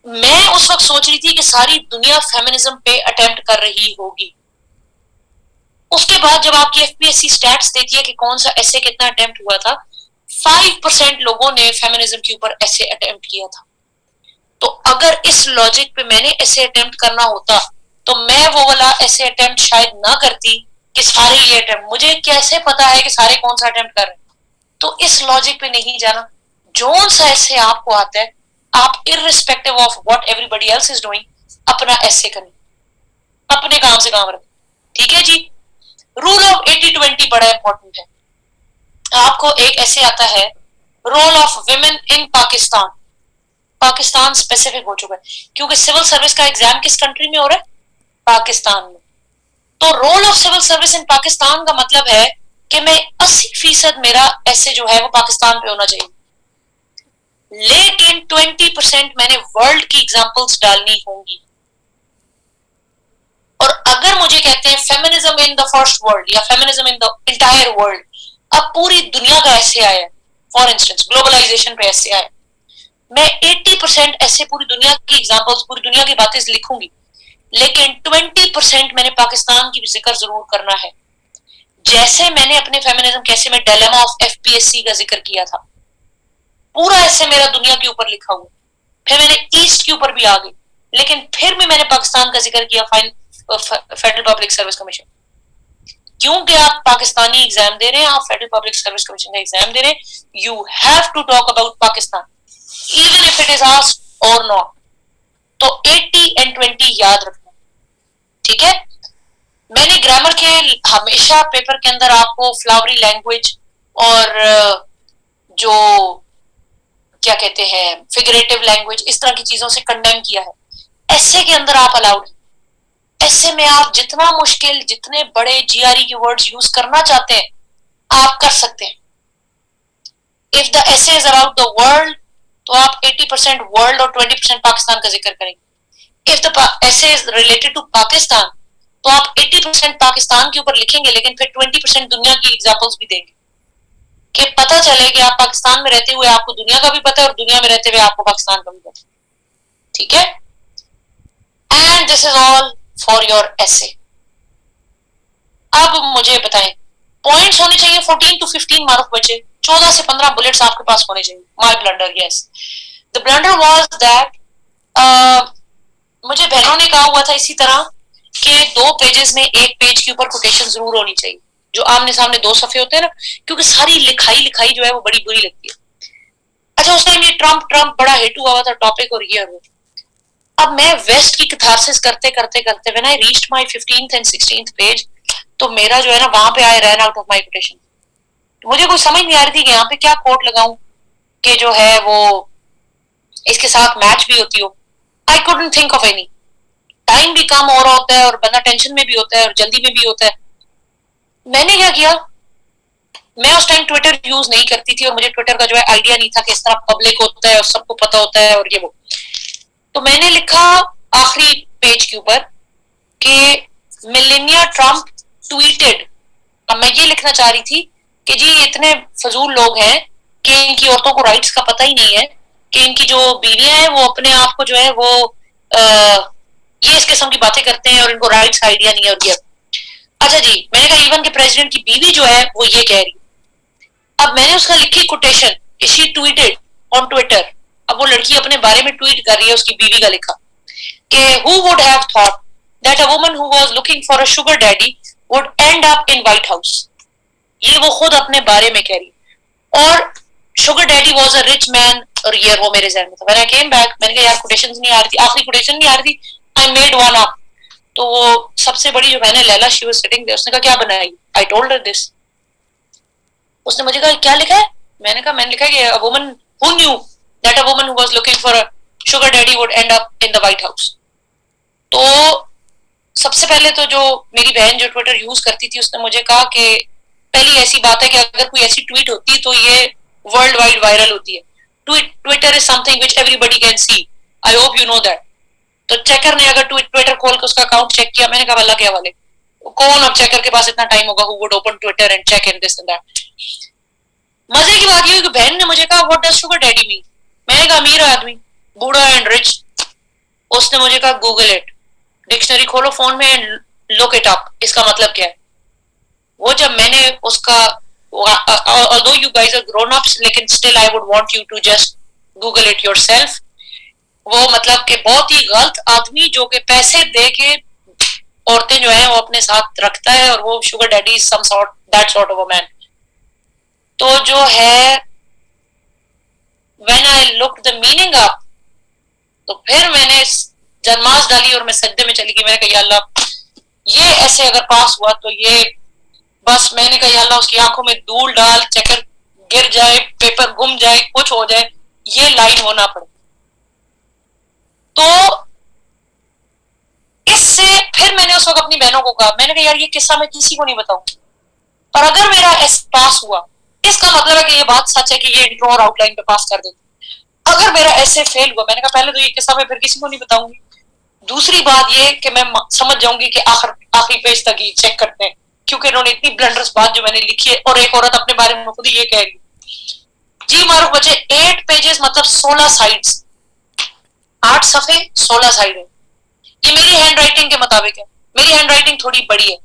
मैं उस वक्त सोच रही थी कि सारी दुनिया फेमिनिज्म पे अटेम्प्ट कर रही होगी। उसके बाद जब आपकी FPSC स्टैट्स देती है कि कौन सा ऐसे कितना अटेम्प्ट हुआ था, 5% लोगों ने फेमिनिज्म के ऊपर ऐसे अटेम्प्ट किया था। तो अगर इस लॉजिक पे मैंने ऐसे अटेम्प्ट करना होता तो मैं वो वाला ऐसे अटेम्प्ट शायद ना करती कि सारे ये अटेम्प्ट, मुझे कैसे पता है कि सारे कौन सा अटेम्प्ट कर रहे हैं। तो इस लॉजिक पे नहीं जाना, जो सा ऐसे आपको आता है आप irrespective of what everybody else is doing अपना ऐसे करें, अपने काम से काम रखें। ठीक है जी। रूल ऑफ 80-20 बड़ा इंपॉर्टेंट है। आपको एक ऐसे आता है role of women in Pakistan, Pakistan specific हो चुका है क्योंकि सिविल सर्विस का एग्जाम किस कंट्री में हो रहा है, पाकिस्तान में। तो role of civil service in Pakistan का मतलब है कि मैं 80% मेरा ऐसे जो है वो पाकिस्तान पे होना चाहिए, लेकिन 20% मैंने वर्ल्ड की एग्जांपल्स डालनी होंगी। और अगर मुझे कहते हैं feminism in the first world या feminism in the entire world, अब पूरी दुनिया का ऐसे आया, फॉर इंस्टेंस ग्लोबलाइजेशन पे ऐसे आया, मैं 80% ऐसे पूरी दुनिया की एग्जांपल्स, पूरी दुनिया की बातें लिखूंगी, लेकिन 20% मैंने पाकिस्तान की जिक्र जरूर करना है। जैसे मैंने अपने फेमिनिज्म कैसे में डायलेमा ऑफ एफपीएससी का जिक्र किया था, पूरा ऐसे मेरा दुनिया के ऊपर लिखा हुआ, फिर मैंने ईस्ट के ऊपर भी आ गई, लेकिन फिर भी मैंने पाकिस्तान का जिक्र किया, फेडरल पब्लिक सर्विस कमीशन। क्योंकि आप पाकिस्तानी एग्जाम दे रहे हैं, आप फेडरल पब्लिक सर्विस कमीशन का एग्जाम दे रहे हैं, you have to talk about Pakistan even if it is asked और नॉट। तो 80-20 याद रखना। ठीक है। मैंने ग्रामर के हमेशा पेपर के अंदर आपको फ्लावरी लैंग्वेज और जो क्या कहते हैं फिगरेटिव लैंग्वेज, इस तरह की चीजों से कंडेम किया है। ऐसे के अंदर आप अलाउड है, ऐसे में आप जितना मुश्किल, जितने बड़े जीआरई के वर्ड्स यूज करना चाहते हैं आप कर सकते हैं। If the essay is about the world तो आप 80% वर्ल्ड और 20% पाकिस्तान का जिक्र करेंगे। If the essay is related to Pakistan तो आप 80% पाकिस्तान के ऊपर लिखेंगे, लेकिन फिर 20% दुनिया की एग्जांपल्स भी देंगे कि पता चले कि आप पाकिस्तान में रहते हुए आपको दुनिया का भी पता है और दुनिया में रहते हुए आपको पाकिस्तान का भी पता है। ठीक है। And this is all for your एसे। अब मुझे बताएं, पॉइंट्स होने चाहिए 14 to 15 मार्क बचे, 14 से 15 बुलेट्स आपके पास होने चाहिए। My blunder, yes the blunder was that मुझे बहनों ने कहा हुआ था इसी तरह कि 2 पेजेस में 1 पेज के ऊपर कोटेशन जरूर होनी चाहिए, जो आमने सामने 2 सफे होते हैं ना, क्योंकि सारी लिखाई जो है वो बड़ी बुरी लगती है। अच्छा, उस टाइम ये ट्रम्प बड़ा हिट हुआ था टॉपिक, और ये और वो। अब मैं वेस्ट की कैथारसिस करते when I reached my 15th and 16th page, तो मेरा जो है ना वहां पे I ran out of my quotation. मुझे कोई समझ नहीं आ रही थी कि यहाँ पे क्या कोट लगाऊं कि जो है वो इसके साथ मैच भी होती हो। I couldn't think of any. Time भी कम हो रहा होता है और बंदा टेंशन में भी होता है और जल्दी में भी होता है। मैंने क्या किया, मैं उस टाइम ट्विटर यूज नहीं करती थी और मुझे ट्विटर का जो है आइडिया नहीं था कि इस तरह पब्लिक होता है और सबको पता होता है और ये वो। तो मैंने लिखा आखिरी पेज के ऊपर कि मेलेनिया ट्रम्प ट्वीटेड। अब मैं ये लिखना चाह रही थी कि जी इतने फजूल लोग हैं कि इनकी औरतों को राइट्स का पता ही नहीं है, कि इनकी जो बीवियां हैं वो अपने आप को जो है वो ये इस किस्म की बातें करते हैं और इनको राइट्स का आइडिया नहीं है। और ये अच्छा जी, मैंने कहा इवन के प्रेसिडेंट की बीवी जो है वो ये कह रही। अब मैंने उसका लिखी quotation, she tweeted on Twitter. अब वो लड़की अपने बारे में ट्वीट कर रही है, उसकी बीवी का लिखा कि who would have thought that a woman who was looking for a sugar daddy would end up in White House। ये वो खुद अपने बारे में कह रही, और sugar daddy was a rich man, और ये वो मेरे जहन में था। When I came back, मैंने कहा यार कोटेशंस नहीं आ रही थी, आखिरी कोटेशन नहीं आ रही थी, I made one up। तो वो सबसे बड़ी जो मैंने Laila, she was sitting there, उसने कहा क्या बनाई? I told her this। उसने मुझे कहा क्या लिखा है? मैंने लिखा है कि a woman who knew that a woman who was looking for a sugar daddy would end up in the White House। तो सबसे पहले तो जो मेरी बहन जो ट्विटर यूज करती थी उसने मुझे कहा कि पहली ऐसी बात है कि अगर कोई ऐसी ट्वीट होती है तो ये वर्ल्ड वाइड वायरल होती है। Twitter is something which everybody can see, I hope you know that. तो चेकर ने अगर ट्विटर खोल के उसका अकाउंट चेक किया, मैंने कहा अल्लाह के हवाले, कौन अब चेकर के पास इतना टाइम होगा who would open Twitter and check in this and that. मजे की बात ये हुई कि बहन ने मुझे कहा what does sugar daddy mean. मैंने कहा अमीर आदमी, बूढ़ा एंड रिच। उसने मुझे कहा गूगल इट, डिक्शनरी खोलो फोन में एंड लुक इट अप, इसका मतलब क्या है। वो जब मैंने उसका, although you guys are grown ups, लेकिन still I would want you to just Google it yourself। वो मतलब कि बहुत ही गलत आदमी जो कि पैसे दे के औरतें जो है वो अपने साथ रखता है, और वो sugar daddy some sort that sort of a man. तो जो है when I look the meaning up, तो फिर मैंने जनमाज डाली और मैं सज्जे में चली गई। मैंने कहा या अल्लाह, ये ऐसे अगर पास हुआ तो ये बस, मैंने कहा या अल्लाह उसकी आंखों में धूल डाल, चक्कर गिर जाए, पेपर गुम जाए, कुछ हो जाए, ये लाइन होना पड़े। तो इससे फिर मैंने उस वक्त अपनी बहनों को कहा, मैंने कहा यार ये किस्सा मैं किसी को नहीं बताऊंगी, पर अगर मेरा पास हुआ इसका मतलब है कि ये बात सच है कि ये इंट्रो और आउटलाइन पे पास कर देते। अगर मेरा ऐसे फेल हुआ, मैंने कहा पहले तो ये किस्सा मैं फिर किसी को नहीं बताऊंगी, दूसरी बात ये कि मैं समझ जाऊंगी कि आखिरी पेज तक ही चेक करते हैं, क्योंकि इन्होंने इतनी ब्लंडर्स बात जो मैंने लिखी है, और एक औरत अपने बारे में खुद ही ये कह रही जी मारूफ बच्चे 8 पेजेस मतलब 16 साइड्स, 8 सफे 16 साइड है। ये मेरी हैंड राइटिंग के मुताबिक है, मेरी हैंड राइटिंग थोड़ी बड़ी है।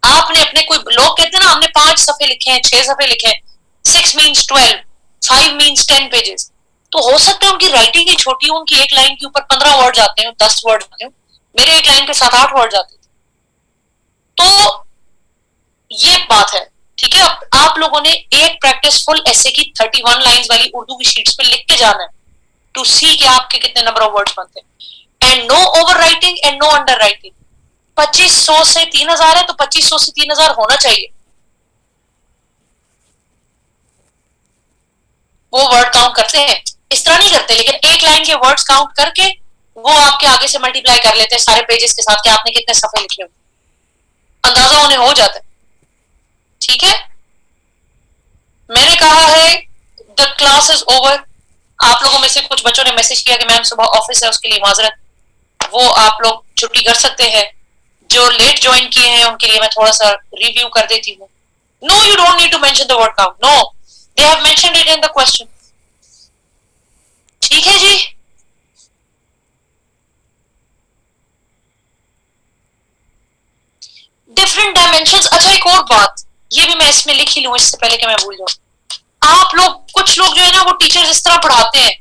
आपने अपने, कोई लोग कहते हैं ना हमने 5 सफे लिखे हैं, 6 सफे लिखे हैं, 6 मीन्स 12, 5 मीन्स 10 पेजेस। तो हो सकता है उनकी राइटिंग ही छोटी हो, उनकी एक लाइन के ऊपर 15 वर्ड आते हैं, 10 वर्ड आते हैं, मेरे एक लाइन पे 7-8 वर्ड आते थे। तो ये बात है, ठीक है। अब आप लोगों ने एक प्रैक्टिस फुल ऐसे की 31 लाइंस वाली उर्दू की शीट्स पे लिख के जाना है, टू सी कि आपके कितने नंबर ऑफ वर्ड्स बनते हैं। And no over writing and no under writing. 2500 से 3000 है तो 2500 से 3000 होना चाहिए, वो वर्ड काउंट करते हैं, इस तरह नहीं करते, लेकिन एक लाइन के वर्ड्स काउंट करके वो आपके आगे से मल्टीप्लाई कर लेते हैं सारे पेजेस के साथ कि आपने कितने सफे लिखे हो, अंदाजा उन्हें हो जाता है। ठीक है, मैंने कहा है द क्लास इज ओवर। आप लोगों में से कुछ बच्चों ने मैसेज किया कि मैम सुबह ऑफिस है, उसके लिए माजरत, वो आप लोग छुट्टी कर सकते हैं। जो लेट ज्वाइन किए हैं उनके लिए मैं थोड़ा सा रिव्यू कर देती हूँ। No you don't need to mention the word count, no they have mentioned it in the question. ठीक है जी, डिफरेंट डायमेंशंस। अच्छा एक और बात, ये भी मैं इसमें लिख ही लूं इससे पहले कि मैं भूल जाऊं। आप लोग, कुछ लोग जो है ना वो टीचर्स इस तरह पढ़ाते हैं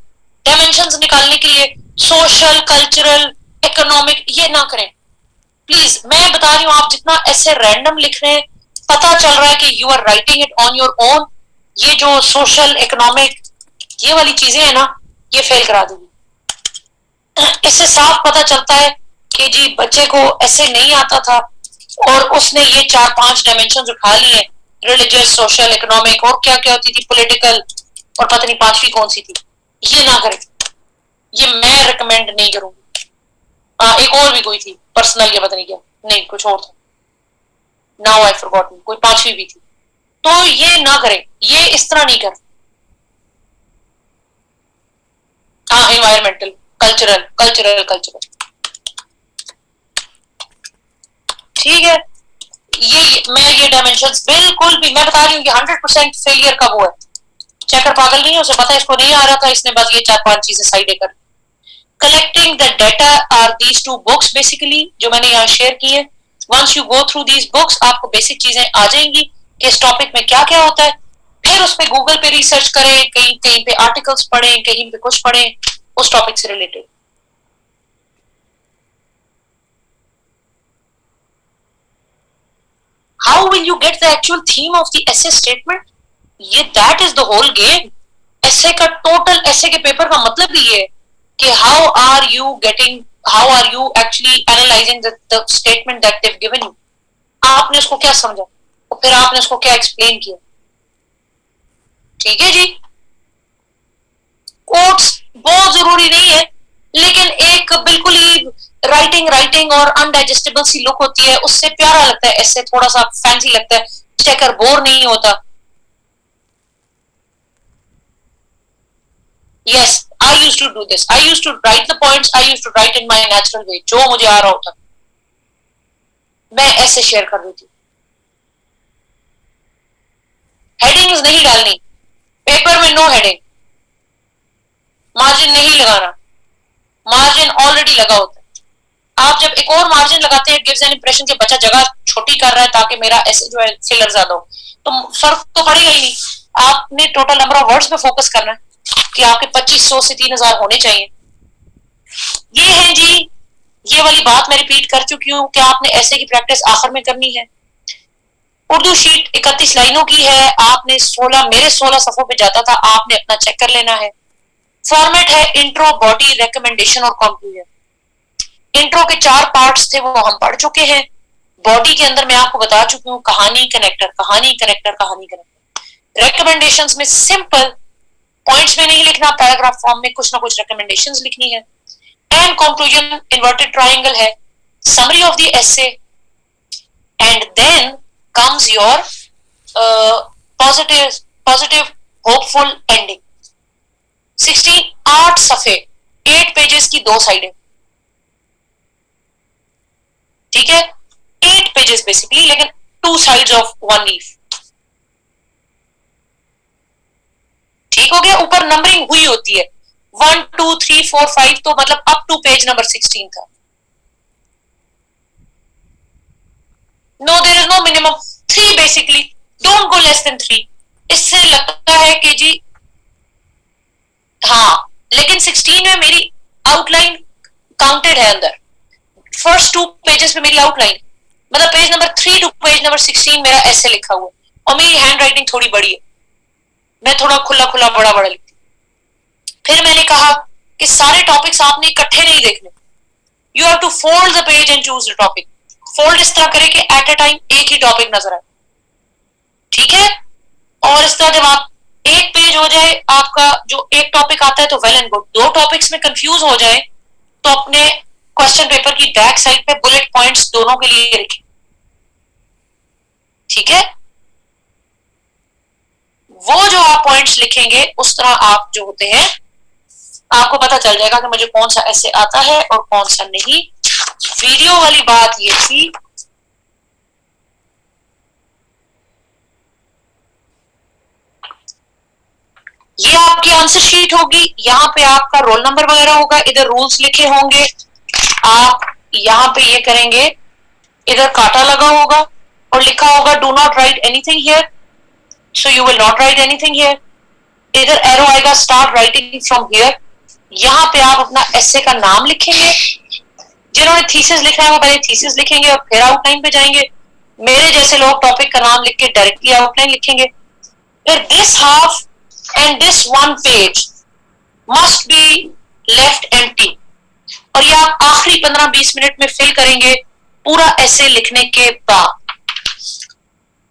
डायमेंशंस निकालने के लिए, सोशल, कल्चरल, इकोनॉमिक, ये ना करें प्लीज। मैं बता रही हूँ, आप जितना ऐसे रैंडम लिख रहे हैं, पता चल रहा है कि you are writing it on your own. ये जो सोशल, इकोनॉमिक, ये वाली चीजें है ना, ये फेल करा देगी। इससे साफ पता चलता है कि जी बच्चे को ऐसे नहीं आता था और उसने ये 4-5 डायमेंशन उठा लिए, रिलीजियस, सोशल, इकोनॉमिक, और क्या क्या होती थी, पॉलिटिकल, और पता नहीं 5वीं कौन सी थी। ये ना करें, ये मैं रिकमेंड नहीं करूंगी। एक और भी कोई थी पर्सनल, ये पता नहीं क्या, नहीं कुछ और था, नाउ आई फॉरगॉटन, कोई 5वीं भी थी। तो ये ना करें, ये इस तरह नहीं कर। हाँ, इन्वायरमेंटल, कल्चरल, कल्चरल, कल्चरल, ठीक है। मैं ये डायमेंशंस बिल्कुल भी, मैं बता रही हूँ कि 100% फेलियर का वो है। चेकर पागल नहीं है, उसे पता है इसको नहीं आ रहा था, इसने बस ये 4-5 चीजें साइड कर। Collecting the data are these 2 books basically, जो मैंने यहाँ शेयर की है। Once you go through these books, आपको बेसिक चीजें आ जाएंगी कि इस टॉपिक में क्या क्या होता है। फिर उस पर गूगल पे रिसर्च करें, कहीं कहीं पे आर्टिकल्स पढ़ें, कहीं पे कुछ पढ़ें उस टॉपिक से related. How will you get the actual theme of the essay statement? ये that is the whole game. essay का टोटल, essay के पेपर का मतलब ही ये है कि how are you actually analyzing the statement that they've given you. आपने उसको क्या समझा और फिर आपने उसको क्या एक्सप्लेन किया। ठीक है जी, कोट्स बहुत जरूरी नहीं है, लेकिन एक बिल्कुल ही राइटिंग और अनडाइजेस्टेबल सी लुक होती है, उससे प्यारा लगता है, ऐसे थोड़ा सा फैंसी लगता है, चेकर बोर नहीं होता। Yes, I used to do this, I used to write the points, I used to write in my natural way, जो मुझे आ रहा होता मैं ऐसे शेयर कर देती हूँ। हेडिंग्स नहीं डालनी पेपर में, नो हेडिंग, मार्जिन नहीं लगाना, मार्जिन ऑलरेडी लगा होता है। आप जब एक और मार्जिन लगाते हैं, गिव्स एन इंप्रेशन कि बच्चा जगह छोटी कर रहा है ताकि मेरा ऐसे जो है फिलर ज्यादा हो, तो फर्क तो पड़ेगा ही नहीं। आपने टोटल नंबर ऑफ वर्ड्स पे फोकस करना है कि आपके 2500 से 3000 होने चाहिए। ये है जी, ये वाली बात मैं रिपीट कर चुकी हूँ कि आपने ऐसे की प्रैक्टिस आखिर में करनी है। उर्दू शीट 31 लाइनों की है, आपने 16, मेरे 16 सफों पे जाता था, आपने अपना चेक कर लेना है। फॉर्मेट है इंट्रो, बॉडी, रिकमेंडेशन और कंक्लूजन। इंट्रो के 4 पार्ट्स थे, वो हम पढ़ चुके हैं। बॉडी के अंदर मैं आपको बता चुकी हूँ कहानी कनेक्टर, कहानी कनेक्टर, कहानी कनेक्टर। रिकमेंडेशंस में सिंपल पॉइंट्स में नहीं लिखना, पैराग्राफ फॉर्म में कुछ ना कुछ रिकमेंडेशंस लिखनी है। एंड कंक्लूजन इन्वर्टेड ट्रायंगल है, summary of the essay, and then comes your positive hopeful ending. 16 8 सफे, 8 पेजेस की 2 साइडें, ठीक है, 8 पेजेस बेसिकली, लेकिन 2 साइड्स ऑफ 1 लीफ। ठीक हो गया। ऊपर नंबरिंग हुई होती है 1 2 3 4 5, तो मतलब अप टू पेज नंबर 16 था। No, there is no minimum, 3 basically, don't go less than 3। इससे लगता है कि जी हाँ, लेकिन 16 में मेरी आउटलाइन काउंटेड है अंदर। फर्स्ट 2 पेजेस पे मेरी आउटलाइन, मतलब page number 3 to page number 16 मेरा ऐसे लिखा हुआ है, और मेरी हैंड राइटिंग थोड़ी बड़ी है, मैं थोड़ा खुला खुला बड़ा बड़ा लिखती। फिर मैंने कहा कि सारे टॉपिक्स आपने इकट्ठे नहीं देखने, you have to fold the page and choose the topic. Fold इस तरह करें कि एट अ टाइम एक ही टॉपिक नजर आए, ठीक है। और इस तरह जब आप एक पेज हो जाए आपका, जो एक टॉपिक आता है तो वेल एंड गुड। 2 टॉपिक्स में कंफ्यूज हो जाए तो अपने क्वेश्चन पेपर की बैक साइड पे बुलेट पॉइंट्स दोनों के लिए लिखें, ठीक है। वो जो आप पॉइंट्स लिखेंगे उस तरह आप जो होते हैं, आपको पता चल जाएगा कि मुझे कौन सा ऐसे आता है और कौन सा नहीं। वीडियो वाली बात ये थी, ये आपकी आंसर शीट होगी, यहाँ पे आपका रोल नंबर वगैरह होगा, इधर रूल्स लिखे होंगे, आप यहाँ पे ये करेंगे, इधर कांटा लगा होगा और लिखा होगा do not right anything here, so you will not right anything here. इधर एरो आएगा स्टार्ट राइटिंग फ्रॉम हियर, यहाँ पे आप अपना एसे का नाम लिखेंगे। जिन्होंने थीसिस लिखना है वो पहले थीसिस लिखेंगे और फिर आउटलाइन पे जाएंगे। मेरे जैसे लोग टॉपिक का नाम लिख के डायरेक्टली आउटलाइन लिखेंगे। फिर this half and this 1 page must be left empty, और ये आप आखिरी 15-20 मिनट में फिल करेंगे पूरा ऐसे लिखने के बाद।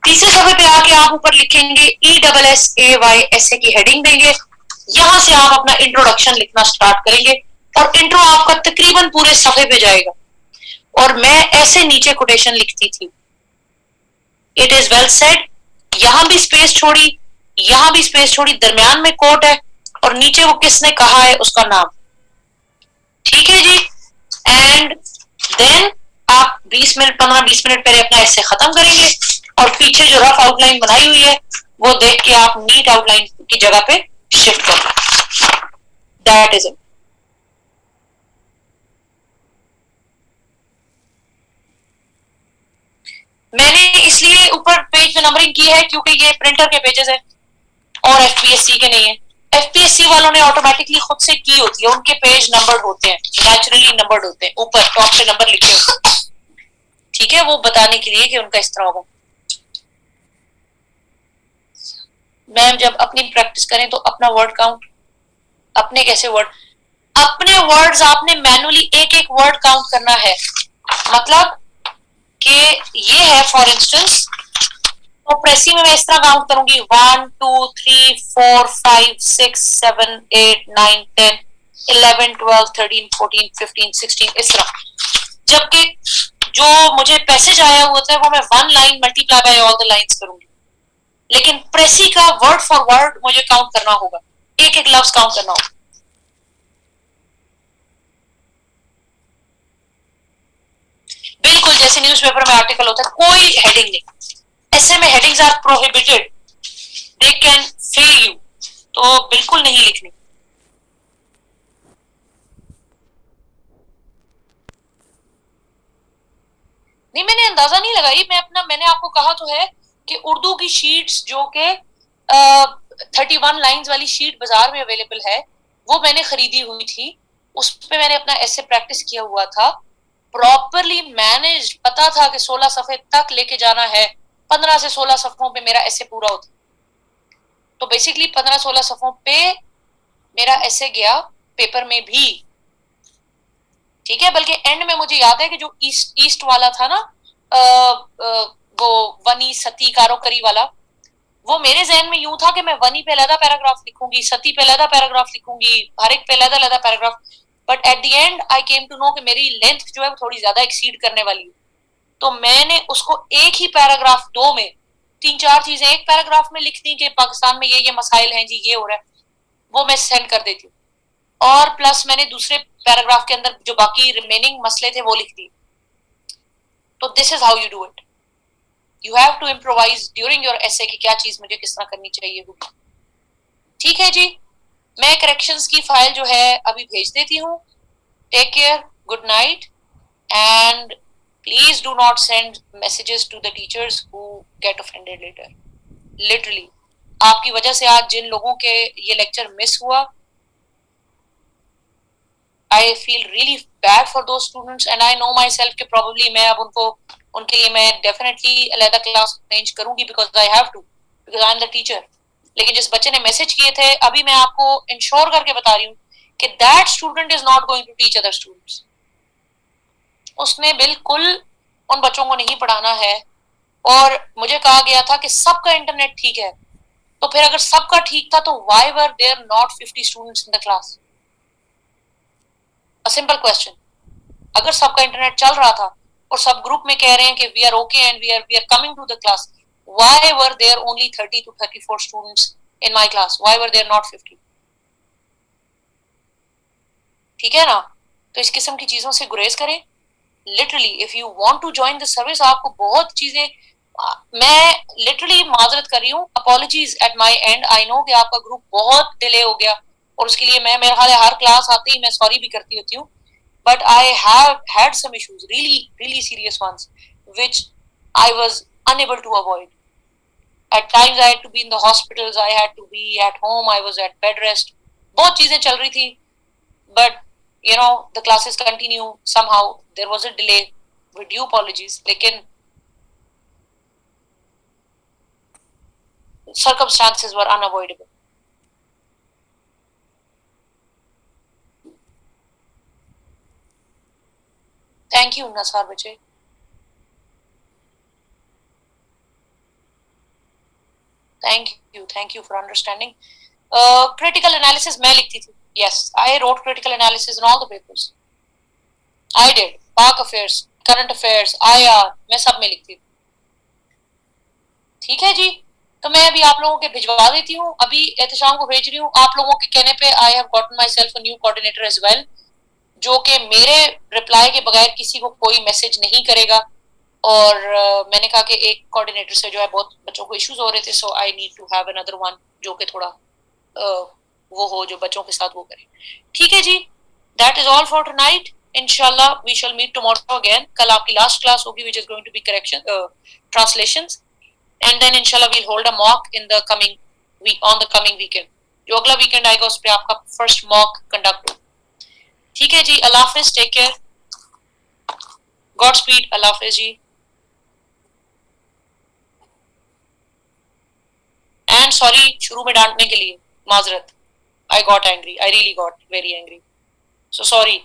तीसरे सफे पे आके आप ऊपर लिखेंगे ESSAY, ऐसे की हेडिंग देंगे। यहां से आप अपना इंट्रोडक्शन लिखना स्टार्ट करेंगे और इंट्रो आपका तकरीबन पूरे सफे पे जाएगा। और मैं ऐसे नीचे कोटेशन लिखती थी, इट इज वेल सेड, यहां भी स्पेस छोड़ी, यहां भी स्पेस छोड़ी, दरमियान में कोट है और नीचे वो किसने कहा है उसका नाम, ठीक है जी। एंड देन आप 15-20 मिनट पहले अपना ऐसे खत्म करेंगे और पीछे जो रफ आउटलाइन बनाई हुई है वो देख के आप नीट आउटलाइन की जगह पे शिफ्ट कर लें। That is it. मैंने इसलिए ऊपर पेज पे नंबरिंग की है क्योंकि ये प्रिंटर के पेजेस है और एफपीएससी के नहीं है। एफपीएससी वालों ने ऑटोमेटिकली खुद से की होती है, उनके पेज नंबर्ड होते हैं, नेचुरली नंबर्ड होते हैं, ऊपर टॉप पे नंबर लिखे होते हैं, ठीक है, वो बताने के लिए कि उनका इस तरह होगा। मैम जब अपनी प्रैक्टिस करें तो अपना वर्ड काउंट, अपने कैसे वर्ड, अपने वर्ड्स आपने मैनुअली एक एक वर्ड काउंट करना है। मतलब कि ये है फॉर इंस्टेंस, तो प्रेसी में मैं इस तरह काउंट करूंगी 1 2 3 4 5 6 7 8 9 10 11 12 13 14 15 16 इस तरह। जबकि जो मुझे पैसेज आया हुआ था वो मैं 1 line multiply by all the lines करूंगी, लेकिन प्रेसी का वर्ड फॉर वर्ड मुझे काउंट करना होगा, एक एक लफ्ज काउंट करना होगा। बिल्कुल जैसे न्यूज़पेपर में आर्टिकल होता है, कोई हेडिंग नहीं, ऐसे में headings are prohibited, they can fail you, तो बिल्कुल नहीं लिखनी। नहीं मैंने अंदाजा नहीं लगाई, मैंने आपको कहा तो है कि उर्दू की शीट्स जो के 31 लाइंस वाली शीट बाजार में अवेलेबल है वो मैंने खरीदी हुई थी, उस पे मैंने अपना ऐसे प्रैक्टिस किया हुआ था, प्रॉपरली मैनेज, पता था कि 16 सफ़े तक लेके जाना है, 15 से 16 सफ़ों पे मेरा ऐसे पूरा होता। तो बेसिकली 15-16 सफ़ों पे मेरा ऐसे गया पेपर में भी, ठीक है। बल्कि एंड में मुझे याद है कि जो ईस्ट वाला था ना, वो वनी सती कारोकरी वाला, वो मेरे जहन में यूं था कि मैं वनी पे अलहदा पैराग्राफ लिखूंगी, सती पे अलहदा पैराग्राफ लिखूंगी, हर एक पे अलहदा अलहदा paragraph. But at the end I came to know कि मेरी लेंथ जो है वो थोड़ी ज्यादा एक्सीड करने वाली है। तो मैंने उसको एक ही पैराग्राफ 2 में 3-4 चीजें एक पैराग्राफ में लिख दी कि पाकिस्तान में ये मसाइल हैं जी, ये हो रहा है, वो मैं सेंड कर देती हूँ। और प्लस मैंने दूसरे पैराग्राफ के अंदर जो बाकी रिमेनिंग मसले थे वो लिख दिए। तो this is how you do it. You have to improvise during your essay कि क्या चीज मुझे किस तरह करनी चाहिए होगी। ठीक है जी, मैं करेक्शंस की फाइल जो है अभी भेज देती हूँ। Take care, good night, and please do not send messages to the teachers who get offended later. Literally आपकी वजह से आज जिन लोगों के ये लेक्चर मिस हुआ, I feel really bad for those students and I know myself कि probably मैं अब उनके लिए मैं definitely अलहदा क्लास अरेंज करूंगी because I have to, because I am the teacher। लेकिन जिस बच्चे ने मैसेज किए थे, अभी मैं आपको इंश्योर करके बता रही हूँ कि that student is not going to teach other students। उसने बिल्कुल उन बच्चों को नहीं पढ़ाना है। और मुझे कहा गया था कि सबका इंटरनेट ठीक है, तो फिर अगर सबका ठीक था तो why were there not 50 students in the class? A simple question। अगर सबका इंटरनेट चल रहा था और सब ग्रुप में कह रहे हैं कि we are okay and we are coming to the class, why were there only 30 to 34 students in my class? Why were there not 50? ठीक है ना? तो इस किस्म की चीजों से गुरेज करें। Literally if you want to join the service, आपको बहुत चीजें, मैं लिटरली माजरत कर रही हूँ, apologies at my end. I know कि आपका ग्रुप बहुत डिले हो गया और उसके लिए मैं, मेरे ख्याल है हर क्लास आते ही मैं सॉरी भी करती होती हूँ। But I have had some issues, really serious ones, which I was unable to avoid. At times I had to be in the hospitals, I had to be at home, I was at bed rest. बहुत चीजें चल रही थी, but you know the classes continue somehow. There was a delay, with due apologies, लेकिन circumstances were unavoidable. Thank you, Nasar बच्चे। Thank you for understanding। Critical analysis मैं लिखती थी। Yes, I wrote critical analysis in all the papers. I did। Park affairs, current affairs, IR, मैं सब में लिखती थी। ठीक है जी, तो मैं अभी आप लोगों के भिजवा देती हूँ, अभी एहतशाम को भेज रही हूँ। आप लोगों के कहने पे I have gotten myself a new coordinator as well, जो कि मेरे रिप्लाई के बगैर किसी को कोई मैसेज नहीं करेगा। और मैंने कहा कि एक कोऑर्डिनेटर से जो है बहुत बच्चों को इश्यूज हो रहे थे, so I need to have another one जो कि थोड़ा वो हो, जो बच्चों के साथ वो करे। ठीक है जी, that is all for tonight. इंशाल्लाह we shall meet tomorrow again. कल आपकी लास्ट क्लास होगी which is going to be correction translations, and then इंशाल्लाह we'll hold a mock in the coming week, on the coming weekend. जो अगला वीकेंड आएगा उस पर आपका फर्स्ट मॉक कंडक्ट हो। ठीक है जी, अल्लाह हाफिज, टेक केयर, गॉड स्पीड, अल्लाह हाफिज जी। एंड सॉरी शुरू में डांटने के लिए, माजरत। I got angry, I really got very angry, so sorry।